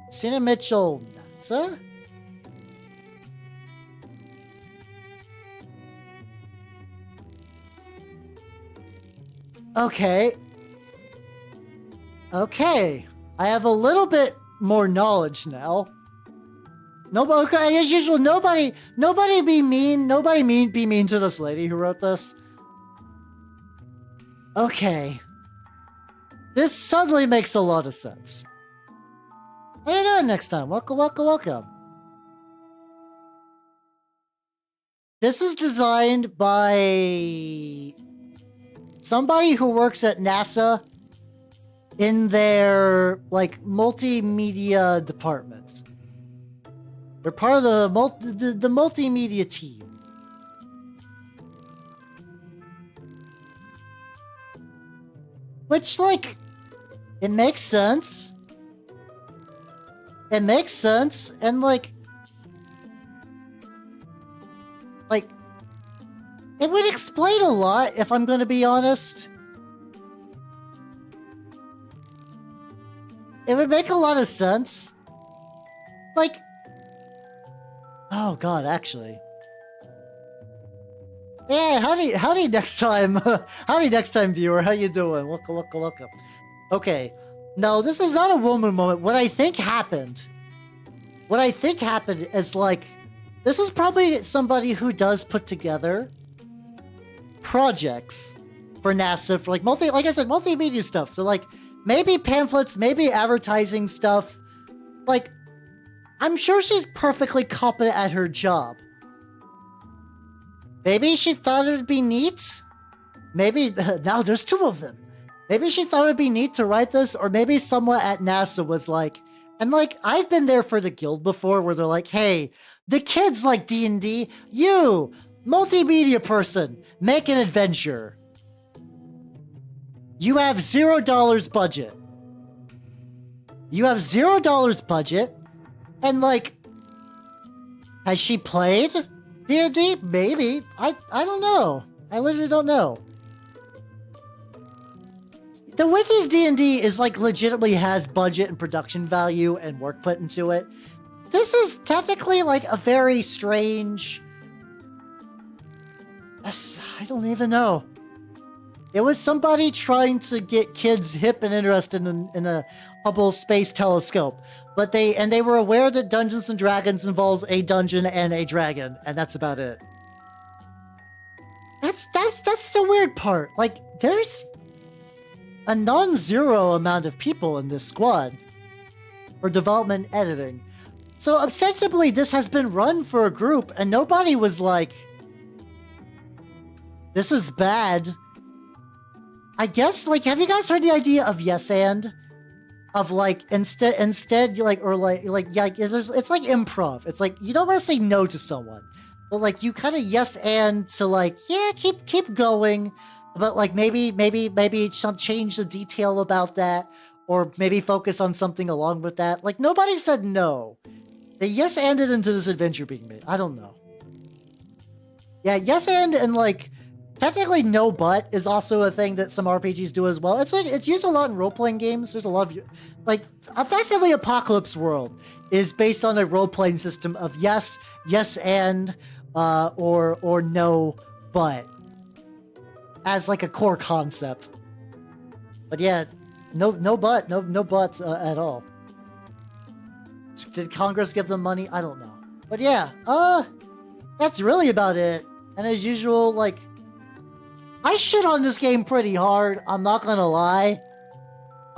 Christina Mitchell, NASA? Okay. Okay. I have a little bit more knowledge now. Nobody, okay, as usual, nobody be mean. Be mean to this lady who wrote this. Okay. This suddenly makes a lot of sense. How you doing next time? Welcome, welcome, welcome. This is designed by somebody who works at NASA in their, like, multimedia department. They're part of the multimedia team. Which, like, it makes sense. It makes sense, and, like, it would explain a lot, if I'm gonna be honest. It would make a lot of sense. Like, oh god, actually. Yeah, howdy next time. Howdy next time, viewer. How you doing? Welcome, welcome, welcome. Okay, no, this is not a woman moment. What I think happened is, like, this is probably somebody who does put together projects for NASA for, like, like I said, multimedia stuff. So, like, maybe pamphlets, maybe advertising stuff. Like, I'm sure she's perfectly competent at her job. Maybe she thought it'd be neat. Maybe, now there's two of them. Maybe she thought it'd be neat to write this, or maybe someone at NASA was like, and, like, I've been there for the guild before where they're like, hey, the kids like D&D, you, multimedia person, make an adventure. You have $0 budget. You have $0 budget, and, like, has she played D&D? Maybe. I don't know. I literally don't know. The Witches D&D is, like, legitimately has budget and production value and work put into it. This is technically, like, a very strange... I don't even know. It was somebody trying to get kids hip and interested in a Hubble Space Telescope, but they were aware that Dungeons and Dragons involves a dungeon and a dragon, and that's about it. That's the weird part. Like, there's a non-zero amount of people in this squad for development and editing. So ostensibly this has been run for a group, and nobody was like, this is bad. I guess, like, have you guys heard the idea of yes and? Of, like, instead, like, or like, yeah, it's like improv. It's like, you don't want to say no to someone, but, like, you kind of yes and to, like, yeah, keep going, but, like, maybe change the detail about that, or maybe focus on something along with that. Like, nobody said no. They yes anded into this adventure being made. I don't know. Yeah, yes and, like, technically, no but is also a thing that some RPGs do as well. It's like, it's used a lot in role-playing games. There's a lot of, like, effectively Apocalypse World is based on a role-playing system of yes and, or no but, as, like, a core concept. But yeah, no buts at all. Did Congress give them money? I don't know. But yeah, that's really about it. And as usual, like, I shit on this game pretty hard, I'm not gonna lie.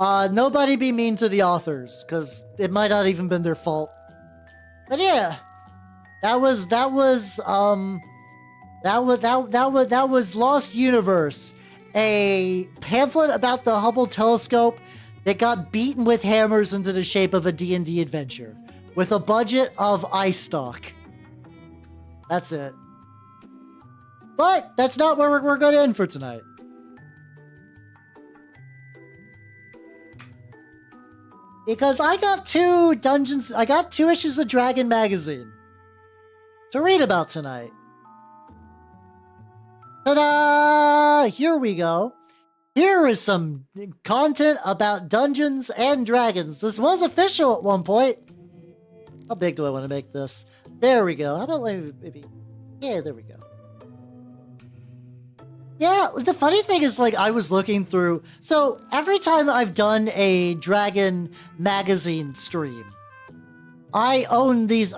Nobody be mean to the authors, because it might not even been their fault. But yeah, that was Lost Universe, a pamphlet about the Hubble telescope that got beaten with hammers into the shape of a D&D adventure, with a budget of ice stock. That's it. But that's not where we're going to end for tonight. Because I got two issues of Dragon Magazine to read about tonight. Ta-da! Here we go. Here is some content about Dungeons and Dragons. This was official at one point. How big do I want to make this? There we go. How about maybe... Yeah, there we go. Yeah, the funny thing is, like, I was looking through... So, every time I've done a Dragon Magazine stream, I own this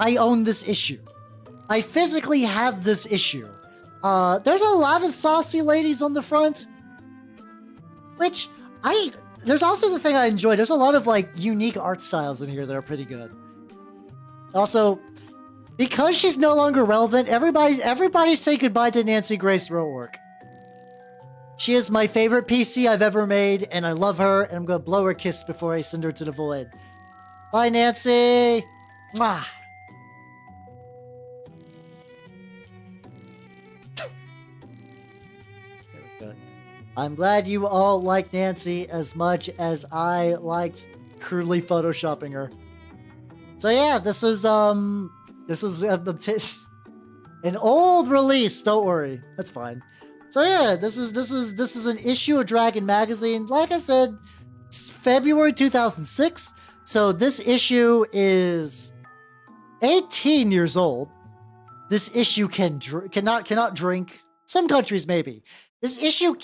issue. I physically have this issue. There's a lot of saucy ladies on the front, which there's also the thing I enjoy. There's a lot of, like, unique art styles in here that are pretty good. Also, because she's no longer relevant, everybody say goodbye to Nancy Grace Rowork. She is my favorite PC I've ever made, and I love her, and I'm gonna blow her a kiss before I send her to the void. Bye, Nancy! Mwah! I'm glad you all like Nancy as much as I liked crudely photoshopping her. So yeah, this is an old release. Don't worry, that's fine. So yeah, this is an issue of Dragon Magazine. Like I said, it's February 2006. So this issue is 18 years old. This issue cannot drink. Some countries maybe. This issue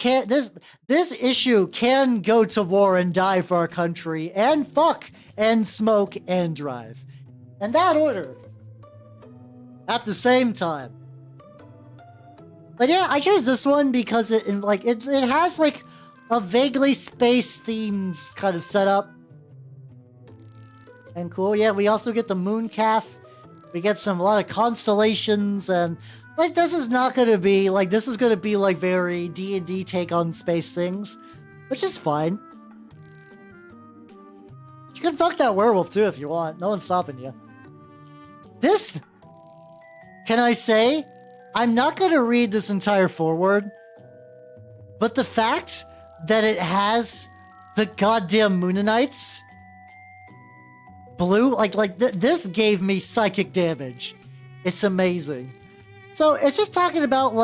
can go to war and die for our country and fuck and smoke and drive. In that order. At the same time. But yeah, I chose this one because it has like a vaguely space themes kind of setup. And cool, yeah, we also get the moon calf. We get a lot of constellations, and like this is gonna be like very D&D take on space things, which is fine. You can fuck that werewolf too if you want. No one's stopping you. Can I say? I'm not going to read this entire foreword, but the fact that it has the goddamn Moonanites blue, this gave me psychic damage. It's amazing. So it's just talking about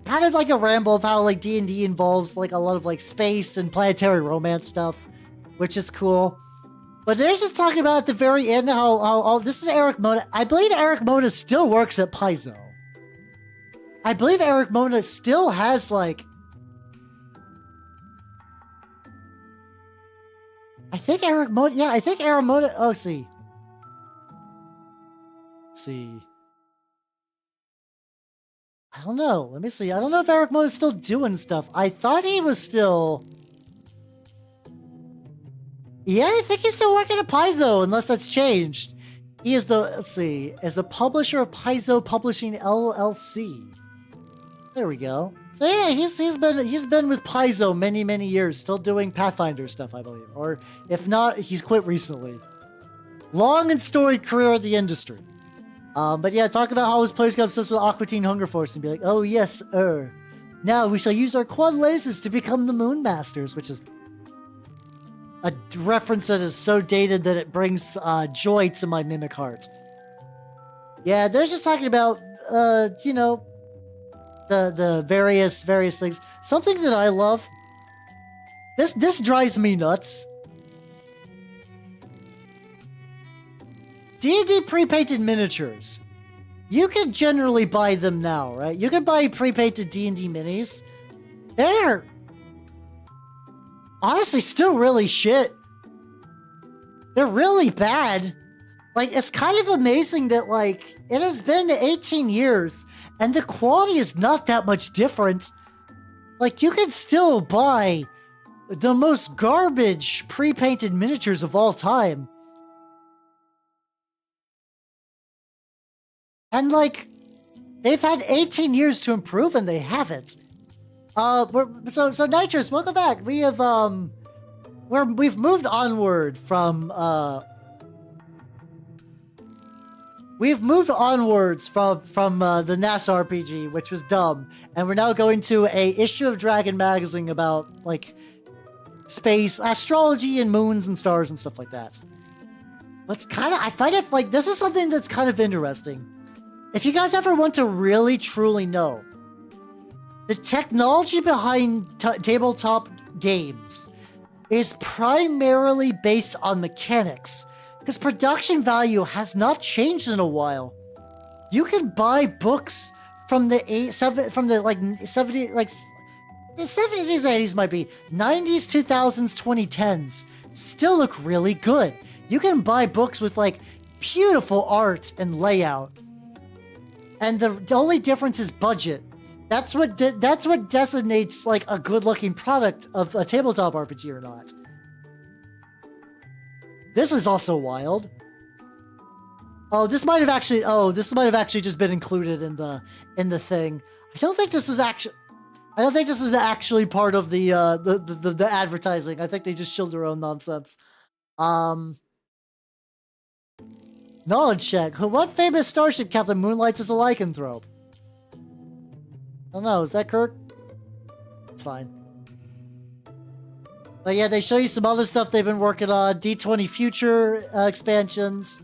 kind of like a ramble of how D&D involves a lot of space and planetary romance stuff, which is cool. But it's just talking about at the very end how this is Eric Mona. I believe Eric Mona still works at Paizo. I believe Eric Mona still has I think Eric Mona, oh, see. I don't know, let me see. I don't know if Eric Mona's still doing stuff. I thought he was still... Yeah, I think he's still working at Paizo, unless that's changed. He is is a publisher of Paizo Publishing LLC. There we go. So yeah, he's been with Paizo many years, still doing Pathfinder stuff, I believe. Or if not, he's quit recently. Long and storied career in the industry. But yeah, talk about how his players got obsessed with Aqua Teen Hunger Force and be like, oh yes, now we shall use our quad lasers to become the Moon Masters, which is a reference that is so dated that it brings joy to my mimic heart. Yeah, they're just talking about, the various things. Something that I love. This drives me nuts. D&D pre-painted miniatures. You can generally buy them now, right? You can buy pre-painted D&D minis. They're honestly still really shit. They're really bad, Like, it's kind of amazing that, like, it has been 18 years and the quality is not that much different. Like, you can still buy the most garbage pre-painted miniatures of all time. And, like, they've had 18 years to improve and they haven't. So Nitrous, welcome back. We have, we've moved onward from, We've moved onwards from the NASA RPG, which was dumb, and we're now going to a issue of Dragon Magazine about, like, space, astrology, and moons and stars and stuff like that. But I find it, like, this is something that's kind of interesting. If you guys ever want to really, truly know, the technology behind tabletop games is primarily based on mechanics. Because production value has not changed in a while. You can buy books from the 70s, 80s might be 90s, 2000s, 2010s. Still look really good. You can buy books with like beautiful art and layout, and the only difference is budget. That's what designates like a good-looking product of a tabletop RPG or not. This is also wild. This might have actually just been included in the thing. I don't think this is actually part of the advertising. I think they just shilled their own nonsense. Knowledge check. What famous starship captain moonlights as a lycanthrope? I don't know. Is that Kirk? It's fine. But yeah, they show you some other stuff they've been working on. D20 Future expansions.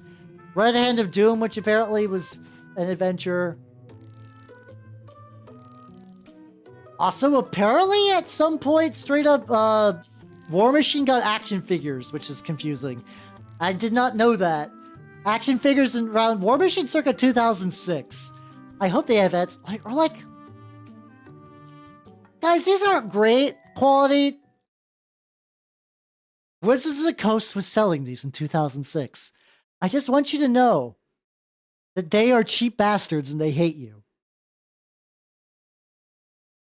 Red Hand of Doom, which apparently was an adventure. Also, apparently at some point, straight up, War Machine got action figures, which is confusing. I did not know that. Action figures around War Machine circa 2006. I hope they have that. Guys, these aren't great quality. Wizards of the Coast was selling these in 2006. I just want you to know that they are cheap bastards and they hate you.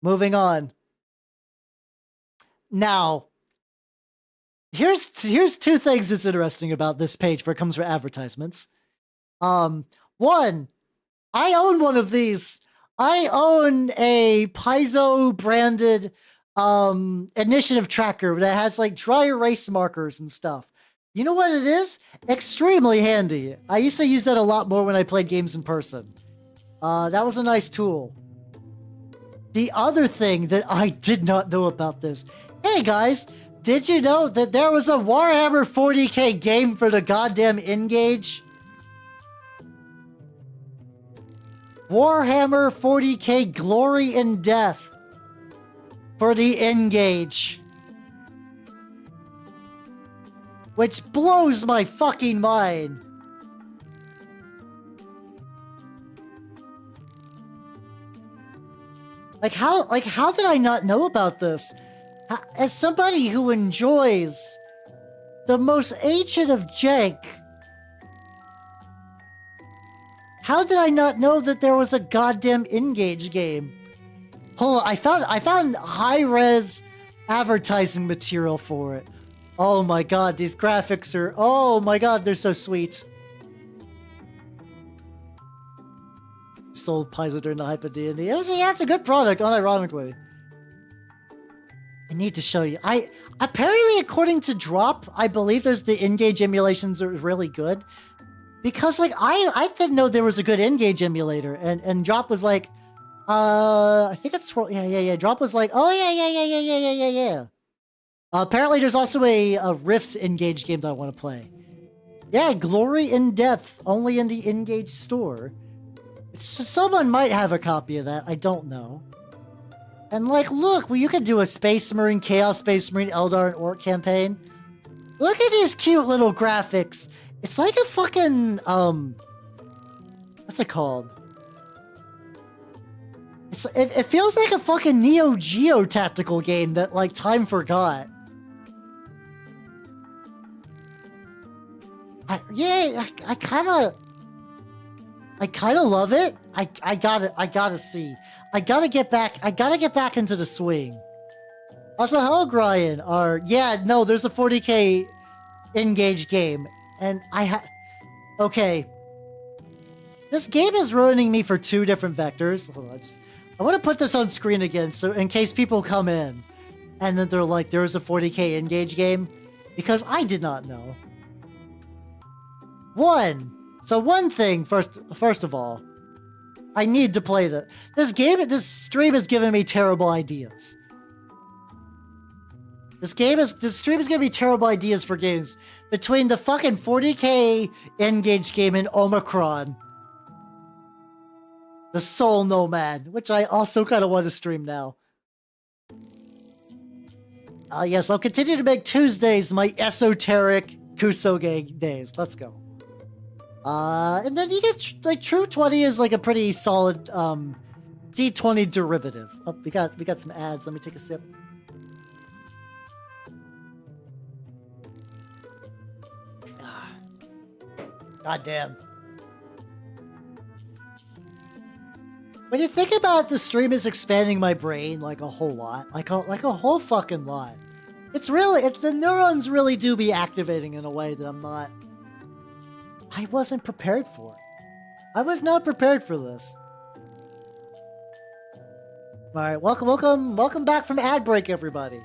Moving on. Now, here's two things that's interesting about this page where it comes for advertisements. One, I own one of these. I own a Paizo branded initiative tracker that has like dry erase markers and stuff. You know what it is? Extremely handy. I used to use that a lot more when I played games in person. That was a nice tool. The other thing that I did not know about this. Hey guys, did you know that there was a Warhammer 40k game for the goddamn Engage? Warhammer 40k Glory in Death. For the Engage. Which blows my fucking mind. How did I not know about this? As somebody who enjoys the most ancient of jank, how did I not know that there was a goddamn Engage game? Hold on, I found high-res advertising material for it. Oh my god, these graphics are... Oh my god, they're so sweet. Sold Paizo during the hype of D&D. Yeah, it's a good product, unironically. I need to show you. Apparently, according to Drop, I believe the Engage emulations are really good. Because, like, I didn't know there was a good Engage emulator. And Drop was like... I think it's... Yeah. Drop was like, oh, yeah. Apparently, there's also a Rifts Engage game that I want to play. Yeah, Glory in Death, only in the Engage store. Someone might have a copy of that, I don't know. And like, look, well, you could do a Space Marine, Chaos Space Marine, Eldar, and Orc campaign. Look at these cute little graphics. It's like a fucking, what's it called? It feels like a fucking Neo Geo tactical game that, like, time forgot. I kind of love it. I gotta see. I gotta get back into the swing. Also, hello, Brian. There's a 40k engaged game, and okay. This game is ruining me for two different vectors. Hold on, I want to put this on screen again, so in case people come in, and then they're like, "There's a 40k engaged game," because I did not know. One thing first of all, I need to play this game. This stream is giving me terrible ideas. This stream is giving me terrible ideas for games between the fucking 40k engaged game and Omicron. The Soul Nomad, which I also kind of want to stream now. Yes, I'll continue to make Tuesdays my esoteric Kusoge days. Let's go. And then you get, like, True 20 is like a pretty solid, D20 derivative. Oh, we got some ads. Let me take a sip. God damn. When you think about it, the stream is expanding my brain like a whole lot. Like a whole fucking lot. The neurons really do be activating in a way that I wasn't prepared for. I was not prepared for this. Alright, welcome back from ad break, everybody.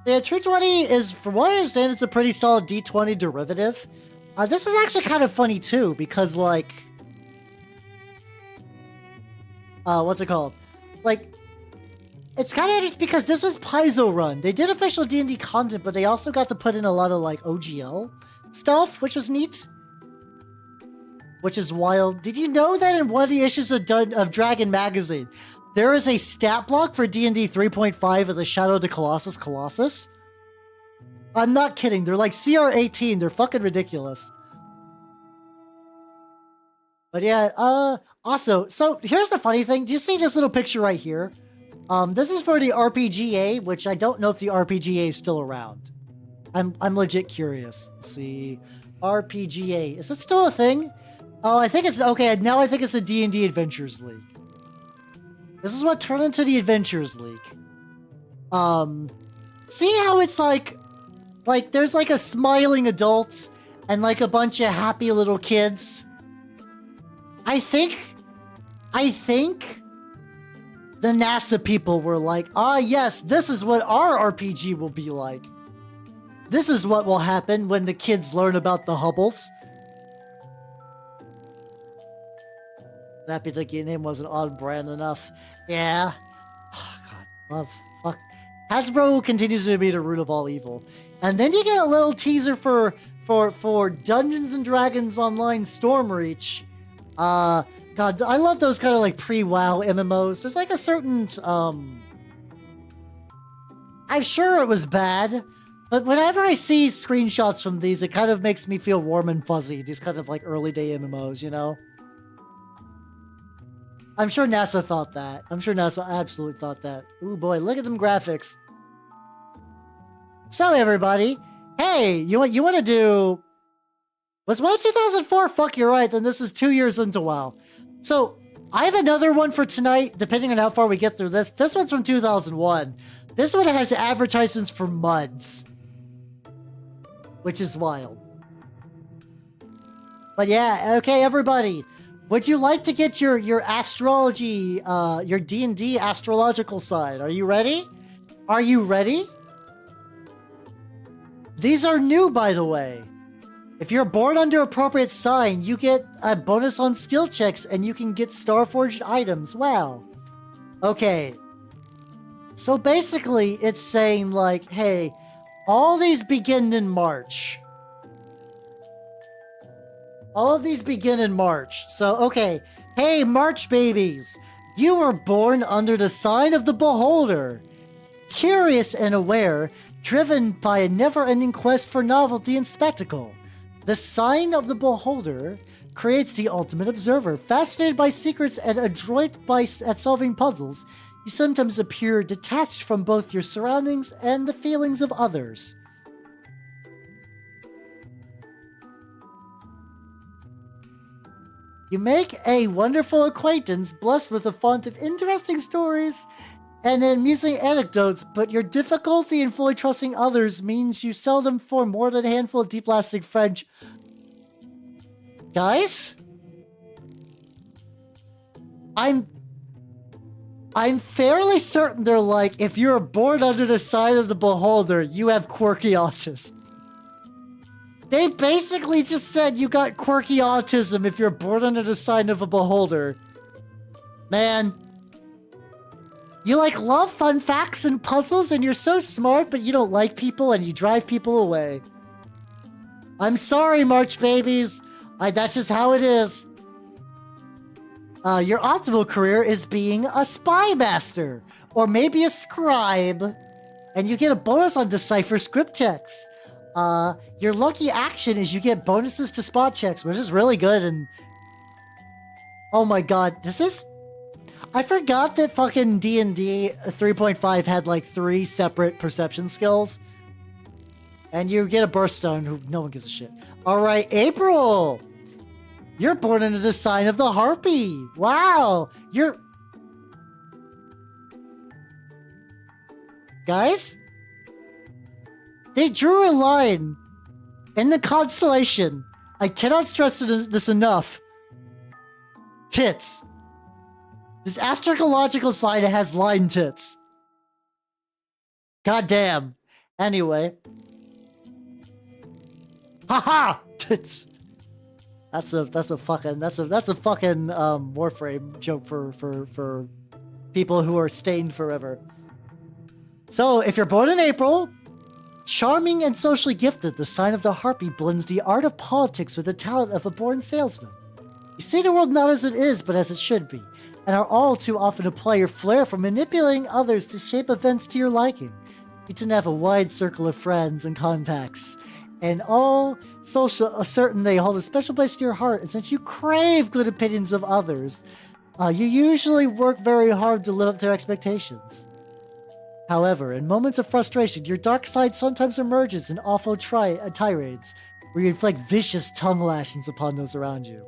Yeah, True 20 is, from what I understand, it's a pretty solid D20 derivative. This is actually kind of funny too, because like, what's it called? Like, it's kind of interesting because this was Paizo run. They did official D&D content, but they also got to put in a lot of like OGL stuff, which was neat. Which is wild. Did you know that in one of the issues of Dragon Magazine, there is a stat block for D&D 3.5 of the Shadow of the Colossus? I'm not kidding. They're like CR 18. They're fucking ridiculous. But yeah, also, so here's the funny thing. Do you see this little picture right here? This is for the RPGA, which I don't know if the RPGA is still around. I'm legit curious. Let's see. RPGA. Is it still a thing? Oh, I think it's, okay, now I think it's the D&D Adventures League. This is what turned into the Adventures League. See how it's like there's like a smiling adult and like a bunch of happy little kids? I think the NASA people were like, yes, this is what our RPG will be like. This is what will happen when the kids learn about the Hubbles. That particular name wasn't on brand enough. Yeah. Oh, God, love. Fuck. Hasbro continues to be the root of all evil. And then you get a little teaser for Dungeons and Dragons Online Stormreach. God, I love those kind of like pre-WoW MMOs. There's like a certain, I'm sure it was bad, but whenever I see screenshots from these, it kind of makes me feel warm and fuzzy. These kind of like early day MMOs, you know? I'm sure NASA thought that. I'm sure NASA absolutely thought that. Ooh boy, look at them graphics. So everybody, hey, you want to do... Was WoW 2004? Fuck, you're right. Then this is 2 years into WoW. So, I have another one for tonight, depending on how far we get through this. This one's from 2001. This one has advertisements for MUDs. Which is wild. But yeah, okay, everybody. Would you like to get your astrology, your D&D astrological side? Are you ready? Are you ready? These are new, by the way. If you're born under appropriate sign, you get a bonus on skill checks and you can get Starforged items. Wow. Okay. So basically, it's saying like, hey, all these begin in March. All of these begin in March. So, okay. Hey, March babies. You were born under the sign of the Beholder. Curious and aware, driven by a never-ending quest for novelty and spectacle. The sign of the Beholder creates the ultimate observer. Fascinated by secrets and adroit at solving puzzles, you sometimes appear detached from both your surroundings and the feelings of others. You make a wonderful acquaintance, blessed with a font of interesting stories and amusing anecdotes, but your difficulty in fully trusting others means you seldom form more than a handful of deep-lasting friendships. Guys? I'm fairly certain they're like, if you're born under the sign of the beholder, you have quirky autism. They basically just said you got quirky autism if you're born under the sign of a beholder. Man. You like love fun facts and puzzles and you're so smart, but you don't like people and you drive people away. I'm sorry, March babies. That's just how it is. Your optimal career is being a spy master, or maybe a scribe, and you get a bonus on decipher script checks. Your lucky action is you get bonuses to spot checks, which is really good. And oh my god, does this? I forgot that fucking D&D 3.5 had like 3 separate perception skills, and you get a birthstone. Who no one gives a shit. All right, April. You're born under the sign of the harpy. Wow. Guys? They drew a line in the constellation. I cannot stress this enough. Tits. This astrological sign has line tits. God damn. Anyway. Haha! Tits. That's a fucking Warframe joke for people who are stained forever. So, if you're born in April, charming and socially gifted, the sign of the harpy blends the art of politics with the talent of a born salesman. You see the world not as it is, but as it should be, and are all too often apply your flair for manipulating others to shape events to your liking. You tend to have a wide circle of friends and contacts, and all social certain they hold a special place in your heart, and since you crave good opinions of others, you usually work very hard to live up to their expectations. However, in moments of frustration, your dark side sometimes emerges in awful tirades, where you inflict vicious tongue lashings upon those around you.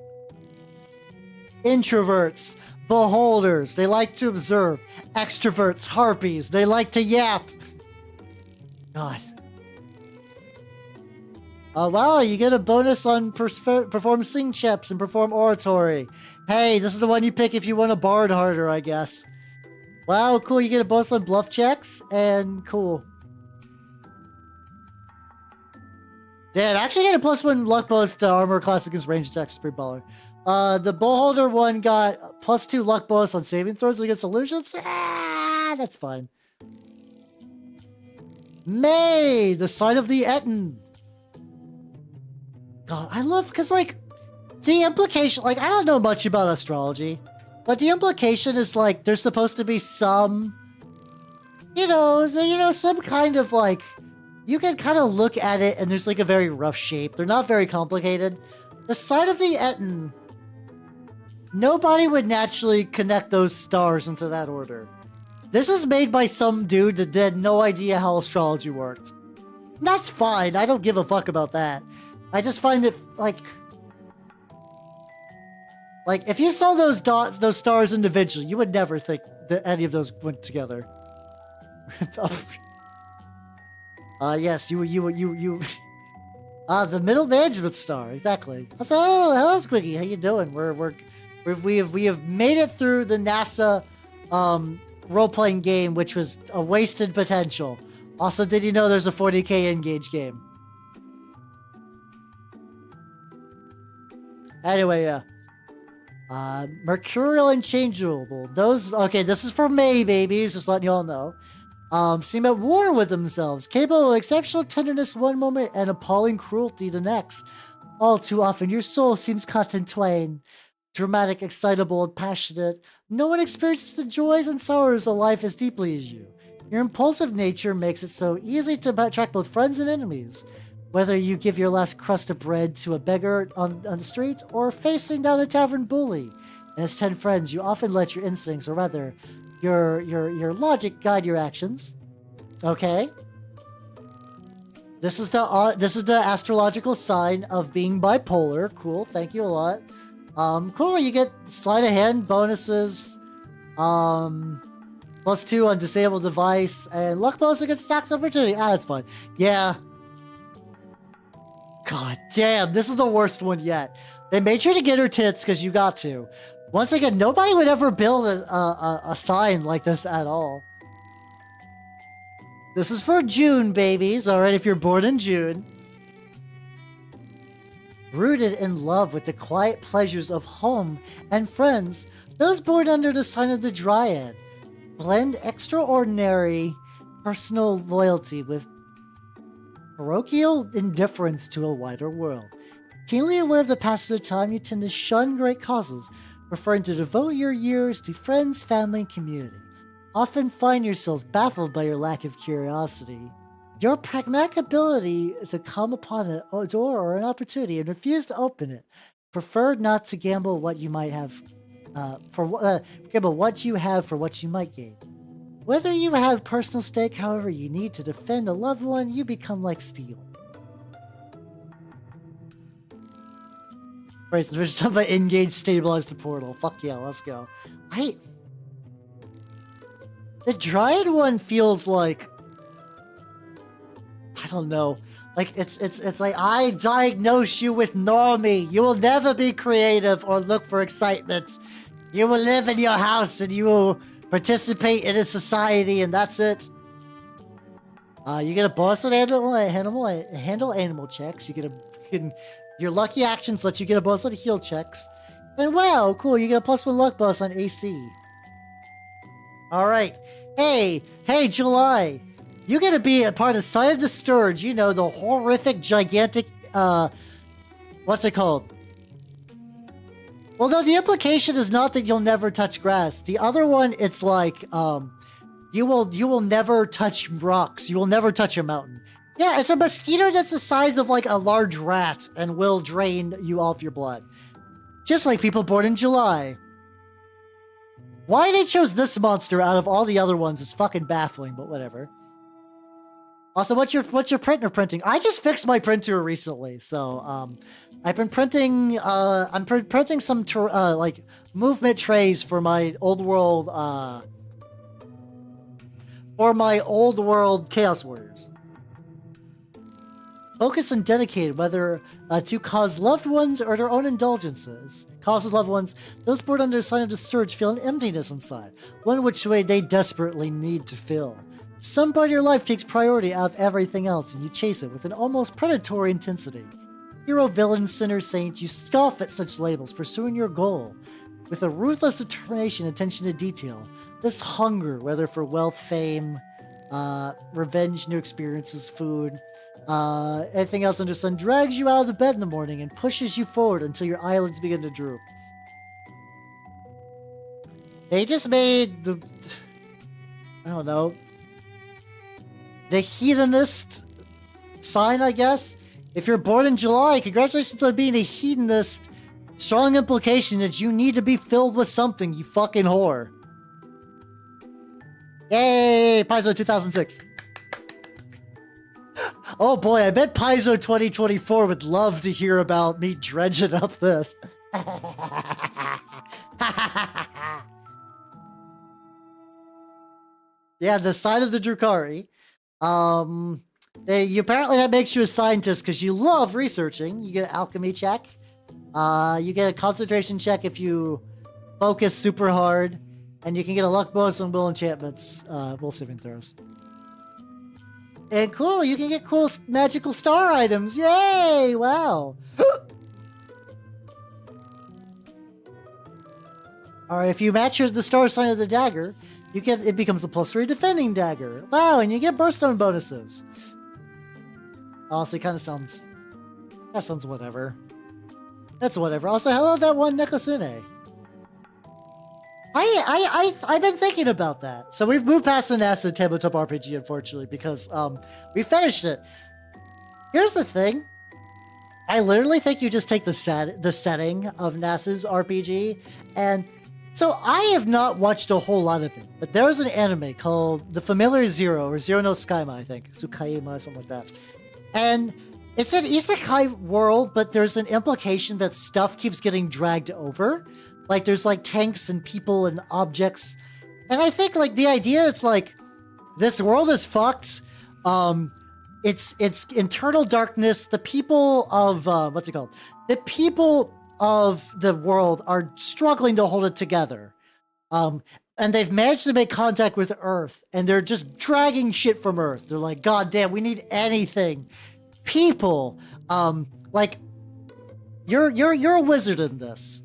Introverts, beholders, they like to observe. Extroverts, harpies, they like to yap. God. Wow, you get a bonus on perform sing checks and perform oratory. Hey, this is the one you pick if you want to bard harder, I guess. Wow, cool, you get a bonus on bluff checks, and cool. Yeah, actually get a +1 luck bonus to armor class against range attacks, pretty baller. The beholder one got +2 luck bonus on saving throws against illusions. That's fine. May, the sign of the Etten. God, I love, because, like, the implication, like, I don't know much about astrology, but the implication is, like, there's supposed to be some, some kind of, like, you can kind of look at it and there's, like, a very rough shape. They're not very complicated. The sign of the Etten, nobody would naturally connect those stars into that order. This is made by some dude that had no idea how astrology worked. That's fine. I don't give a fuck about that. I just find it, like, if you saw those dots, those stars individually, you would never think that any of those went together. Yes, the middle management star, exactly. So, hello, Squiggy, how you doing? We have made it through the NASA, role-playing game, which was a wasted potential. Also, did you know there's a 40k Engage game? Anyway, yeah. Mercurial and changeable. Those, okay, this is for May babies, just letting you all know. Seem at war with themselves, capable of exceptional tenderness one moment and appalling cruelty the next. All too often, your soul seems cut in twain. Dramatic, excitable, and passionate. No one experiences the joys and sorrows of life as deeply as you. Your impulsive nature makes it so easy to attract both friends and enemies. Whether you give your last crust of bread to a beggar on the street, or facing down a tavern bully. And as 10 friends, you often let your instincts, or rather, your logic guide your actions. Okay? This is the astrological sign of being bipolar. Cool, thank you a lot. Cool, you get sleight of hand bonuses, +2 on disabled device, and luck bonus against stacks opportunity. That's fine. Yeah. God damn, this is the worst one yet. They made sure to get her tits because you got to. Once again, nobody would ever build a sign like this at all. This is for June, babies. All right, if you're born in June. Rooted in love with the quiet pleasures of home and friends, those born under the sign of the Dryad blend extraordinary personal loyalty with parochial indifference to a wider world. Keenly aware of the passage of time, you tend to shun great causes, preferring to devote your years to friends, family, and community. Often find yourselves baffled by your lack of curiosity. Your pragmatic ability to come upon a door or an opportunity and refuse to open it. Prefer not to gamble what you might have gamble what you have for what you might gain. Whether you have personal stake, however, you need to defend a loved one, you become like steel. Right, so there's something about engage stabilized the portal. Fuck yeah, let's go. The Dryad one feels like, I don't know. Like it's like, I diagnose you with normie. You will never be creative or look for excitement. You will live in your house and you will participate in a society, and that's it. You get a bonus on handle animal checks. Your lucky actions let you get a bonus on heal checks. And wow, cool, you get a +1 luck bonus on AC. Alright. Hey, July. You get to be a part of Sign of the Scourge, you know, the horrific, gigantic, what's it called? Well, no, the implication is not that you'll never touch grass. The other one, it's like, you will never touch rocks. You will never touch a mountain. Yeah, it's a mosquito that's the size of like a large rat and will drain you off your blood. Just like people born in July. Why they chose this monster out of all the other ones is fucking baffling, but whatever. Also, what's your printer printing? I just fixed my printer recently, so I've been printing. I'm printing some like movement trays for my old world. Chaos Warriors. Focused and dedicated, whether to cause loved ones or their own indulgences. Causes loved ones, those born under the sign of the Scourge feel an emptiness inside, one which way they desperately need to fill. Some part of your life takes priority out of everything else, and you chase it with an almost predatory intensity. Hero, villain, sinner, saint, you scoff at such labels, pursuing your goal. With a ruthless determination and attention to detail, this hunger, whether for wealth, fame, revenge, new experiences, food, anything else under the sun, drags you out of the bed in the morning and pushes you forward until your eyelids begin to droop. They just made the... I don't know... the hedonist sign, I guess. If you're born in July, congratulations on being a hedonist. Strong implication that you need to be filled with something, you fucking whore. Yay! Paizo 2006. Oh boy, I bet Paizo 2024 would love to hear about me dredging up this. Yeah, the sign of the Drukhari. Apparently that makes you a scientist because you love researching. You get an alchemy check. You get a concentration check if you focus super hard, and you can get a luck bonus on will enchantments, will saving throws. And cool, you can get cool magical star items. Yay! Wow. Alright, if you match the star sign of the dagger, it becomes a +3 defending dagger. Wow, and you get burststone bonuses. Honestly, that sounds whatever. That's whatever. Also, hello, that one Nekosune. I've been thinking about that. So we've moved past the NASA tabletop RPG, unfortunately, because we finished it. Here's the thing. I literally think you just take the setting of NASA's RPG, and so I have not watched a whole lot of it, but there's an anime called The Familiar Zero, or Zero no Tsukaima, I think. Tsukaima, or something like that. And It's an isekai world, but there's an implication that stuff keeps getting dragged over. Like there's like tanks and people and objects. And I think like the idea, it's like, this world is fucked. It's internal darkness. The people of, what's it called? The people of the world are struggling to hold it together. And they've managed to make contact with Earth, and they're just dragging shit from Earth. They're like, God damn, we need anything. People, like, you're a wizard in this.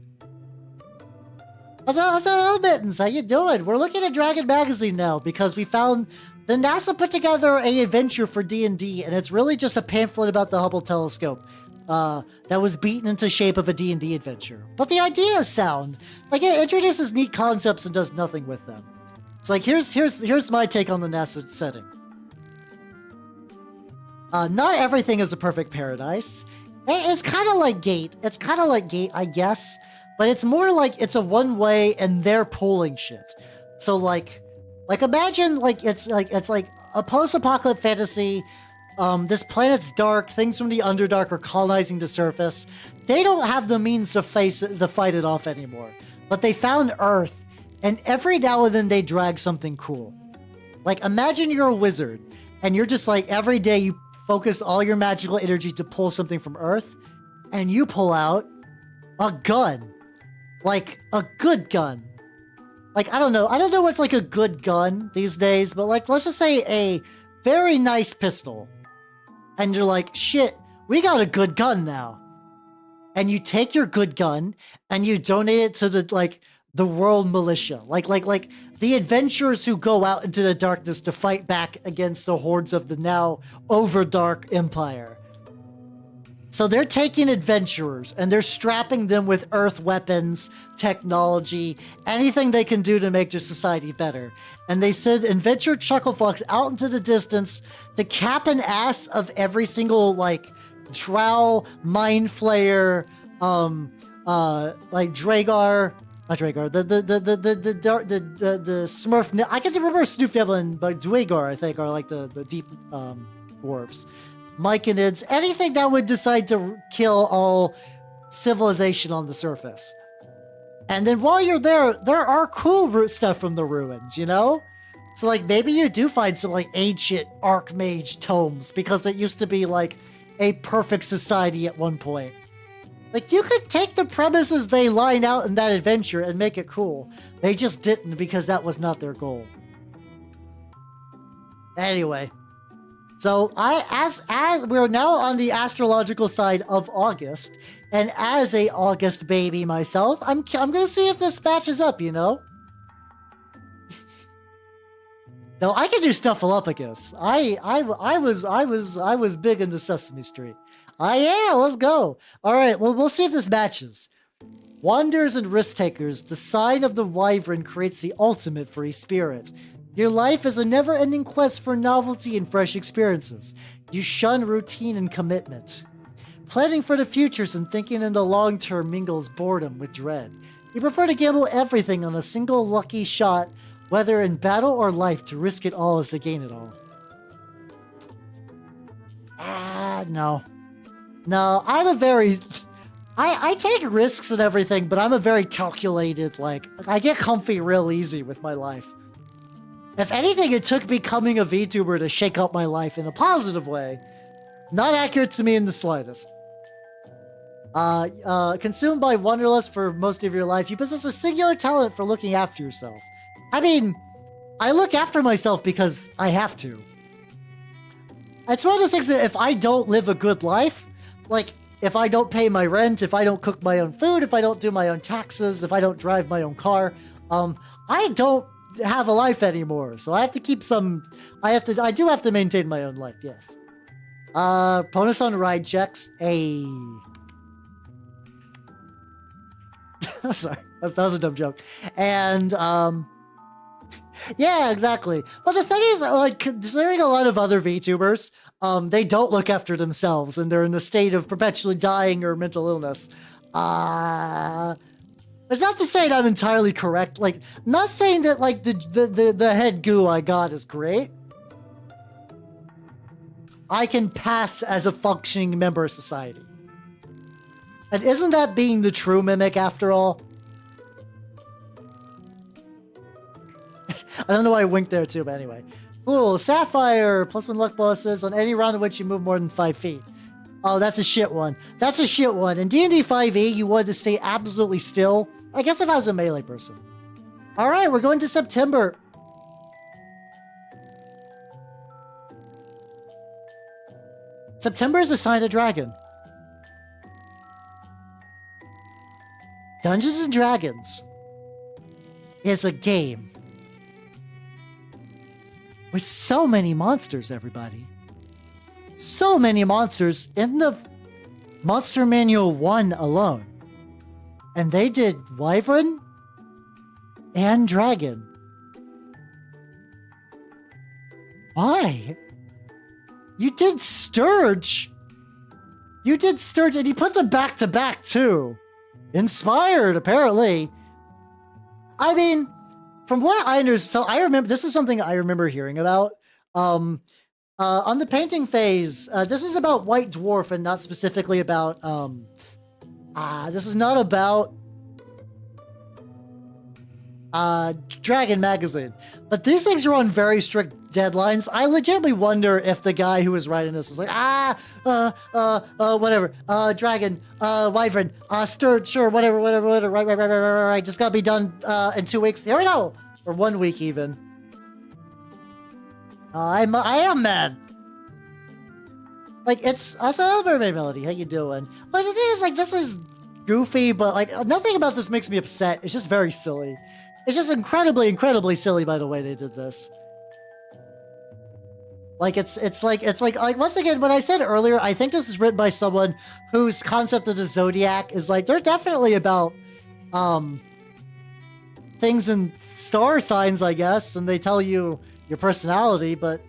How's Mittens? How you doing? We're looking at Dragon Magazine now because we found the NASA put together a adventure for D&D, and it's really just a pamphlet about the Hubble telescope that was beaten into shape of a D&D adventure. But the idea is sound. Like, it introduces neat concepts and does nothing with them. It's like, here's my take on the NASA setting. Not everything is a perfect paradise. It's kind of like Gate. It's kind of like Gate, I guess. But it's more like it's a one-way and they're pulling shit. So like imagine like it's like a post-apocalyptic fantasy. This planet's dark. Things from the Underdark are colonizing the surface. They don't have the means to fight it off anymore. But they found Earth, and every now and then they drag something cool. Like imagine you're a wizard, and you're just like every day you focus all your magical energy to pull something from Earth, and you pull out a gun. Like, a good gun. Like, I don't know what's like a good gun these days, but like, let's just say a very nice pistol. And you're like, shit, we got a good gun now. And you take your good gun and you donate it to the world militia. Like the adventurers who go out into the darkness to fight back against the hordes of the now overdark empire. So they're taking adventurers and they're strapping them with Earth weapons, technology, anything they can do to make their society better. And they send adventure Chucklefucks out into the distance to cap an ass of every single like Drow, Mind Flayer, like Dragar, not Dragar, the Smurf. I can't remember Snoofyevlin, but Dwagar I think are like the deep dwarves. Myconids, anything that would decide to kill all civilization on the surface. And then while you're there are cool stuff from the ruins, you know? So like maybe you do find some like ancient Archmage tomes because it used to be like a perfect society at one point. Like you could take the premises they line out in that adventure and make it cool. They just didn't because that was not their goal. Anyway. So as we're now on the astrological side of August, and as a August baby myself, I'm gonna see if this matches up, you know. No, I can do Snuffleupagus. I was big into Sesame Street. Yeah, let's go. All right, well we'll see if this matches. Wanderers and risk takers, the sign of the wyvern creates the ultimate free spirit. Your life is a never-ending quest for novelty and fresh experiences. You shun routine and commitment. Planning for the futures and thinking in the long term mingles boredom with dread. You prefer to gamble everything on a single lucky shot, whether in battle or life, to risk it all is to gain it all. No. No, I'm a very... I take risks and everything, but I'm a very calculated, like... I get comfy real easy with my life. If anything, it took becoming a VTuber to shake up my life in a positive way. Not accurate to me in the slightest. Consumed by wanderlust for most of your life, you possess a singular talent for looking after yourself. I mean, I look after myself because I have to. It's one of those things that if I don't live a good life, like, if I don't pay my rent, if I don't cook my own food, if I don't do my own taxes, if I don't drive my own car, I don't have a life anymore, so I have to keep some. I do have to maintain my own life. Yes. Bonus on ride checks. Sorry, that was a dumb joke. And yeah, exactly. But the thing is, like, considering a lot of other VTubers, they don't look after themselves, and they're in a state of perpetually dying or mental illness. It's not to say that I'm entirely correct. Like, not saying that like the head goo I got is great. I can pass as a functioning member of society. And isn't that being the true mimic after all? I don't know why I winked there too, but anyway. Cool, Sapphire, +1 luck bonuses on any round in which you move more than 5 feet. Oh, that's a shit one. That's a shit one. In D&D 5e, you wanted to stay absolutely still. I guess if I was a melee person. All right, we're going to September. September is the sign of dragon. Dungeons and Dragons is a game with so many monsters, everybody. So many monsters in the Monster Manual 1 alone. And they did Wyvern and Dragon. Why? You did Sturge. You did Sturge, and you put them back to back too. Inspired, apparently. I mean, from what I understand, so I remember, this is something I remember hearing about. On the painting phase, this is about White Dwarf and not specifically about, this is not about Dragon Magazine. But these things are on very strict deadlines. I legitimately wonder if the guy who was writing this was like, whatever, Dragon, Wyvern, Sturge, sure, whatever, right, just gotta be done, in 2 weeks. Here we go! Or 1 week even. I am mad. Like, it's also Mermaid Melody. How you doing? Well, the thing is, like, this is goofy, but like, nothing about this makes me upset. It's just very silly. It's just incredibly silly by the way they did this. Like, it's like once again, what I said earlier, I think this is written by someone whose concept of the Zodiac is like, they're definitely about, things in star signs, I guess, and they tell you your personality, but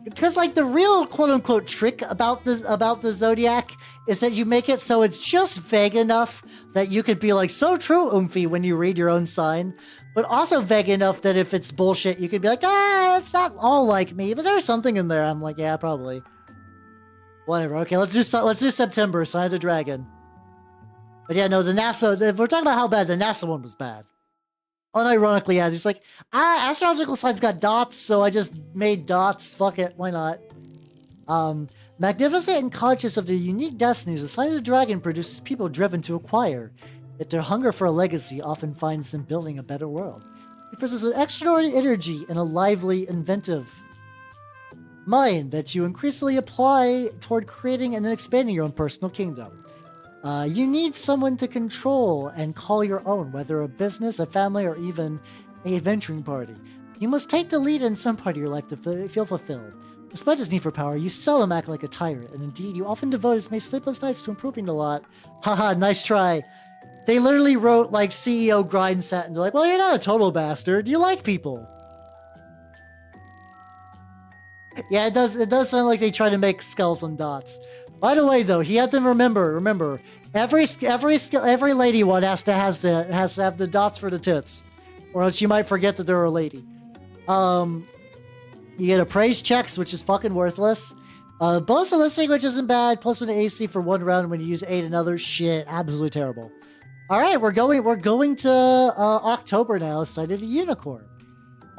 because like the real quote-unquote trick about the Zodiac is that you make it so it's just vague enough that you could be like, so true, Oomphy, when you read your own sign, but also vague enough that if it's bullshit, you could be like, it's not all like me, but there's something in there. I'm like, yeah, probably. Whatever. Okay, let's do September, Sign of the Dragon. But yeah, no, the NASA, if we're talking about how bad, the NASA one was bad. Unironically, yeah, just like, astrological signs got dots, so I just made dots. Fuck it, why not? Magnificent and conscious of their unique destinies, the sign of the dragon produces people driven to acquire. Yet their hunger for a legacy often finds them building a better world. It possesses an extraordinary energy and a lively, inventive mind that you increasingly apply toward creating and then expanding your own personal kingdom. You need someone to control and call your own, whether a business, a family, or even a venturing party. You must take the lead in some part of your life to feel fulfilled. Despite his need for power, you seldom act like a tyrant, and indeed, you often devote his many sleepless nights to improving the lot. Haha, nice try. They literally wrote, like, CEO grind set, and they're like, well, you're not a total bastard. You like people. Yeah, it does sound like they try to make skeleton dots. By the way, though, he had to remember, every lady one has to have the dots for the tits, or else you might forget that they're a lady. You get appraise checks, which is fucking worthless. Bonus to listing, which isn't bad. +1 to AC for 1 round when you use 8 and other shit. Absolutely terrible. All right, we're going to October now. Sight of the Unicorn.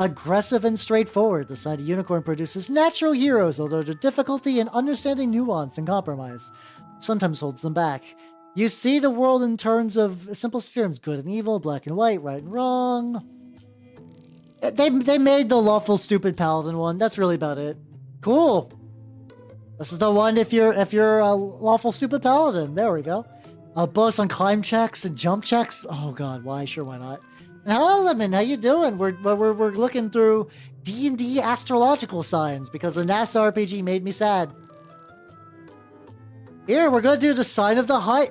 Aggressive and straightforward, the Sight of Unicorn produces natural heroes, although their difficulty in understanding nuance and compromise sometimes holds them back. You see the world in terms of simple terms, good and evil, black and white, right and wrong. They made the lawful stupid paladin one. That's really about it. Cool. This is the one if you're a lawful stupid paladin. There we go. A bonus on climb checks and jump checks. Oh god, why? Sure, why not? Hello, Lemon. How you doing? We're looking through D&D astrological signs because the NASA RPG made me sad. Here, we're gonna do the sign of the high.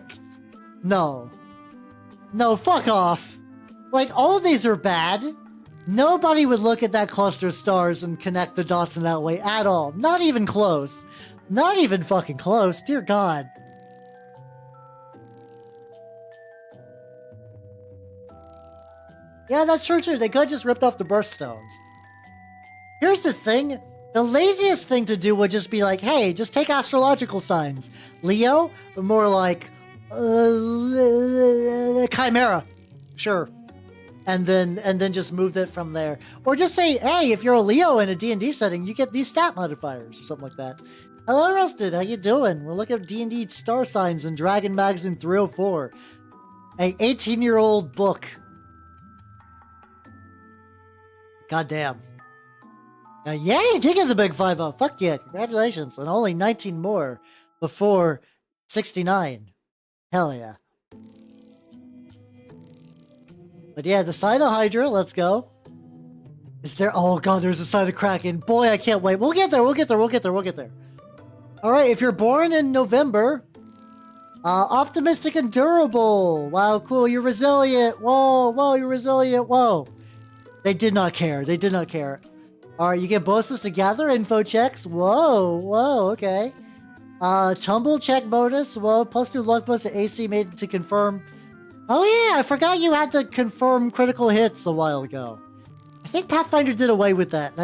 No, fuck off. Like, all of these are bad. Nobody would look at that cluster of stars and connect the dots in that way at all. Not even close. Not even fucking close. Dear God. Yeah, that's true too. They could have just ripped off the birthstones. Here's the thing. The laziest thing to do would just be like, hey, just take astrological signs. Leo, more like Chimera. Sure. And then just move it from there. Or just say, hey, if you're a Leo in a D&D setting, you get these stat modifiers or something like that. Hello, Rusted. How you doing? We're looking at D&D star signs in Dragon Magazine 304. A 18-year-old book. Goddamn. Yeah, you did get the big 5-0. Fuck yeah. Congratulations. And only 19 more before 69. Hell yeah. But yeah, the sign of Hydra, let's go. Is there? Oh god, there's a sign of Kraken. Boy, I can't wait. We'll get there, we'll get there, we'll get there, we'll get there. Alright, if you're born in November, optimistic and durable. Wow, cool, you're resilient. Whoa, you're resilient. Whoa. They did not care, they did not care. Alright, you get bonuses to gather info checks. Whoa, okay. Tumble check bonus. Whoa, +2 luck bonus to AC made to confirm. Oh yeah, I forgot you had to confirm critical hits a while ago. I think Pathfinder did away with that.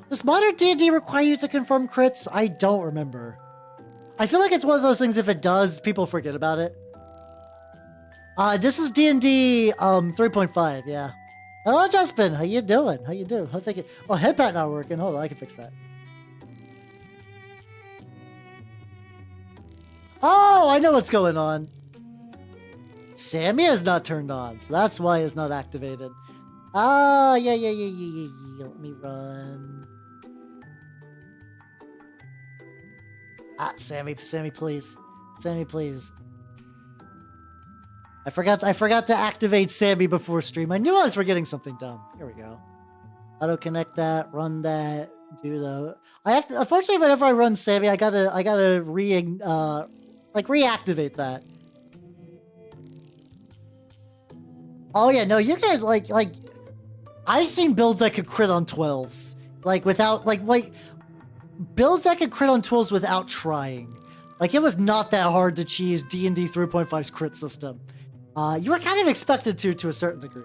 Does modern D&D require you to confirm crits? I don't remember. I feel like it's one of those things, if it does, people forget about it. This is D&D 3.5, yeah. Hello, Justin. How you doing? How you doing? How think oh, headpat not working. Hold on, I can fix that. Oh, I know what's going on. Sammy is not turned on, so that's why it's not activated. Ah, yeah. Let me run. Sammy, please. Sammy, please. I forgot to activate Sammy before stream. I knew I was forgetting something dumb. Here we go. Auto connect that, run that, do the. I have to. Unfortunately, whenever I run Sammy, I gotta reactivate that. Oh yeah, no, you can like I've seen builds that could crit on 12s. Like without like builds that could crit on 12s without trying. Like it was not that hard to cheese D&D 3.5's crit system. You were kind of expected to a certain degree.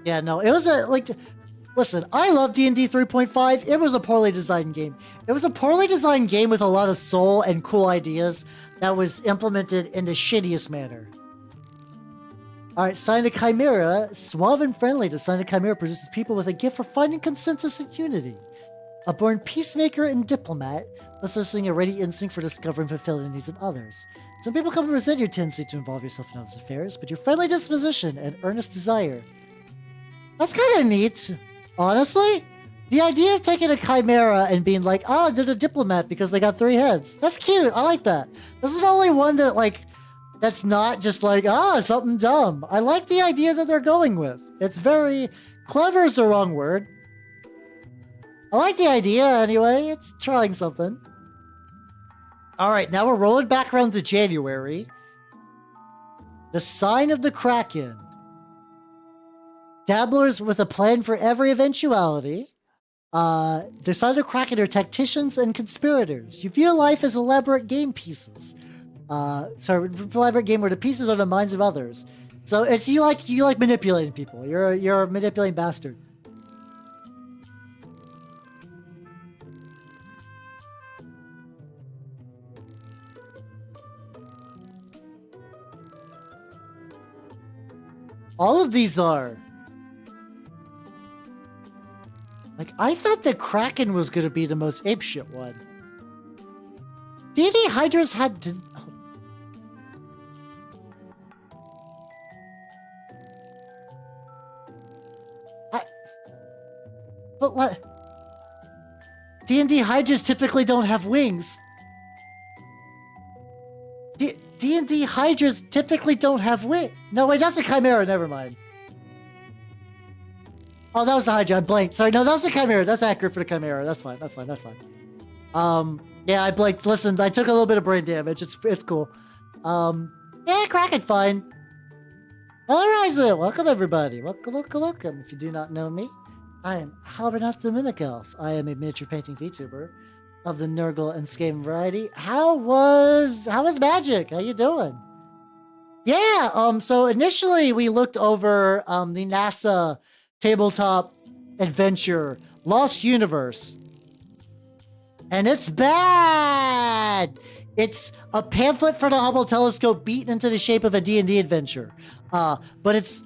Yeah, no, it was listen, I love D&D 3.5. It was a poorly designed game. It was a poorly designed game with a lot of soul and cool ideas that was implemented in the shittiest manner. Alright, Sign of Chimera. Suave and friendly, the Sign of Chimera produces people with a gift for finding consensus and unity. A born peacemaker and diplomat, possessing a ready instinct for discovering and fulfilling the needs of others. Some people come to resent your tendency to involve yourself in others' affairs, but your friendly disposition and earnest desire. That's kind of neat. Honestly, the idea of taking a chimera and being like, oh, they're a diplomat because they got 3 heads. That's cute. I like that. This is the only one that that's not just like, something dumb. I like the idea that they're going with. It's very clever is the wrong word. I like the idea anyway. It's trying something. All right, now we're rolling back around to January. The Sign of the Kraken. Dabblers with a plan for every eventuality. The Sign of the Kraken are tacticians and conspirators. You view life as elaborate game pieces. Elaborate game where the pieces are the minds of others. So it's you like manipulating people. You're a manipulating bastard. All of these are. I thought the Kraken was going to be the most apeshit one. D&D Hydras had to... But what? D&D Hydras typically don't have wings. D&D Hydras typically don't have wings. No, wait, that's a Chimera. Never mind. Oh, that was the Hydra. I blanked. Sorry, no, that was the Chimera. That's accurate for the Chimera. That's fine. Yeah, I blanked. Listen, I took a little bit of brain damage. It's cool. Yeah, Kraken, fine. Hello, Ryza. Welcome, everybody. Welcome. If you do not know me, I am Halbernath the Mimic Elf. I am a miniature painting VTuber of the Nurgle and Skaven variety. How was magic? How you doing? Yeah, so initially we looked over the NASA tabletop adventure Lost Universe. And it's bad! It's a pamphlet for the Hubble telescope beaten into the shape of a D&D adventure. But it's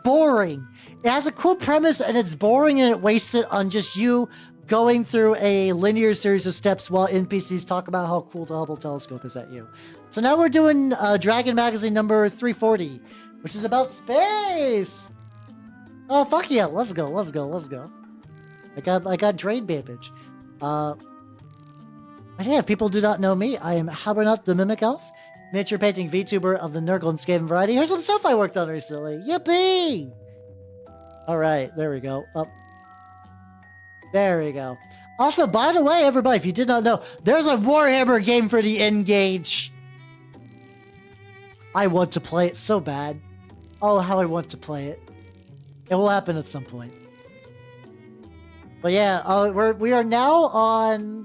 boring. It has a cool premise and it's boring and it wastes it on just you going through a linear series of steps while NPCs talk about how cool the Hubble telescope is at you. So now we're doing Dragon Magazine number 340, which is about space. Oh, fuck yeah. Let's go. I got Drain Babbage. But yeah, if people do not know me, I am Habernut the Mimic Elf, miniature painting VTuber of the Nurgle and Skaven variety. Here's some stuff I worked on recently. Yippee! Alright, there we go. Up. There we go. Also, by the way, everybody, if you did not know, there's a Warhammer game for the N-Gage. I want to play it so bad. Oh, how I want to play it. It will happen at some point. But yeah, we are now on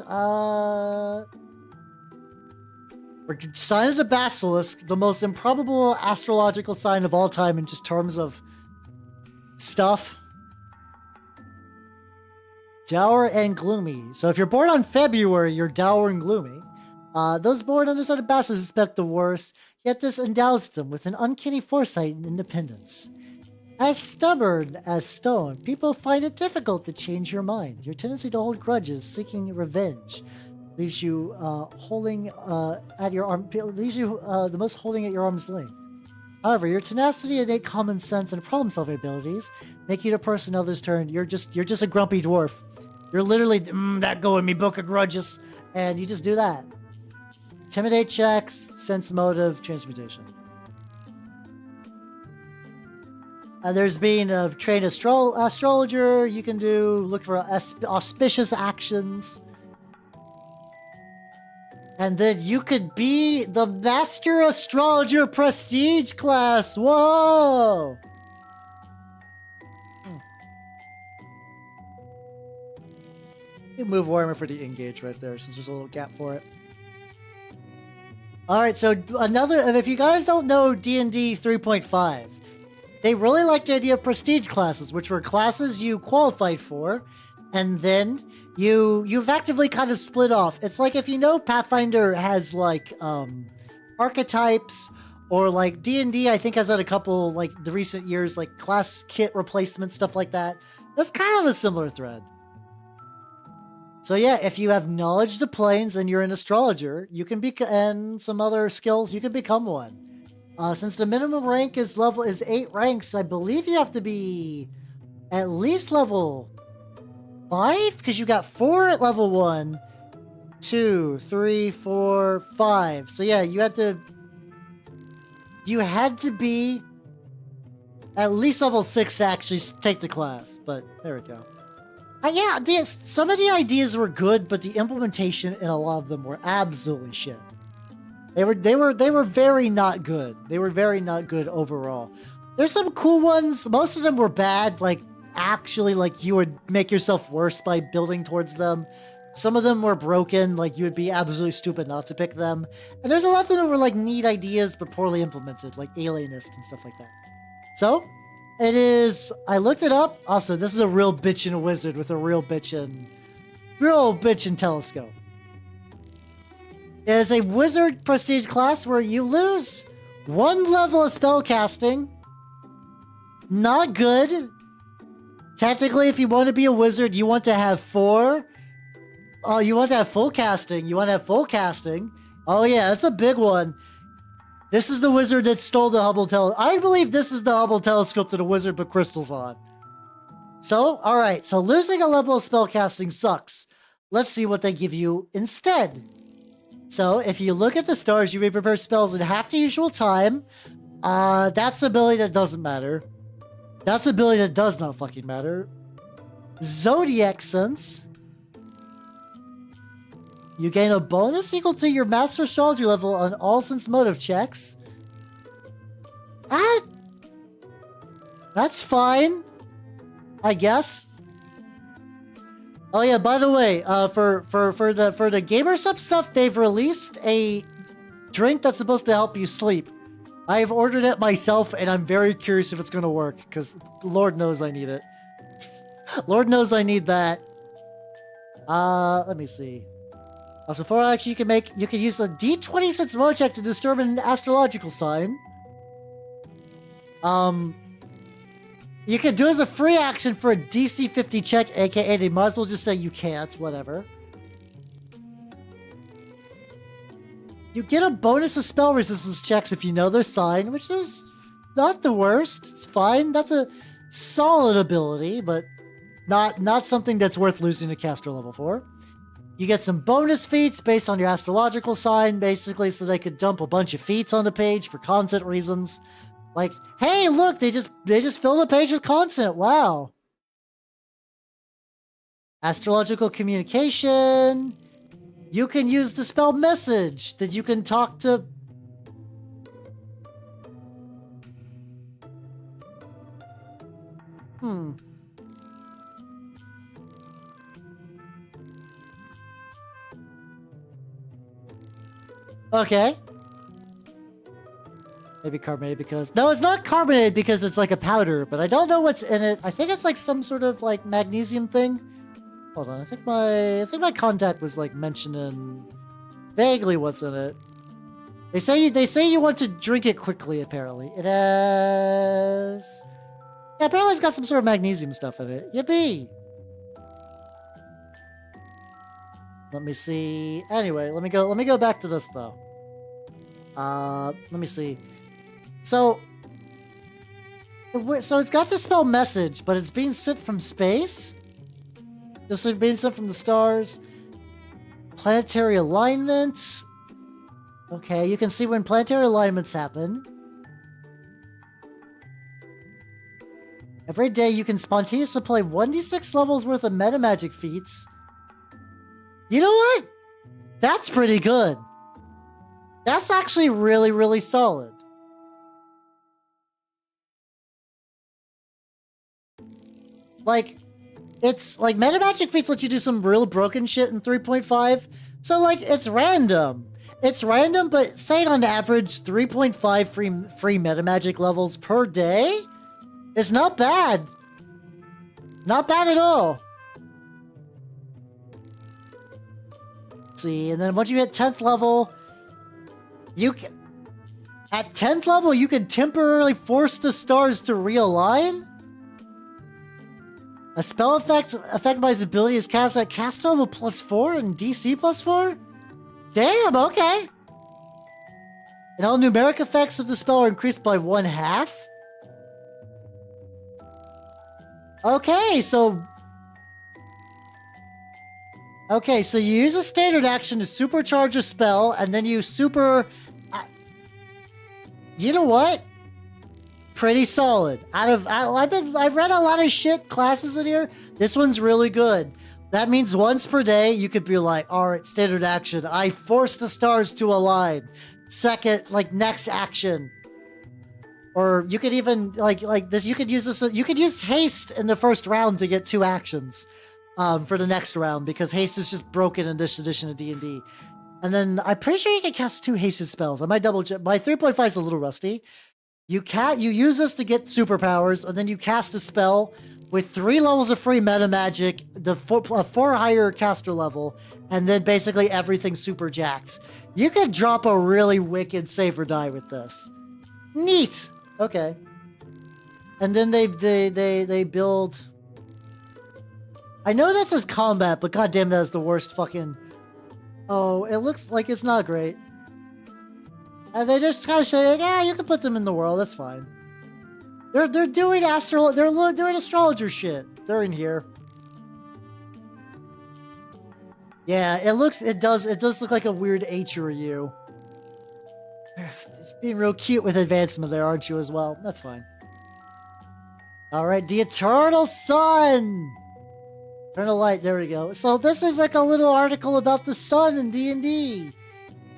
we're sign of the Basilisk, the most improbable astrological sign of all time in just terms of stuff. Dour and gloomy. So if you're born on February, you're dour and gloomy. Those born on the sign of Basilisk suspect the worst, yet this endows them with an uncanny foresight and independence. As stubborn as stone, people find it difficult to change your mind. Your tendency to hold grudges, seeking revenge, leaves you holding at your arm. Leaves you the most holding at your arm's length. However, your tenacity, innate common sense, and problem-solving abilities make you the person others turn. You're just a grumpy dwarf. You're literally that go in me book of grudges, and you just do that. Intimidate checks, sense motive, transmutation. There's being a trained astrologer. You can look for auspicious actions. And then you could be the Master Astrologer Prestige class. Whoa! You move Warhammer for the Engage right there since there's a little gap for it. Alright, so if you guys don't know D&D 3.5, they really liked the idea of prestige classes, which were classes you qualified for, and then you've actively kind of split off. It's like if you know Pathfinder has like archetypes, or like D&D I think has had a couple like the recent years like class kit replacement stuff like that. That's kind of a similar thread. So yeah, if you have knowledge of the planes and you're an astrologer, you can and some other skills, you can become one. Since the minimum rank is 8 ranks, I believe you have to be at least level 5, because you got 4 at level 1, 2, 3, 4, 5. So yeah, you had to be at least level 6 to actually take the class, but there we go. Yeah, some of the ideas were good, but the implementation in a lot of them were absolutely shit. They were very not good. They were very not good overall. There's some cool ones. Most of them were bad. Like actually, like you would make yourself worse by building towards them. Some of them were broken. Like you would be absolutely stupid not to pick them. And there's a lot of them that were like neat ideas but poorly implemented, like Alienist and stuff like that. So it is. I looked it up. Also, this is a real bitchin' wizard with a real bitchin' telescope. It is a wizard prestige class where you lose 1 level of spellcasting. Not good. Technically, if you want to be a wizard, you want to have 4. Oh, you want to have full casting. Oh yeah, that's a big one. This is the wizard that stole the Hubble telescope. I believe this is the Hubble telescope that the wizard put crystals on. So, alright, so losing a level of spellcasting sucks. Let's see what they give you instead. So, if you look at the stars, you may prepare spells in half the usual time. That's an ability that doesn't matter. That's an ability that does not fucking matter. Zodiac Sense. You gain a bonus equal to your Master Astrology level on all sense motive checks. That's fine, I guess. Oh yeah, by the way, for the gamer stuff, they've released a drink that's supposed to help you sleep. I've ordered it myself, and I'm very curious if it's gonna work, because Lord knows I need it. Lord knows I need that. Let me see. Also, for action, you can use a D26 mode check to determine an astrological sign. You can do as a free action for a DC 50 check, aka they might as well just say you can't, whatever. You get a bonus of spell resistance checks if you know their sign, which is not the worst. It's fine. That's a solid ability, but not something that's worth losing a caster level for. You get some bonus feats based on your astrological sign, basically, so they could dump a bunch of feats on the page for content reasons. Like, hey, look, they just filled the page with content. Wow. Astrological communication. You can use the spell message that you can talk to. Okay. Maybe carbonated because... No, it's not carbonated because it's like a powder, but I don't know what's in it. I think it's like some sort of like magnesium thing. Hold on, I think my contact was like mentioning vaguely what's in it. They say you want to drink it quickly, apparently. It has... Yeah, apparently it's got some sort of magnesium stuff in it. Yippee! Let me see. Anyway, let me go back to this though. Let me see. So it's got the spell message, but it's being sent from space. This is being sent from the stars. Planetary alignment. Okay, you can see when planetary alignments happen. Every day you can spontaneously play 1d6 levels worth of meta magic feats. You know what? That's pretty good. That's actually really, really solid. Like, it's like meta magic feats let you do some real broken shit in 3.5. So like, it's random. It's random, but saying on average 3.5 free meta magic levels per day is not bad. Not bad at all. Let's see, and then once you hit 10th level, you can... At 10th level, you can temporarily force the stars to realign. A spell affected by his ability is cast at cast level +4 and DC +4? Damn, okay. And all numeric effects of the spell are increased by 1/2? Okay, so you use a standard action to supercharge a spell, and then you you know what? Pretty solid. I've read a lot of shit classes in here. This one's really good. That means once per day, you could be like, all right, standard action. I force the stars to align. Second, like next action. Or you could even like this. You could use this. You could use haste in the first round to get 2 actions, for the next round because haste is just broken in this edition of D&D. And then I'm pretty sure you can cast 2 hasted spells. I might double check. My 3.5 is a little rusty. You use this to get superpowers, and then you cast a spell with 3 levels of free meta magic, the 4 higher caster level, and then basically everything's super jacked. You could drop a really wicked save or die with this. Neat. Okay. And then they build. I know that says combat, but goddamn, that is the worst fucking. Oh, it looks like it's not great. And they just kind of say, like, yeah, you can put them in the world. That's fine. They're doing doing astrologer shit. They're in here. Yeah, it does look like a weird H or a U. It's being real cute with advancement there, aren't you, as well? That's fine. Alright, the Eternal Sun! Eternal Light, there we go. So this is like a little article about the sun in D&D.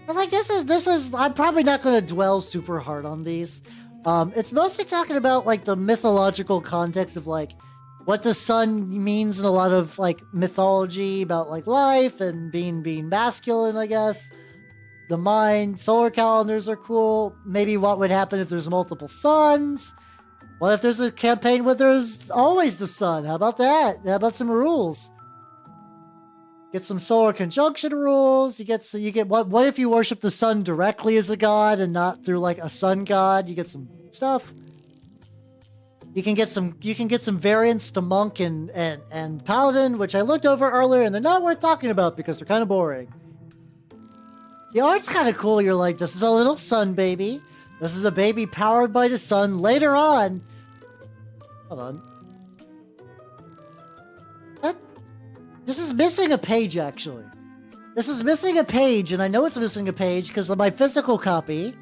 And like, this is, I'm probably not going to dwell super hard on these. It's mostly talking about like the mythological context of like what the sun means in a lot of like mythology about like life and being masculine, I guess. The mind, solar calendars are cool. Maybe what would happen if there's multiple suns. What if there's a campaign where there's always the sun? How about that? How about some rules? Get some solar conjunction rules. You get what if you worship the sun directly as a god and not through like a sun god? You get some stuff. You can get some variants to monk and paladin, which I looked over earlier, and they're not worth talking about because they're kind of boring. The art's kind of cool. You're like, this is a little sun baby. This is a baby powered by the sun. Later on, hold on. This is missing a page, actually. This is missing a page, and I know it's missing a page because of my physical copy.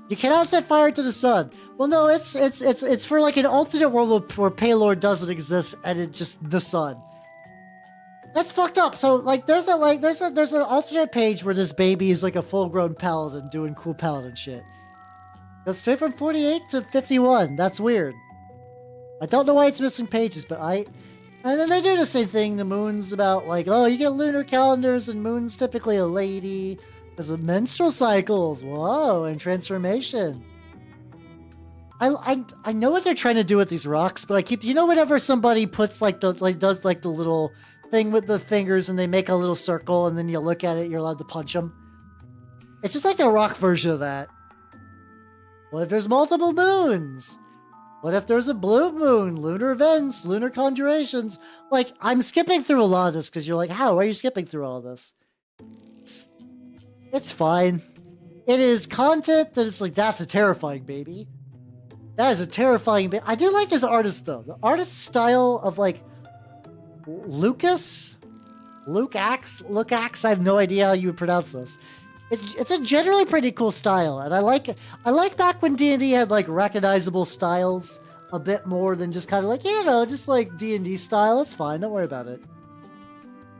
You cannot set fire to the sun. Well, no, it's for like an alternate world where Paylord doesn't exist, and it's just the sun. That's fucked up. So like, there's an alternate page where this baby is like a full-grown paladin doing cool paladin shit. That's straight from 48 to 51. That's weird. I don't know why it's missing pages, but and then they do the same thing. The moon's about like, oh, you get lunar calendars, and moon's typically a lady. There's a menstrual cycles. Whoa, and transformation. I know what they're trying to do with these rocks, but I keep, whenever somebody puts does the little thing with the fingers and they make a little circle and then you look at it, you're allowed to punch them. It's just like a rock version of that. What if there's multiple moons? What if there's a blue moon, lunar events, lunar conjurations? Like, I'm skipping through a lot of this because you're like, how are you skipping through all this? It's fine. It is content that it's like, that's a terrifying baby. That is a terrifying baby. I do like this artist, though. The artist's style of, like, Luke Axe? I have no idea how you would pronounce this. It's a generally pretty cool style, and I like back when D&D had like recognizable styles a bit more than just kind of like, just like D&D style. It's fine, don't worry about it.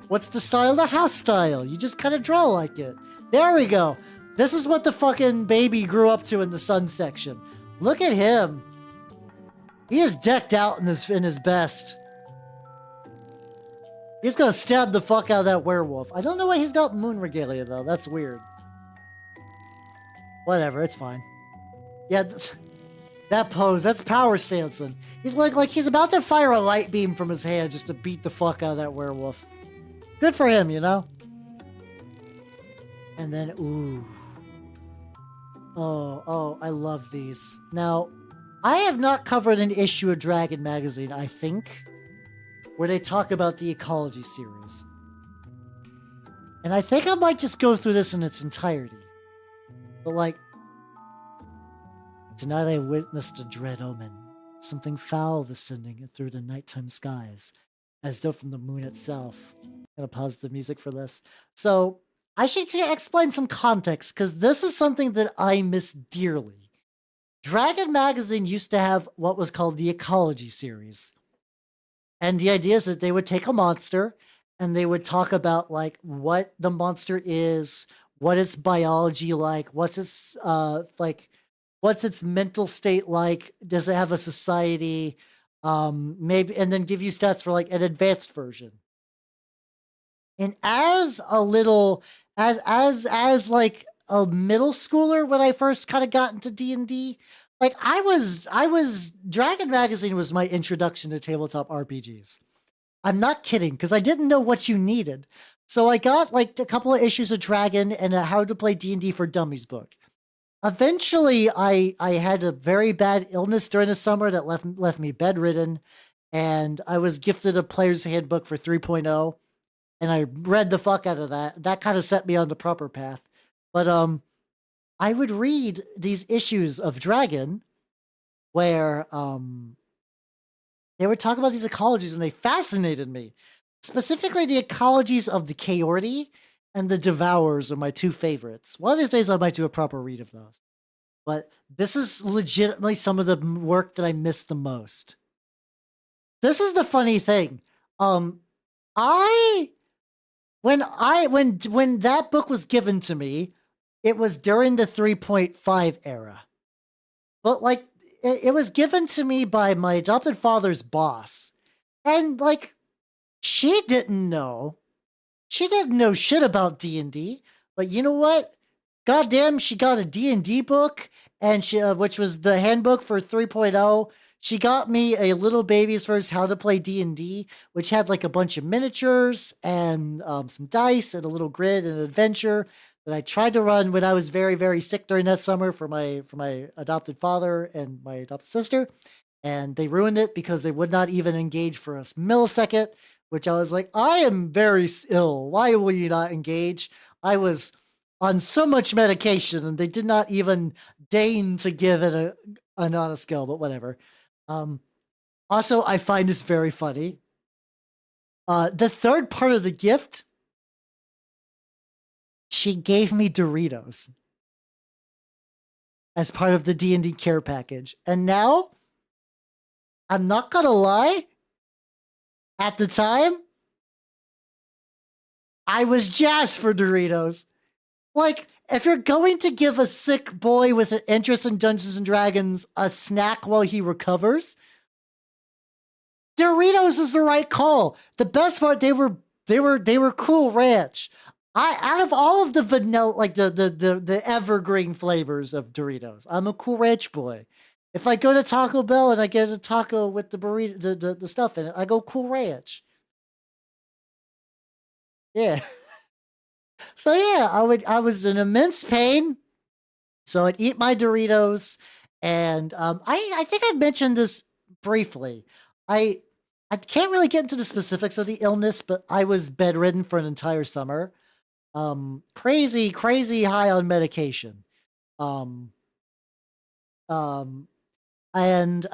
What's the style? The house style. You just kind of draw like it. There we go. This is what the fucking baby grew up to in the sun section. Look at him. He is decked out in his best. He's gonna stab the fuck out of that werewolf. I don't know why he's got moon regalia though. That's weird. Whatever, it's fine. Yeah, that pose, that's power stancing. He's like he's about to fire a light beam from his hand just to beat the fuck out of that werewolf. Good for him, And then, ooh. Oh, I love these. Now, I have not covered an issue of Dragon Magazine, I think, where they talk about the Ecology series. And I think I might just go through this in its entirety. But like, tonight I witnessed a dread omen, something foul descending through the nighttime skies, as though from the moon itself. I'm gonna pause the music for this. So, I should explain some context, because this is something that I miss dearly. Dragon Magazine used to have what was called the Ecology series. And the idea is that they would take a monster, and they would talk about, like, what the monster is, what its biology like, what's its mental state like, does it have a society, maybe, and then give you stats for like an advanced version. And as a little, as like a middle schooler when I first kind of got into D&D, like I was Dragon Magazine was my introduction to tabletop RPGs. I'm not kidding, because I didn't know what you needed. So I got like a couple of issues of Dragon and a How to Play D&D for Dummies book. Eventually, I had a very bad illness during the summer that left me bedridden, and I was gifted a Player's Handbook for 3.0, and I read the fuck out of that. That kind of set me on the proper path. But I would read these issues of Dragon where they would talk about these ecologies, and they fascinated me. Specifically, the ecologies of the Chaorti and the Devourers are my two favorites. One of these days, I might do a proper read of those. But this is legitimately some of the work that I miss the most. This is the funny thing. When that book was given to me, it was during the 3.5 era. But like, it was given to me by my adopted father's boss. And like, she didn't know shit about D&D, but you know what? goddamn, she got a D&D book, and she, which was the handbook for 3.0. She got me a Little Baby's First How to Play D&D, which had like a bunch of miniatures and some dice and a little grid and an adventure that I tried to run when I was very, very sick during that summer for my adopted father and my adopted sister. And they ruined it because they would not even engage for a millisecond, which I was like, I am very ill. Why will you not engage? I was on so much medication and they did not even deign to give it an honest go, but whatever. Um, Also, I find this very funny. The third part of the gift, she gave me Doritos as part of the D&D care package. And now, I'm not gonna lie, at the time, I was jazzed for Doritos. Like, if you're going to give a sick boy with an interest in Dungeons and Dragons a snack while he recovers, Doritos is the right call. The best part, they were Cool Ranch. Out of all of the vanilla, like the evergreen flavors of Doritos, I'm a Cool Ranch boy. If I go to Taco Bell and I get a taco with the burrito, the stuff in it, I go Cool Ranch. Yeah. So yeah, I was in immense pain. So I'd eat my Doritos, and I think I mentioned this briefly. I can't really get into the specifics of the illness, but I was bedridden for an entire summer. Crazy, crazy high on medication. Um, um, and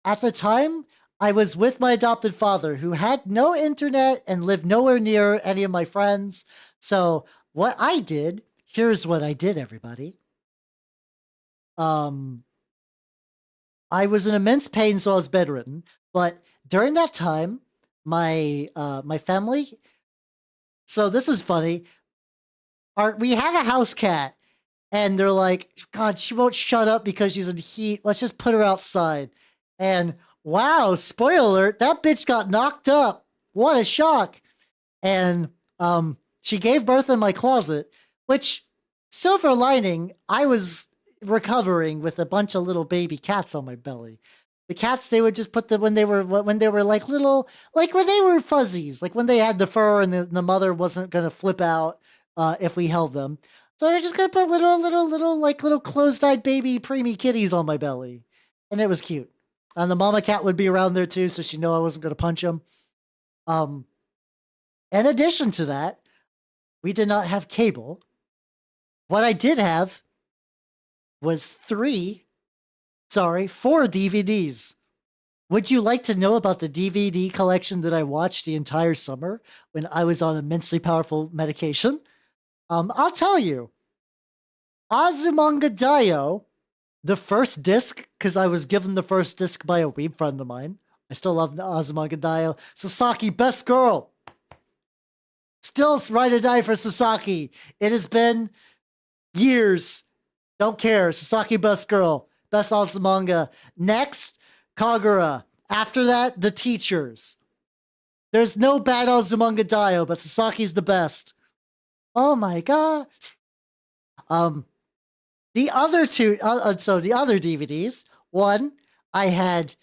At the time, I was with my adopted father, who had no internet and lived nowhere near any of my friends. So what I did, here's what I did, everybody. Um, I was in immense pain, so I was bedridden. But during that time, my family. So this is funny. We had a house cat, and they're like, God, she won't shut up because she's in heat. Let's just put her outside. And wow, spoiler alert, that bitch got knocked up. What a shock. And she gave birth in my closet, which, silver lining, I was recovering with a bunch of little baby cats on my belly. The cats, they would just put them when they were like little, like when they were fuzzies, like when they had the fur and the mother wasn't gonna flip out if we held them. So they're just gonna put little closed-eyed baby preemie kitties on my belly, and it was cute. And the mama cat would be around there too, so she knew I wasn't gonna punch him. Um, in addition to that, we did not have cable. What I did have was four DVDs. Would you like to know about the DVD collection that I watched the entire summer when I was on immensely powerful medication? I'll tell you. Azumanga Daioh, the first disc, because I was given the first disc by a weeb friend of mine. I still love Azumanga Daioh. Sasaki, best girl. Still ride or die for Sasaki. It has been years. Don't care. Sasaki, best girl. Best Azumanga. Next, Kagura. After that, the teachers. There's no bad Azumanga Daioh, but Sasaki's the best. Oh my god. The other two, so the other DVDs. One, I had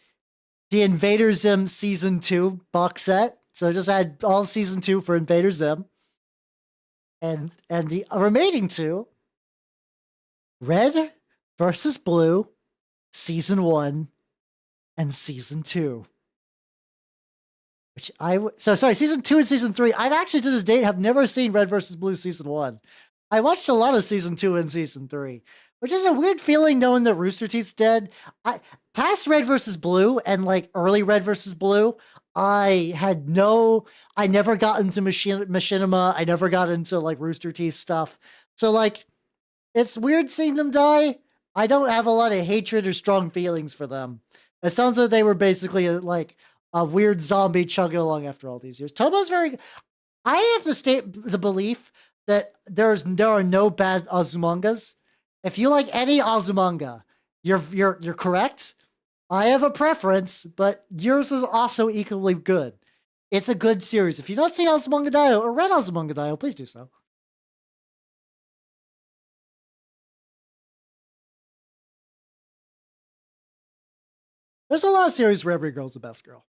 the Invader Zim Season 2 box set. So I just had all Season 2 for Invader Zim. And the remaining two, Red versus Blue, Season 1 and Season 2. Which Season 2 and Season 3. I've actually to this date have never seen Red versus Blue Season 1. I watched a lot of Season 2 and Season 3, which is a weird feeling knowing that Rooster Teeth's dead. Past Red versus Blue and like early Red versus Blue, I never got into Machinima. I never got into like Rooster Teeth stuff. So like, it's weird seeing them die. I don't have a lot of hatred or strong feelings for them. It sounds like they were basically like a weird zombie chugging along after all these years. Tomo's very. I have to state the belief that there are no bad Azumangas. If you like any Azumanga, you're correct. I have a preference, but yours is also equally good. It's a good series. If you've not seen Azumanga Daioh or read Azumanga Daioh, please do so. There's a lot of series where every girl's the best girl.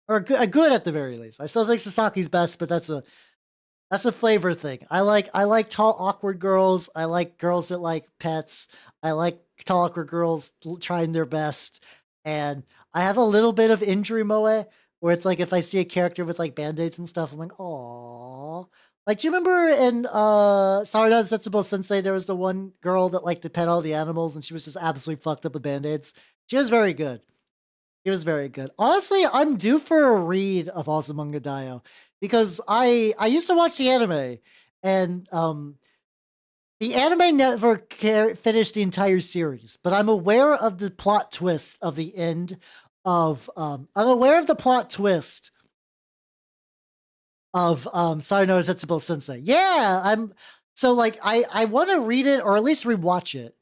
Or a good at the very least. I still think Sasaki's best, but that's a flavor thing. I like tall, awkward girls. I like girls that like pets. I like tall, awkward girls trying their best. And I have a little bit of injury moe, where it's like if I see a character with like band-aids and stuff, I'm like, oh. Like, do you remember in Sarada Setsubo Sensei, there was the one girl that liked to pet all the animals and she was just absolutely fucked up with band-aids? She was very good. It was very good. Honestly, I'm due for a read of Azumanga Daioh because I used to watch the anime, and the anime never finished the entire series, but I'm aware of the plot twist of the end of I'm aware of the plot twist of Sayonara Zetsubo Sensei. Yeah, I'm so like I want to read it or at least rewatch it.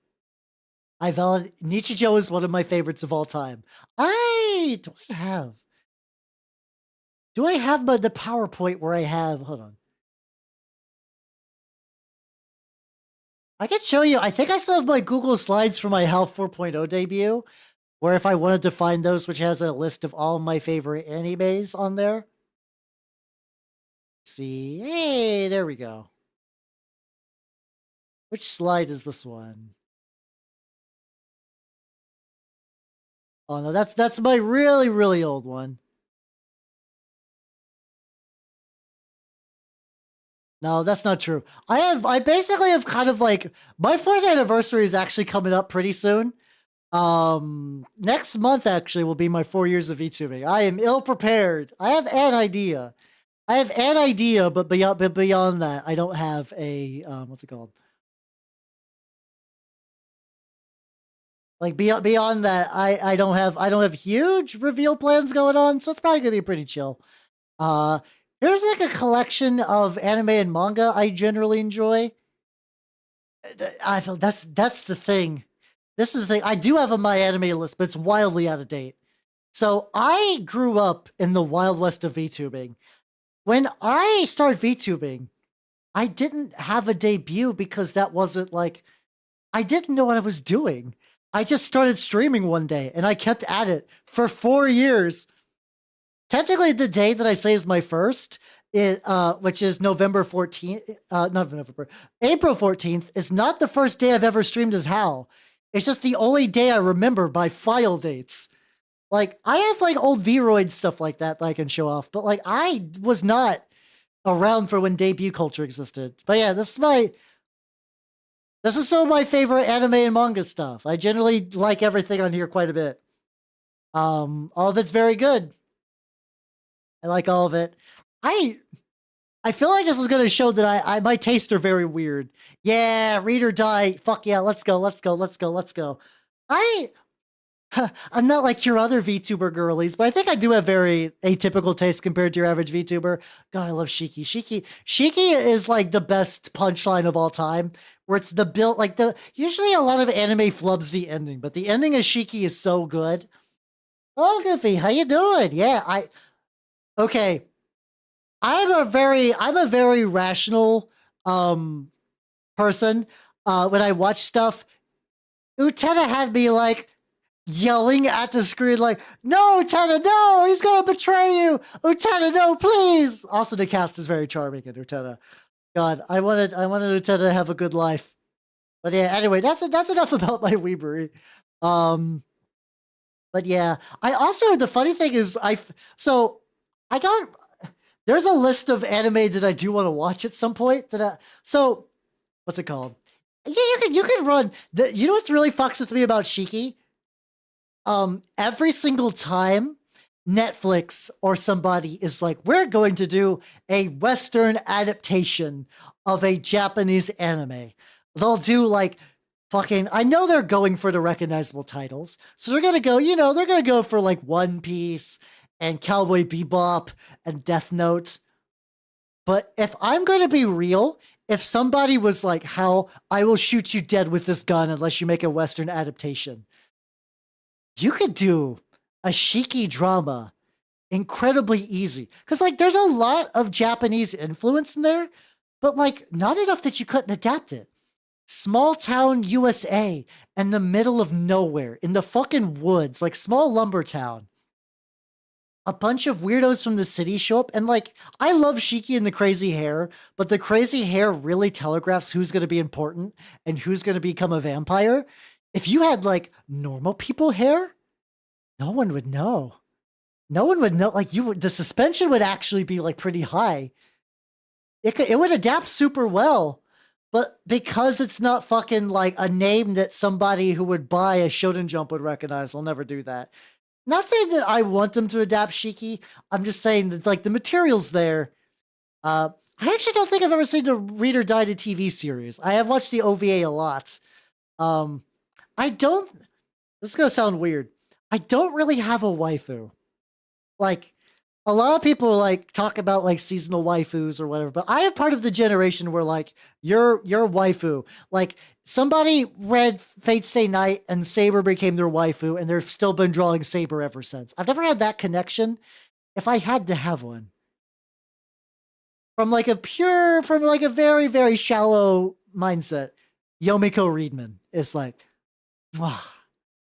Nichijou is one of my favorites of all time. Do I have the PowerPoint where I have, hold on. I can show you, I think I still have my Google Slides for my HAL 4.0 debut, where if I wanted to find those, which has a list of all of my favorite animes on there. See, hey, there we go. Which slide is this one? Oh no, that's my really, really old one. No, that's not true. I basically have kind of like, my 4th anniversary is actually coming up pretty soon. Next month actually will be my 4 years of VTubing. I am ill prepared. I have an idea. But beyond that, I don't have a, what's it called? Like beyond that, I don't have huge reveal plans going on, so it's probably gonna be pretty chill. Here's like a collection of anime and manga I generally enjoy. I feel that's the thing. This is the thing. I do have on my anime list, but it's wildly out of date. So I grew up in the wild west of VTubing. When I started VTubing, I didn't have a debut because that wasn't like, I didn't know what I was doing. I just started streaming one day and I kept at it for 4 years. Technically, the day that I say is my first, which is November 14th, not November, April 14th, is not the first day I've ever streamed as HAL. It's just the only day I remember by file dates. Like, I have like old V-Roid stuff like that I can show off, but like I was not around for when debut culture existed. But yeah, this is some of my favorite anime and manga stuff. I generally like everything on here quite a bit. All of it's very good. I like all of it. I feel like this is gonna show that I my tastes are very weird. Yeah, read or die. Fuck yeah, let's go. I'm not like your other VTuber girlies, but I think I do have very atypical taste compared to your average VTuber. God, I love Shiki. Shiki is like the best punchline of all time, where it's the build, like usually a lot of anime flubs the ending, but the ending of Shiki is so good. Oh, Goofy, how you doing? Yeah, okay. I'm a very rational person. When I watch stuff, Utena had me like yelling at the screen like, no, Utena, no, he's gonna betray you. Utena, no, please. Also, the cast is very charming in Utena. God, I wanted Utena to have a good life. But yeah, anyway, that's enough about my weebery. But yeah, I also, the funny thing is, there's a list of anime that I do want to watch at some point. So what's it called? Yeah, you can run. You know what's really fucks with me about Shiki? Every single time Netflix or somebody is like, we're going to do a Western adaptation of a Japanese anime, they'll do like fucking, I know they're going for the recognizable titles. So they're going to go, they're going to go for like One Piece and Cowboy Bebop and Death Note. But if I'm going to be real, if somebody was like, "How I will shoot you dead with this gun unless you make a Western adaptation," you could do a Shiki drama incredibly easy. Because like there's a lot of Japanese influence in there, but like not enough that you couldn't adapt it. Small town USA in the middle of nowhere in the fucking woods, like small lumber town. A bunch of weirdos from the city show up, and like, I love Shiki and the crazy hair, but the crazy hair really telegraphs who's going to be important and who's going to become a vampire. If you had like normal people hair, no one would know. No one would know. Like, you would, the suspension would actually be like pretty high. It would adapt super well, but because it's not fucking like a name that somebody who would buy a Shonen Jump would recognize, I'll never do that. Not saying that I want them to adapt Shiki. I'm just saying that like the material's there. I actually don't think I've ever seen the Read or Die to TV series. I have watched the OVA a lot. Um, I don't. This is gonna sound weird. I don't really have a waifu. Like, a lot of people like talk about like seasonal waifus or whatever, but I am part of the generation where like your waifu, like somebody read Fate Stay Night and Saber became their waifu, and they've still been drawing Saber ever since. I've never had that connection. If I had to have one, from like a very very shallow mindset, Yomiko Reedman is like, mwah,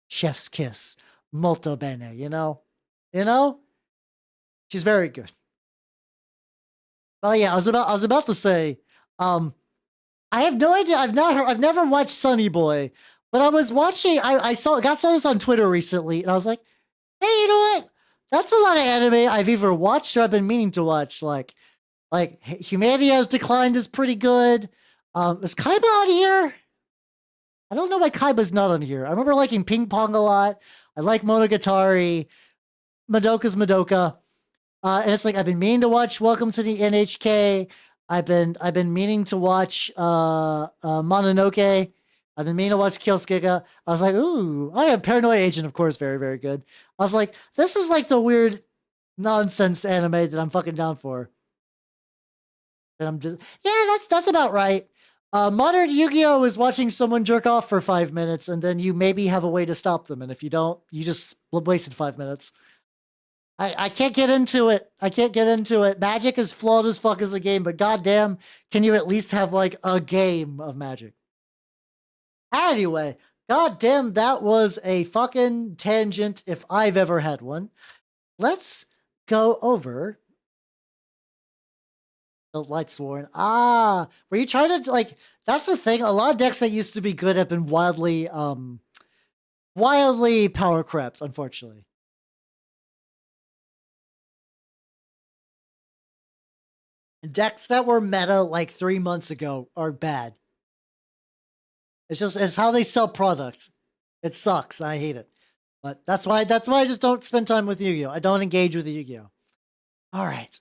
chef's kiss, molto bene. You know. She's very good. Well, yeah, I was about to say, um, I have no idea. I've never watched Sunny Boy, but I was watching. Got saw this on Twitter recently, and I was like, hey, you know what? That's a lot of anime I've either watched or I've been meaning to watch. Like Humanity Has Declined is pretty good. Is Kaiba on here? I don't know why Kaiba's not on here. I remember liking Ping Pong a lot. I like Monogatari. Madoka's Madoka. And it's like I've been meaning to watch Welcome to the NHK. I've been meaning to watch Mononoke. I've been meaning to watch Kyosuke. I was like, ooh, I have Paranoia Agent, of course, very, very good. I was like, this is like the weird nonsense anime that I'm fucking down for. And I'm just, yeah, that's about right. Modern Yu-Gi-Oh! Is watching someone jerk off for 5 minutes, and then you maybe have a way to stop them. And if you don't, you just wasted 5 minutes. I can't get into it. I can't get into it. Magic is flawed as fuck as a game, but goddamn, can you at least have like a game of Magic? Anyway, goddamn, that was a fucking tangent if I've ever had one. Let's go over the Lightsworn. Ah, were you trying to like? That's the thing. A lot of decks that used to be good have been wildly power crept, unfortunately. Decks that were meta like 3 months ago are bad. It's how they sell products. It sucks. I hate it. But that's why I just don't spend time with Yu-Gi-Oh! I don't engage with Yu-Gi-Oh! All right.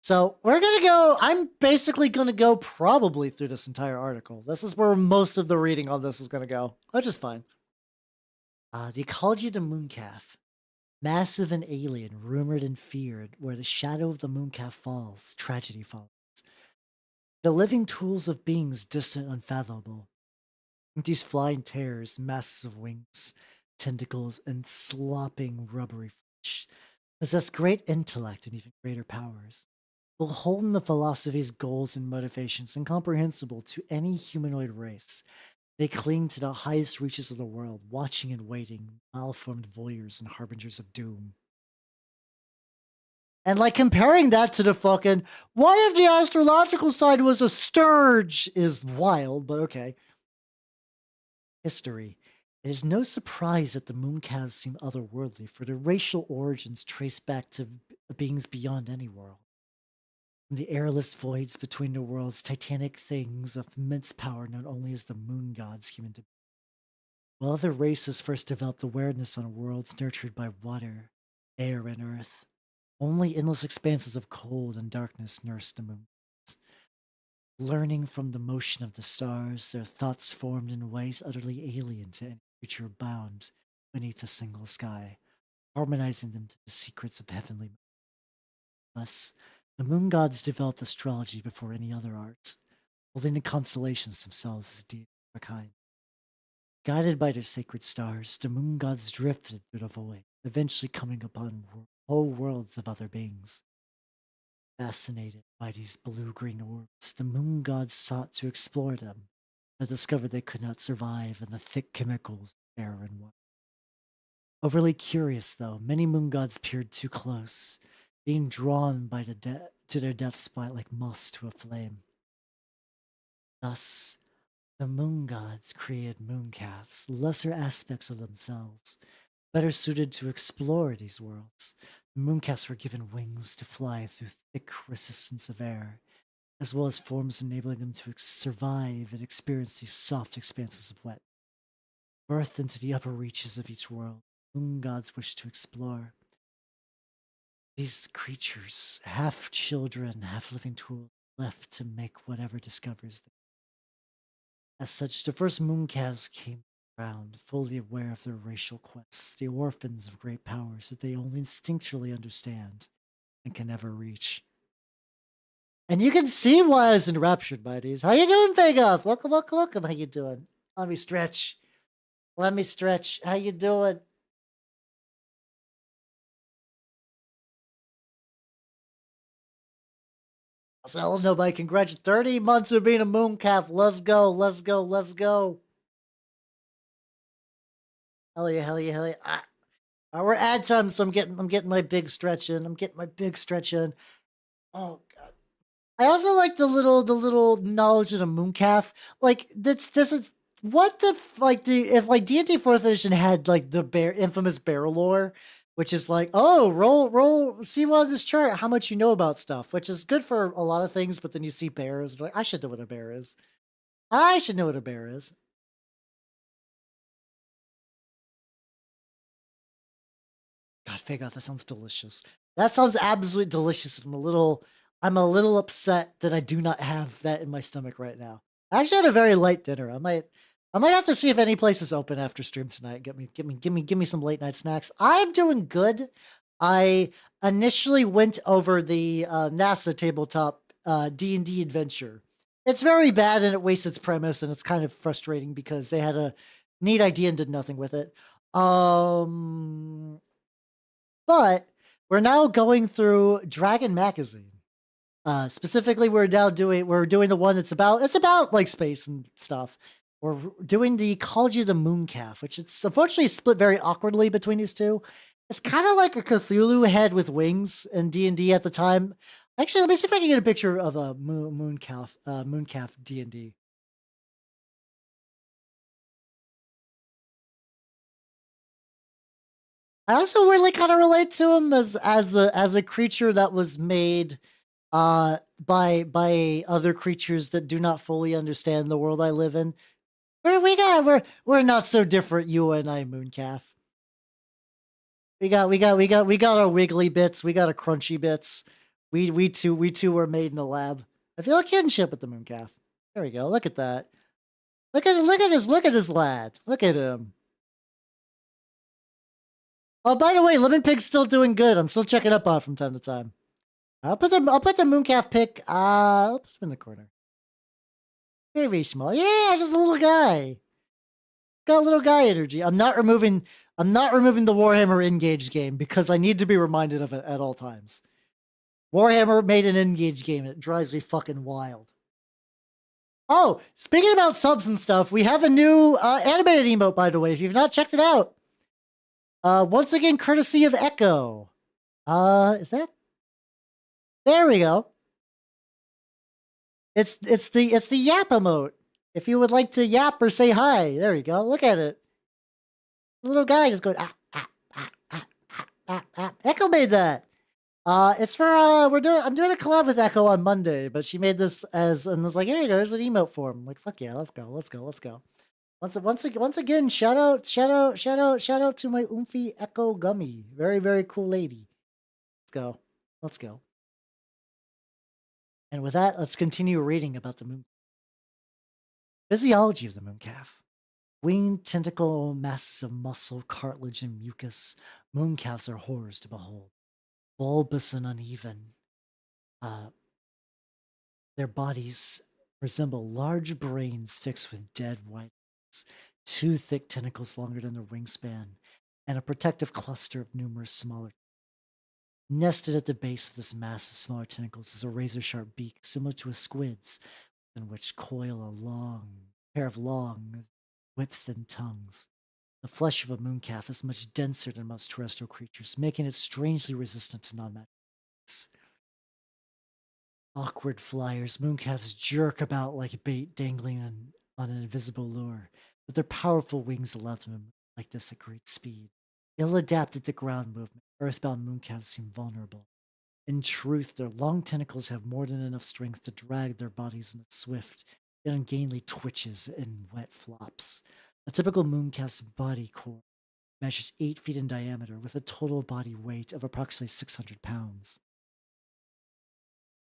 So we're gonna go. I'm basically gonna go probably through this entire article. This is where most of the reading on this is gonna go, which is fine. The ecology of the mooncalf. Massive and alien, rumored and feared, where the shadow of the mooncalf falls, tragedy follows. The living tools of beings distant, unfathomable. These flying terrors, masses of wings, tentacles, and slopping rubbery flesh, possess great intellect and even greater powers. Beholden the philosophy's goals and motivations incomprehensible to any humanoid race. They cling to the highest reaches of the world, watching and waiting, malformed voyeurs and harbingers of doom. And like comparing that to the fucking, what if the astrological sign was a sturge is wild, but okay. History. It is no surprise that the mooncalves seem otherworldly, for their racial origins trace back to beings beyond any world. In the airless voids between the worlds, titanic things of immense power known only as the moon gods came into being. While other races first developed awareness on worlds nurtured by water, air, and earth, only endless expanses of cold and darkness nursed the moon gods. Learning from the motion of the stars, their thoughts formed in ways utterly alien to any creature bound beneath a single sky, harmonizing them to the secrets of heavenly. Thus, the moon gods developed astrology before any other art, holding the constellations themselves as deities of a kind. Guided by their sacred stars, the moon gods drifted through the void, eventually coming upon whole worlds of other beings. Fascinated by these blue-green orbs, the moon gods sought to explore them, but discovered they could not survive in the thick chemicals of air and water. Overly curious, though, many moon gods peered too close, being drawn by to their death spot like moths to a flame. Thus, the moon gods created mooncalves, lesser aspects of themselves, better suited to explore these worlds. The mooncalves were given wings to fly through thick resistance of air, as well as forms enabling them to survive and experience these soft expanses of wet. Birthed into the upper reaches of each world, moon gods wish to explore. These creatures, half children, half living tools, left to make whatever discovers them. As such, the first mooncalves came around, fully aware of their racial quests, the orphans of great powers that they only instinctually understand and can never reach. And you can see why I was enraptured by these. How you doing, Fagoth? Welcome, welcome, welcome. How you doing? Let me stretch. Let me stretch. How you doing? So nobody congratulations. 30 months of being a mooncalf. Let's go. Let's go. Let's go. Hell yeah, hell yeah, hell yeah. We're ad time, so I'm getting my big stretch in. I'm getting my big stretch in. Oh god. I also like the little knowledge of the mooncalf. Like this is what the like the if like D&D 4th edition had like the infamous bear lore, which is like, oh, roll see on this chart how much you know about stuff, which is good for a lot of things, but then you see bears, like I should know what a bear is. I should know what a bear is. God, fake out. That sounds delicious. That sounds absolutely delicious. I'm a little upset that I do not have that in my stomach right now. I actually had a very light dinner. I might have to see if any place is open after stream tonight. Give me some late night snacks. I'm doing good. I initially went over the NASA tabletop D&D adventure. It's very bad and it wastes its premise and it's kind of frustrating because they had a neat idea and did nothing with it. But we're now going through Dragon Magazine. Specifically, we're doing the one it's about like space and stuff. We're doing the Ecology of the Mooncalf, which it's unfortunately split very awkwardly between these two. It's kind of like a Cthulhu head with wings in D&D at the time. Actually, let me see if I can get a picture of a mooncalf D&D. I also really kind of relate to him as a creature that was made by other creatures that do not fully understand the world I live in. We're not so different, you and I, Mooncalf. We got our wiggly bits, we got our crunchy bits. We two were made in the lab. I feel a kinship with the Mooncalf. There we go. Look at that. Look at his lad. Look at him. Oh, by the way, Lemon Pig's still doing good. I'm still checking up on it from time to time. I'll put the Mooncalf pic. I'll put him in the corner. Very, very small. Yeah, just a little guy. Got little guy energy. I'm not removing the Warhammer Engage game because I need to be reminded of it at all times. Warhammer made an Engage game and it drives me fucking wild. Oh, speaking about subs and stuff, we have a new animated emote, by the way, if you've not checked it out. Once again, courtesy of Echo. Is that? There we go. It's the yap emote. If you would like to yap or say hi, there you go. Look at it. The little guy just going Echo made that. It's for I'm doing a collab with Echo on Monday, but she made this and was like, here you go, there's an emote form. I'm like, fuck yeah, let's go. Once again, shout out to my Oomphy Echo Gummy. Very, very cool lady. Let's go. And with that, let's continue reading about the moon. Physiology of the mooncalf. Winged tentacle masses of muscle, cartilage, and mucus. Mooncalves are horrors to behold. Bulbous and uneven. Their bodies resemble large brains fixed with dead white eyes, two thick tentacles longer than their wingspan, and a protective cluster of numerous smaller. Nested at the base of this mass of smaller tentacles is a razor-sharp beak similar to a squid's, in which coil a long pair of long, whip-thin tongues. The flesh of a mooncalf is much denser than most terrestrial creatures, making it strangely resistant to non-magic attacks. Awkward flyers, mooncalves jerk about like bait dangling on an invisible lure, but their powerful wings allow them to move like this at great speed. Ill-adapted to ground movement, earthbound mooncalves seem vulnerable. In truth, their long tentacles have more than enough strength to drag their bodies in swift, yet ungainly twitches and wet flops. A typical mooncalf's body core measures 8 feet in diameter with a total body weight of approximately 600 pounds.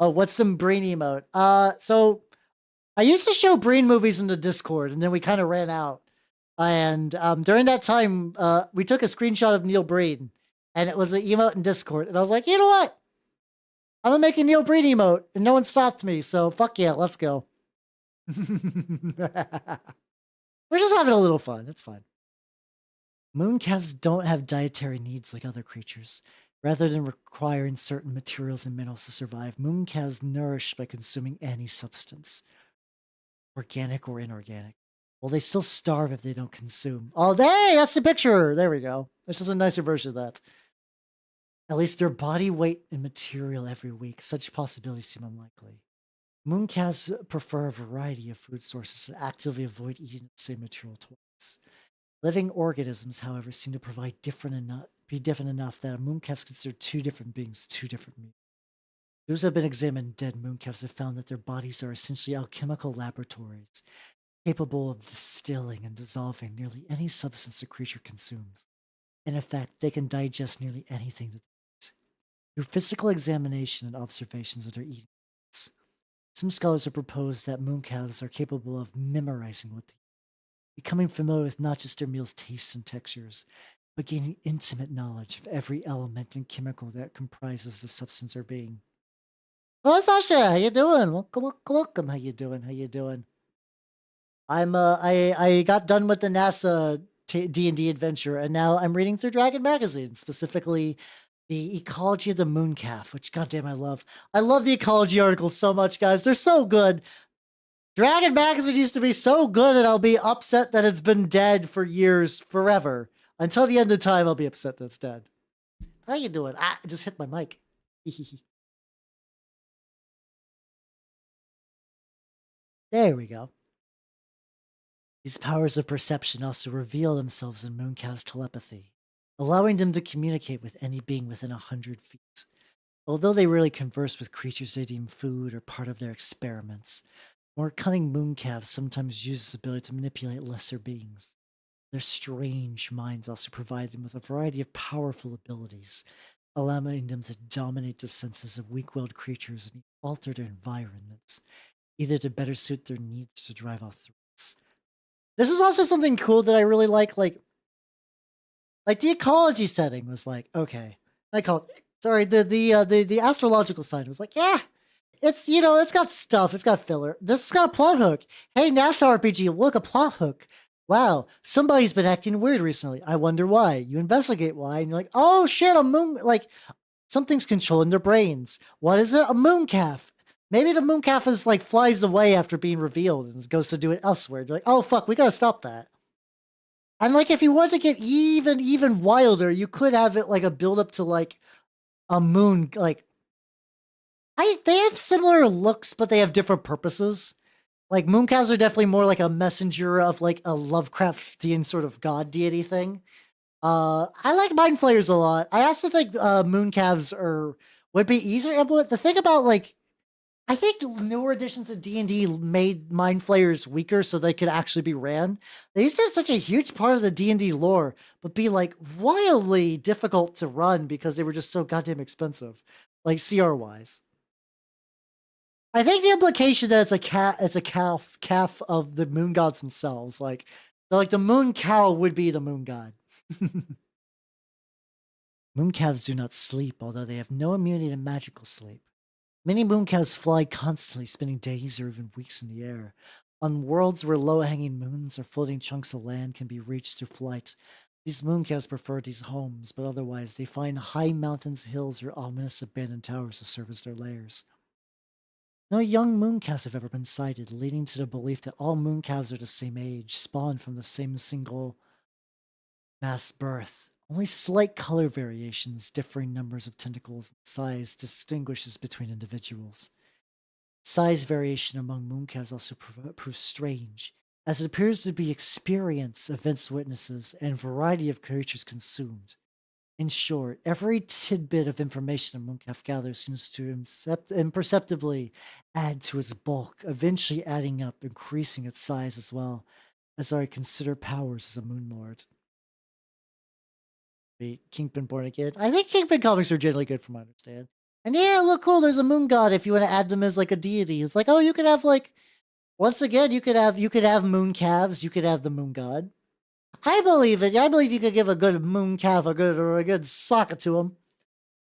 Oh, what's some Breen emote? So I used to show Breen movies in the Discord, and then we kind of ran out. And during that time, we took a screenshot of Neil Breen, and it was an emote in Discord. And I was like, you know what? I'm gonna make a Neil Breen emote, and no one stopped me. So fuck yeah, let's go. We're just having a little fun. It's fine. Mooncalves don't have dietary needs like other creatures. Rather than requiring certain materials and minerals to survive, mooncalves nourish by consuming any substance, organic or inorganic. Well, they still starve if they don't consume. Oh, hey, that's the picture. There we go. This just a nicer version of that. At least their body weight and material every week. Such possibilities seem unlikely. Mooncalves prefer a variety of food sources and actively avoid eating the same material twice. Living organisms, however, seem to be different enough that a mooncalf's considered two different beings, two different meals. Those who have been examined dead mooncalves have found that their bodies are essentially alchemical laboratories, capable of distilling and dissolving nearly any substance a creature consumes. In effect, they can digest nearly anything that they eat. Through physical examination and observations of their eating habits, some scholars have proposed that mooncalves are capable of memorizing what they eat, becoming familiar with not just their meal's tastes and textures, but gaining intimate knowledge of every element and chemical that comprises the substance or being. Oh, Sasha, how you doing? Welcome, welcome, welcome. How you doing? How you doing? I got done with the NASA D&D adventure, and now I'm reading through Dragon Magazine, specifically the ecology of the mooncalf, which goddamn I love. I love the ecology articles so much, guys. They're so good. Dragon Magazine used to be so good, and I'll be upset that it's been dead for years, forever. Until the end of time, I'll be upset that it's dead. How you doing? I just hit my mic. There we go. These powers of perception also reveal themselves in mooncalves' telepathy, allowing them to communicate with any being within 100 feet. Although they rarely converse with creatures they deem food or part of their experiments, more cunning mooncalves sometimes use this ability to manipulate lesser beings. Their strange minds also provide them with a variety of powerful abilities, allowing them to dominate the senses of weak-willed creatures and alter their environments, either to better suit their needs to drive off threats. This is also something cool that I really like the ecology setting was like, okay. I call it, sorry, the astrological side was like, yeah, it's, it's got stuff, it's got filler. This has got a plot hook. Hey, NASA RPG, look, a plot hook. Wow, somebody's been acting weird recently. I wonder why. You investigate why, and you're like, oh shit, a moon, like, something's controlling their brains. What is it? A mooncalf. Maybe the mooncalf is like flies away after being revealed and goes to do it elsewhere. You're like, oh fuck, we gotta stop that. And like, if you want to get even wilder, you could have it like a build up to like a moon. Like, they have similar looks, but they have different purposes. Like mooncalves are definitely more like a messenger of like a Lovecraftian sort of god deity thing. I like mind flayers a lot. I also think mooncalves would be easier to implement. The thing about like, I think newer editions of D&D made mind flayers weaker so they could actually be ran. They used to have such a huge part of the D&D lore, but be like wildly difficult to run because they were just so goddamn expensive, like CR wise. I think the implication that it's a calf of the moon gods themselves. Like the moon cow would be the moon god. Mooncalves do not sleep, although they have no immunity to magical sleep. Many mooncalves fly constantly, spending days or even weeks in the air. On worlds where low-hanging moons or floating chunks of land can be reached through flight, These mooncalves prefer these homes, but otherwise they find high mountains, hills, or ominous abandoned towers to serve as their lairs. No young mooncalves have ever been sighted, leading to the belief that all mooncalves are the same age, spawned from the same single mass birth. Only slight color variations, differing numbers of tentacles and size, distinguishes between individuals. Size variation among mooncalves also proves strange, as it appears to be experience, events witnesses, and variety of creatures consumed. In short, every tidbit of information a mooncalf gathers seems to imperceptibly add to its bulk, eventually adding up, increasing its size as well, as I consider powers as a moon lord. Wait, Kingpin born again? I think Kingpin comics are generally good from what I understand. And yeah, look cool, there's a moon god if you want to add them as like a deity. It's like, oh, you could have like, once again, you could have moon calves, you could have the moon god. I believe it. I believe you could give a good moon calf a good socket to him.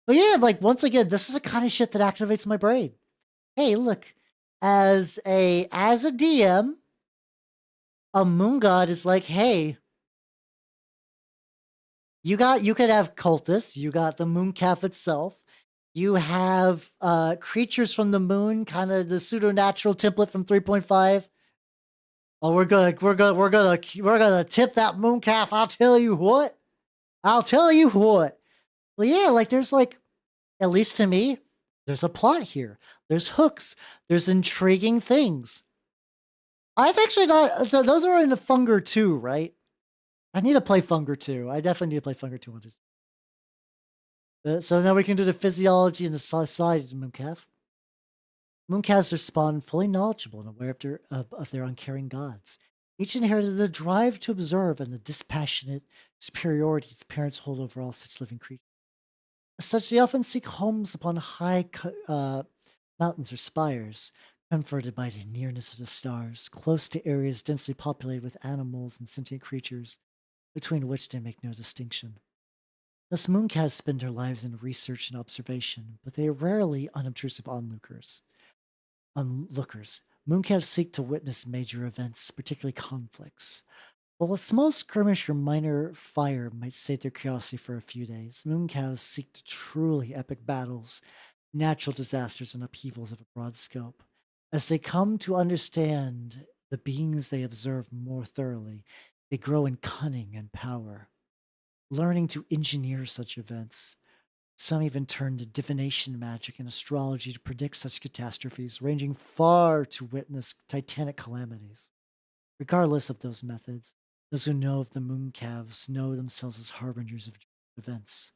But yeah, like once again, this is the kind of shit that activates my brain. Hey, look, as a DM, a moon god is like, hey, you could have cultists, you got the moon calf itself, you have creatures from the moon, kind of the pseudo-natural template from 3.5. Oh, we're gonna tip that moon calf. I'll tell you what. Well, yeah, like there's like, at least to me, there's a plot here. There's hooks. There's intriguing things. I've actually not. Those are in the Funger 2, right? I need to play Funger 2. I definitely need to play Funger 2 on this. So now we can do the physiology and the society of the mooncalf. Mooncalves are spawned fully knowledgeable and aware of their uncaring gods. Each inherited the drive to observe and the dispassionate superiority its parents hold over all such living creatures. As such, they often seek homes upon high mountains or spires, comforted by the nearness of the stars, close to areas densely populated with animals and sentient creatures, between which they make no distinction. Thus, mooncalves spend their lives in research and observation, but they are rarely unobtrusive onlookers. Mooncalves seek to witness major events, particularly conflicts. While a small skirmish or minor fire might sate their curiosity for a few days, mooncalves seek the truly epic battles, natural disasters, and upheavals of a broad scope. As they come to understand the beings they observe more thoroughly, they grow in cunning and power, learning to engineer such events. Some even turn to divination magic and astrology to predict such catastrophes, ranging far to witness titanic calamities. Regardless of those methods, those who know of the mooncalves know themselves as harbingers of events.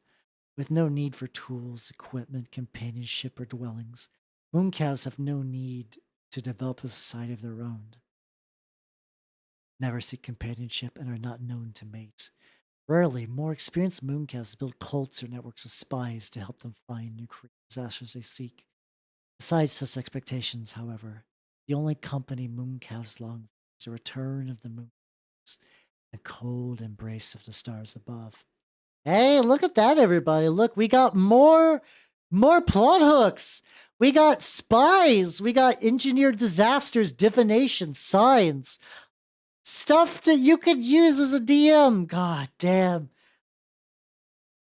With no need for tools, equipment, companionship, or dwellings, mooncalves have no need to develop a society of their own. Never seek companionship and are not known to mate. Rarely, more experienced mooncalves build cults or networks of spies to help them find new disasters they seek. Besides such expectations, however, the only company mooncalves long for is the return of the moon, the cold embrace of the stars above. Hey, look at that, everybody. Look, we got more plot hooks. We got spies. We got engineered disasters, divination, signs. Stuff that you could use as a DM. God damn.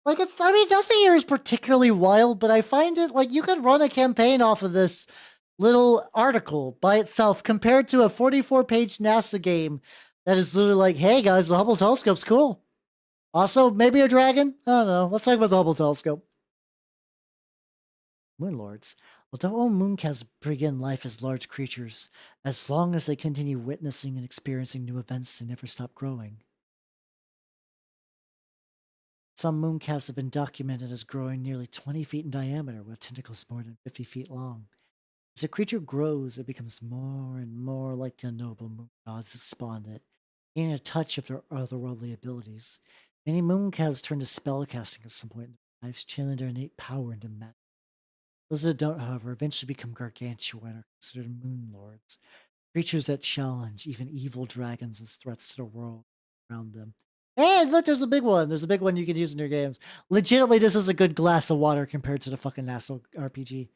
Like, nothing here is particularly wild, but I find it, like, you could run a campaign off of this little article by itself compared to a 44-page NASA game that is literally like, hey guys, the Hubble telescope's cool. Also, maybe a dragon? I don't know. Let's talk about the Hubble telescope. Moonlords. Although all mooncalves begin life as large creatures, as long as they continue witnessing and experiencing new events, they never stop growing. Some mooncalves have been documented as growing nearly 20 feet in diameter, with tentacles more than 50 feet long. As a creature grows, it becomes more and more like the noble moon gods that spawned it, gaining a touch of their otherworldly abilities. Many mooncalves turn to spellcasting at some point in their lives, channeling their innate power into magic. Those that don't, however, eventually become gargantuan and are considered moon lords, creatures that challenge even evil dragons as threats to the world around them. Hey, look, there's a big one. There's a big one you can use in your games. Legitimately, this is a good glass of water compared to the fucking NASA RPG.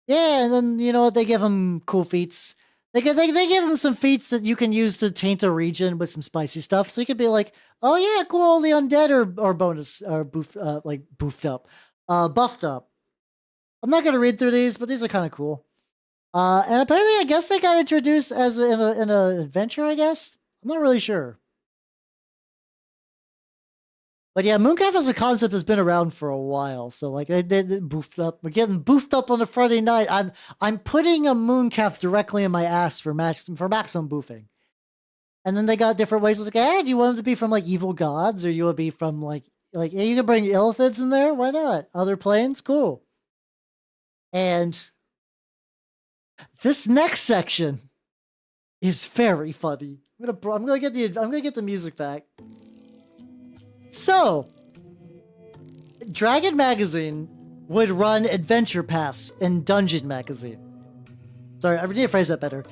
Yeah, and then, you know what? They give them cool feats. They give him some feats that you can use to taint a region with some spicy stuff. So you could be like, oh yeah, cool, the undead are bonus or buffed up. I'm not gonna read through these, but these are kind of cool. And apparently, I guess they got introduced as in an adventure. I guess I'm not really sure. But yeah, Mooncalf as a concept has been around for a while. So like they boofed up. We're getting boofed up on a Friday night. I'm putting a Mooncalf directly in my ass for maximum boofing. And then they got different ways. It's like, hey, do you want them to be from like evil gods, or you want to be from like yeah, you can bring illithids in there? Why not? Other planes, cool. And this next section is very funny. I'm gonna get the music back. So, Dragon Magazine would run adventure paths in Dungeon Magazine. Sorry, I need to phrase that better.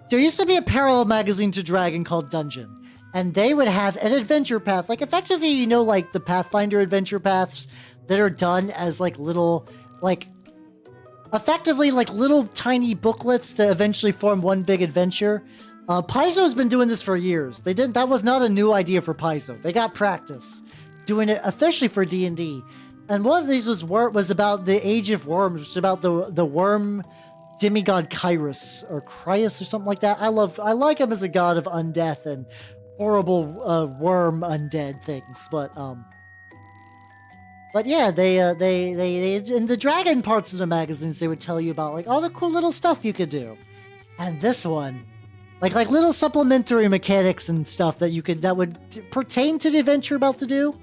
There used to be a parallel magazine to Dragon called Dungeon, and they would have an adventure path, like effectively, you know, like the Pathfinder adventure paths that are done as like little, like effectively like little tiny booklets that eventually form one big adventure. Paizo's been doing this for years. That was not a new idea for Paizo. They got practice doing it officially for D&D. And one of these was about the Age of Worms, which is about the worm demigod Kyrus or Cryus or something like that. I like him as a god of undeath and horrible worm undead things. But yeah, they in the dragon parts of the magazines, they would tell you about like all the cool little stuff you could do. And this one, like little supplementary mechanics and stuff that would pertain to the adventure you're about to do,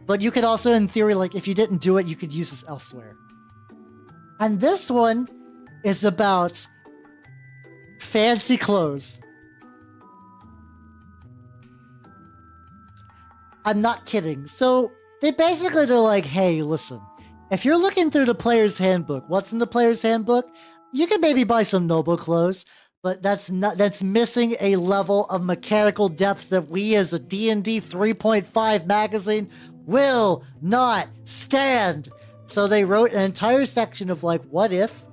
but you could also, in theory, like if you didn't do it, you could use this elsewhere. And this one is about fancy clothes. I'm not kidding. So they're like, hey, listen, if you're looking through the player's handbook, what's in the player's handbook? You can maybe buy some noble clothes. But that's missing a level of mechanical depth that we as a D&D 3.5 magazine will not stand. So they wrote an entire section of like, what if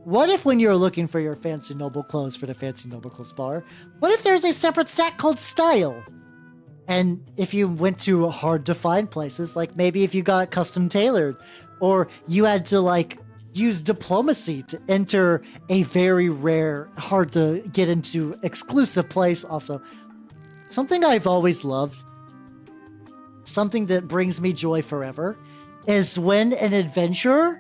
when you're looking for your fancy noble clothes for the fancy noble clothes bar, what if there's a separate stat called style? And if you went to hard to find places, like maybe if you got custom tailored, or you had to like use diplomacy to enter a very rare, hard to get into exclusive place. Also, something I've always loved, something that brings me joy forever, is when an adventurer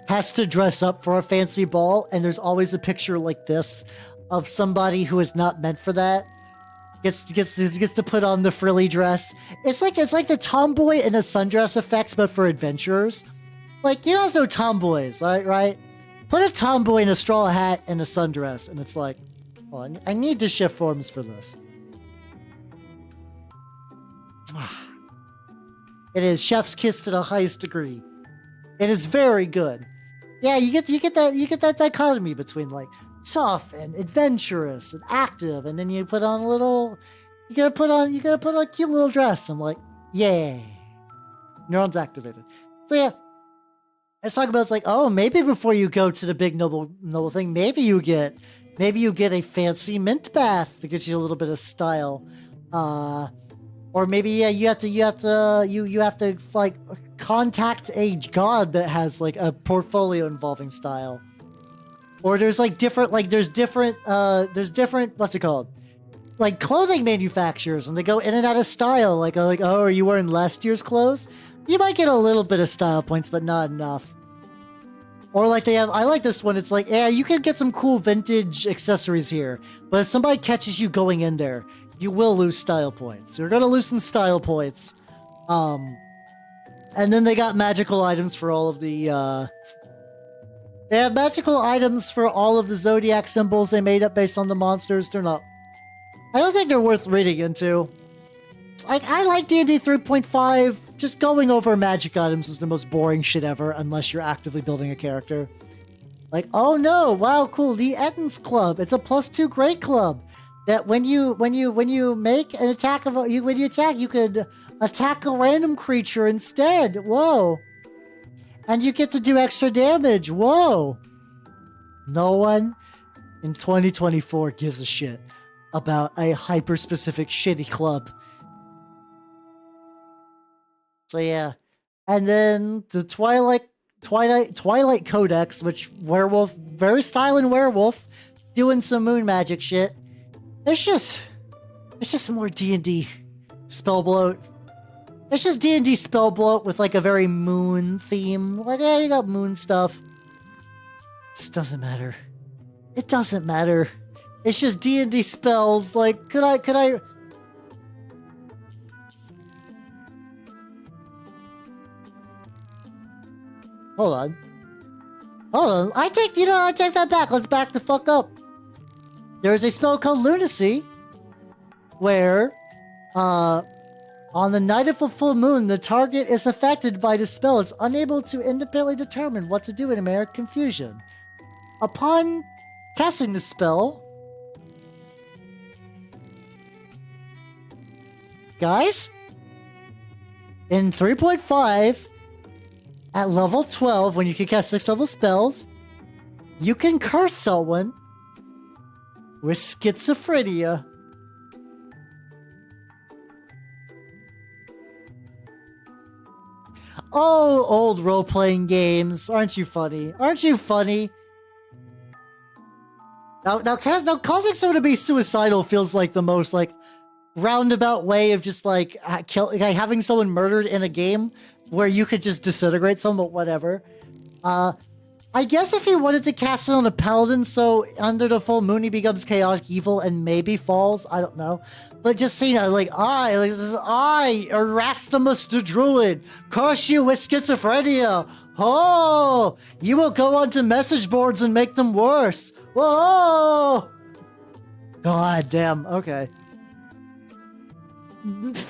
has to dress up for a fancy ball, and there's always a picture like this of somebody who is not meant for that. Gets to put on the frilly dress. It's like the tomboy in a sundress effect, but for adventurers. Like, you guys know tomboys, right? Put a tomboy in a straw hat and a sundress, and it's like, well, I need to shift forms for this. It is chef's kiss to the highest degree. It is very good. Yeah, you get that dichotomy between like tough and adventurous and active, and then you put on you gotta put on a cute little dress. I'm like, yay, neurons activated. So yeah. Let's talk about, it's like, oh, maybe before you go to the big noble thing, maybe you get a fancy mint bath that gives you a little bit of style, or maybe yeah, you have to like contact a god that has like a portfolio involving style, or there's different what's it called, like clothing manufacturers, and they go in and out of style, like oh, are you wearing last year's clothes? You might get a little bit of style points, but not enough. Or like I like this one, it's like, yeah, you can get some cool vintage accessories here, but if somebody catches you going in there, you will lose style points. You're gonna lose some style points. And then they got magical items for all of the, they have magical items for all of the zodiac symbols they made up based on the monsters. I don't think they're worth reading into. Like, I like D&D 3.5. Just going over magic items is the most boring shit ever, unless you're actively building a character. Like, oh no, wow, cool, the Ettins Club. It's a +2 great club. That when you make an attack you could attack a random creature instead. Whoa. And you get to do extra damage. Whoa. No one in 2024 gives a shit about a hyper-specific shitty club. So yeah. And then the Twilight Codex, which werewolf, very styling werewolf, doing some moon magic shit. It's just some more D&D spell bloat. It's just D&D spell bloat with like a very moon theme. Like, yeah, you got moon stuff. This doesn't matter. It doesn't matter. It's just D&D spells. Like, could I? Hold on. I take that back. Let's back the fuck up. There's a spell called Lunacy, where, on the night of a full moon, the target is affected by the spell is unable to independently determine what to do in a matter of confusion. Upon casting the spell, guys, in 3.5, at level 12, when you can cast 6 level spells, you can curse someone with schizophrenia. Oh, old role-playing games. Aren't you funny? Aren't you funny? Now causing someone to be suicidal feels like the most, like, roundabout way of just, like, having someone murdered in a game where you could just disintegrate someone, but whatever. I guess if you wanted to cast it on a paladin, so under the full moon he becomes chaotic evil and maybe falls, I don't know. But just seeing it, like, I, Erastimus the Druid, curse you with schizophrenia. Oh, you will go onto message boards and make them worse. Whoa! God damn, okay.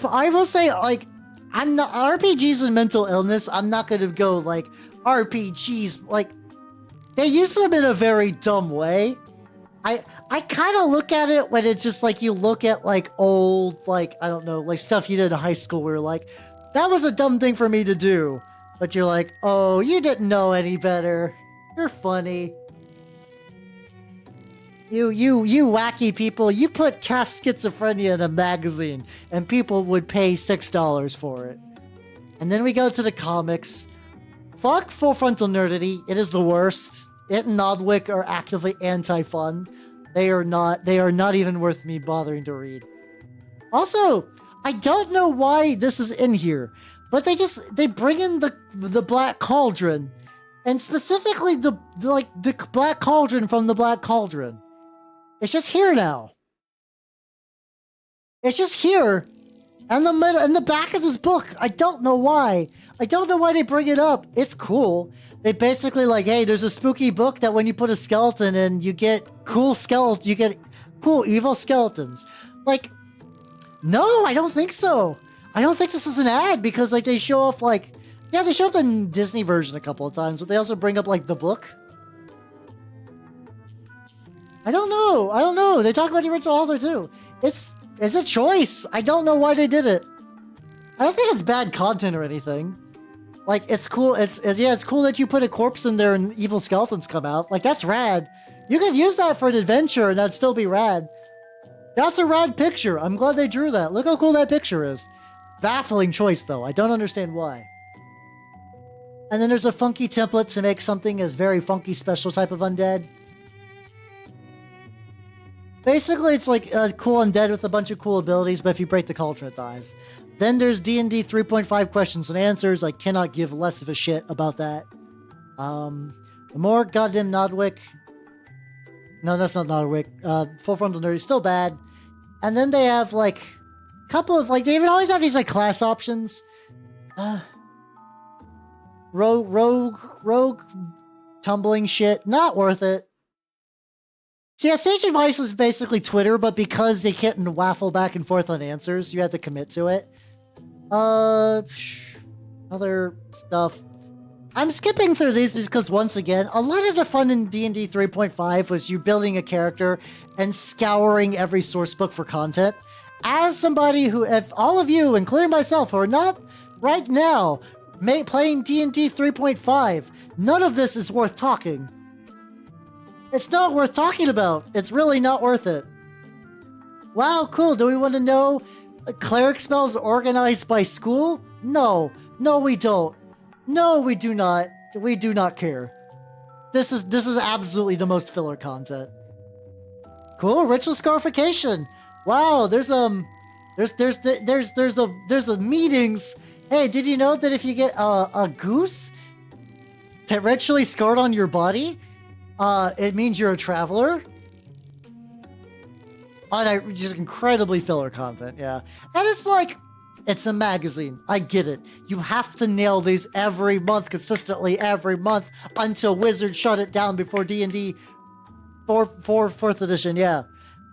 I will say, like, I'm not, RPGs and mental illness, I'm not gonna go, like, RPGs, like, they use them in a very dumb way. I kind of look at it when it's just like you look at like old, like, I don't know, like stuff you did in high school where you're like, that was a dumb thing for me to do. But you're like, oh, you didn't know any better. You're funny. You wacky people, you put Cast Schizophrenia in a magazine and people would pay $6 for it. And then we go to the comics. Fuck Full Frontal Nerdity. It is the worst. It and Nodwick are actively anti-fun. They are not even worth me bothering to read. Also, I don't know why this is in here, but they bring in the Black Cauldron, and specifically the Black Cauldron from the Black Cauldron. It's just here now. It's just here. And in the back of this book, I don't know why. I don't know why they bring it up. It's cool. They basically like, hey, there's a spooky book that when you put a skeleton in, you get cool evil skeletons. Like, no, I don't think so. I don't think this is an ad because like they show off like, yeah, they show up the Disney version a couple of times, but they also bring up like the book. I don't know. They talk about the original author too. It's a choice. I don't know why they did it. I don't think it's bad content or anything. Like, it's cool. It's cool that you put a corpse in there and evil skeletons come out. Like, that's rad. You could use that for an adventure and that'd still be rad. That's a rad picture. I'm glad they drew that. Look how cool that picture is. Baffling choice, though. I don't understand why. And then there's a funky template to make something as very funky special type of undead. Basically, it's like a cool undead with a bunch of cool abilities, but if you break the cauldron, it dies. Then there's D&D 3.5 questions and answers. I cannot give less of a shit about that. The more goddamn Nodwick. No, that's not Nodwick. Full Frontal Nerd is still bad. And then they have, like, a couple of, like, they always have these, like, class options. Rogue, tumbling shit. Not worth it. So yeah, Sage Advice was basically Twitter, but because they couldn't waffle back and forth on answers, you had to commit to it. Other stuff. I'm skipping through these because, once again, a lot of the fun in D&D 3.5 was you building a character and scouring every source book for content. As somebody who, if all of you, including myself, who are not right now playing D&D 3.5, none of this is worth talking. It's not worth talking about. It's really not worth it. Wow, cool. Do we want to know cleric spells organized by school? No. No, we don't. No, we do not. We do not care. This is absolutely the most filler content. Cool, ritual scarification. Wow, there's a meetings. Hey, did you know that if you get a goose ritually scarred on your body, it means you're a traveler? Just incredibly filler content, yeah. And it's like, it's a magazine. I get it. You have to nail these every month, consistently every month, until Wizards shut it down before D&D 4th edition, yeah.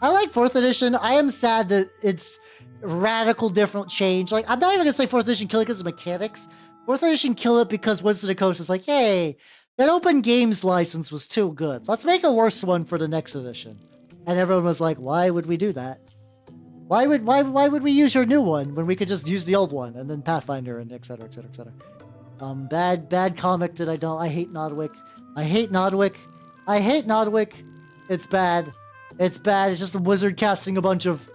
I like 4th edition. I am sad that it's radical different change. Like, I'm not even gonna say 4th edition kill it because of mechanics. 4th edition kill it because Wizards of the Coast is like, hey, that open games license was too good. Let's make a worse one for the next edition. And everyone was like, why would we do that? Why would we use your new one when we could just use the old one and then Pathfinder and et cetera, et cetera, et cetera. Bad comic that I hate Nodwick. I hate Nodwick. I hate Nodwick. It's bad. It's bad. It's just a wizard casting a bunch of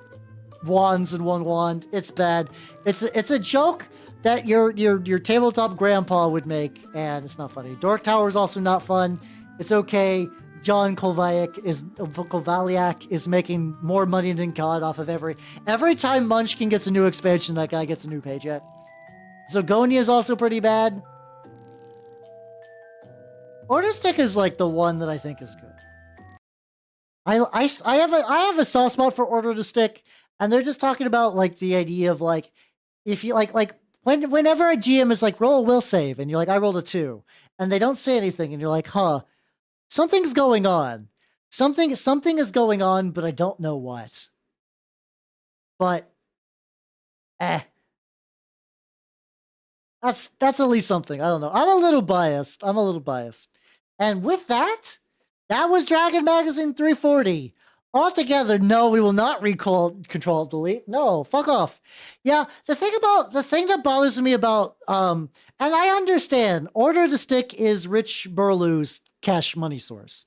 wands in one wand. It's bad. It's a joke that your tabletop grandpa would make, and it's not funny. Dork Tower is also not fun. It's okay. John Kovalyak is making more money than God off of every time Munchkin gets a new expansion, that guy gets a new paycheck. Zagonia is also pretty bad. Order Stick is like the one that I think is good. I have a soft spot for Order to Stick, and they're just talking about like the idea of like, if you whenever a GM is like, roll a will save, and you're like, I rolled a 2, and they don't say anything, and you're like, huh, something's going on. Something is going on, but I don't know what. But, that's at least something. I don't know. I'm a little biased. And with that, that was Dragon Magazine 340. Altogether, no, we will not control delete. No, fuck off. Yeah, the thing that bothers me about and I understand, Order to Stick is Rich Burlew's cash money source.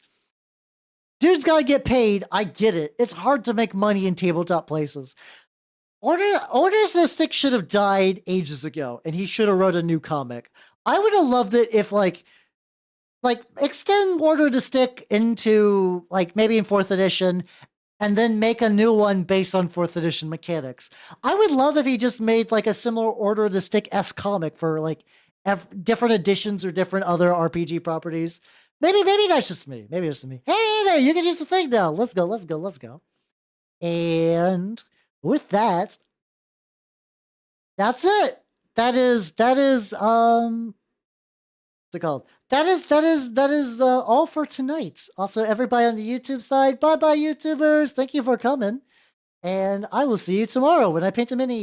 Dude's gotta get paid. I get it. It's hard to make money in tabletop places. Orders to Stick should have died ages ago, and he should have wrote a new comic. I would have loved it if like extend Order to Stick into like maybe in 4th edition, and then make a new one based on 4th edition mechanics. I would love if he just made like a similar Order to Stick-esque comic for like different editions or different other RPG properties. Maybe that's just me. Maybe it's just me. Hey there, you can use the thing now. Let's go. And with that, that's it. That is what's it called? That is all for tonight. Also, everybody on the YouTube side, bye-bye YouTubers. Thank you for coming. And I will see you tomorrow when I paint a mini.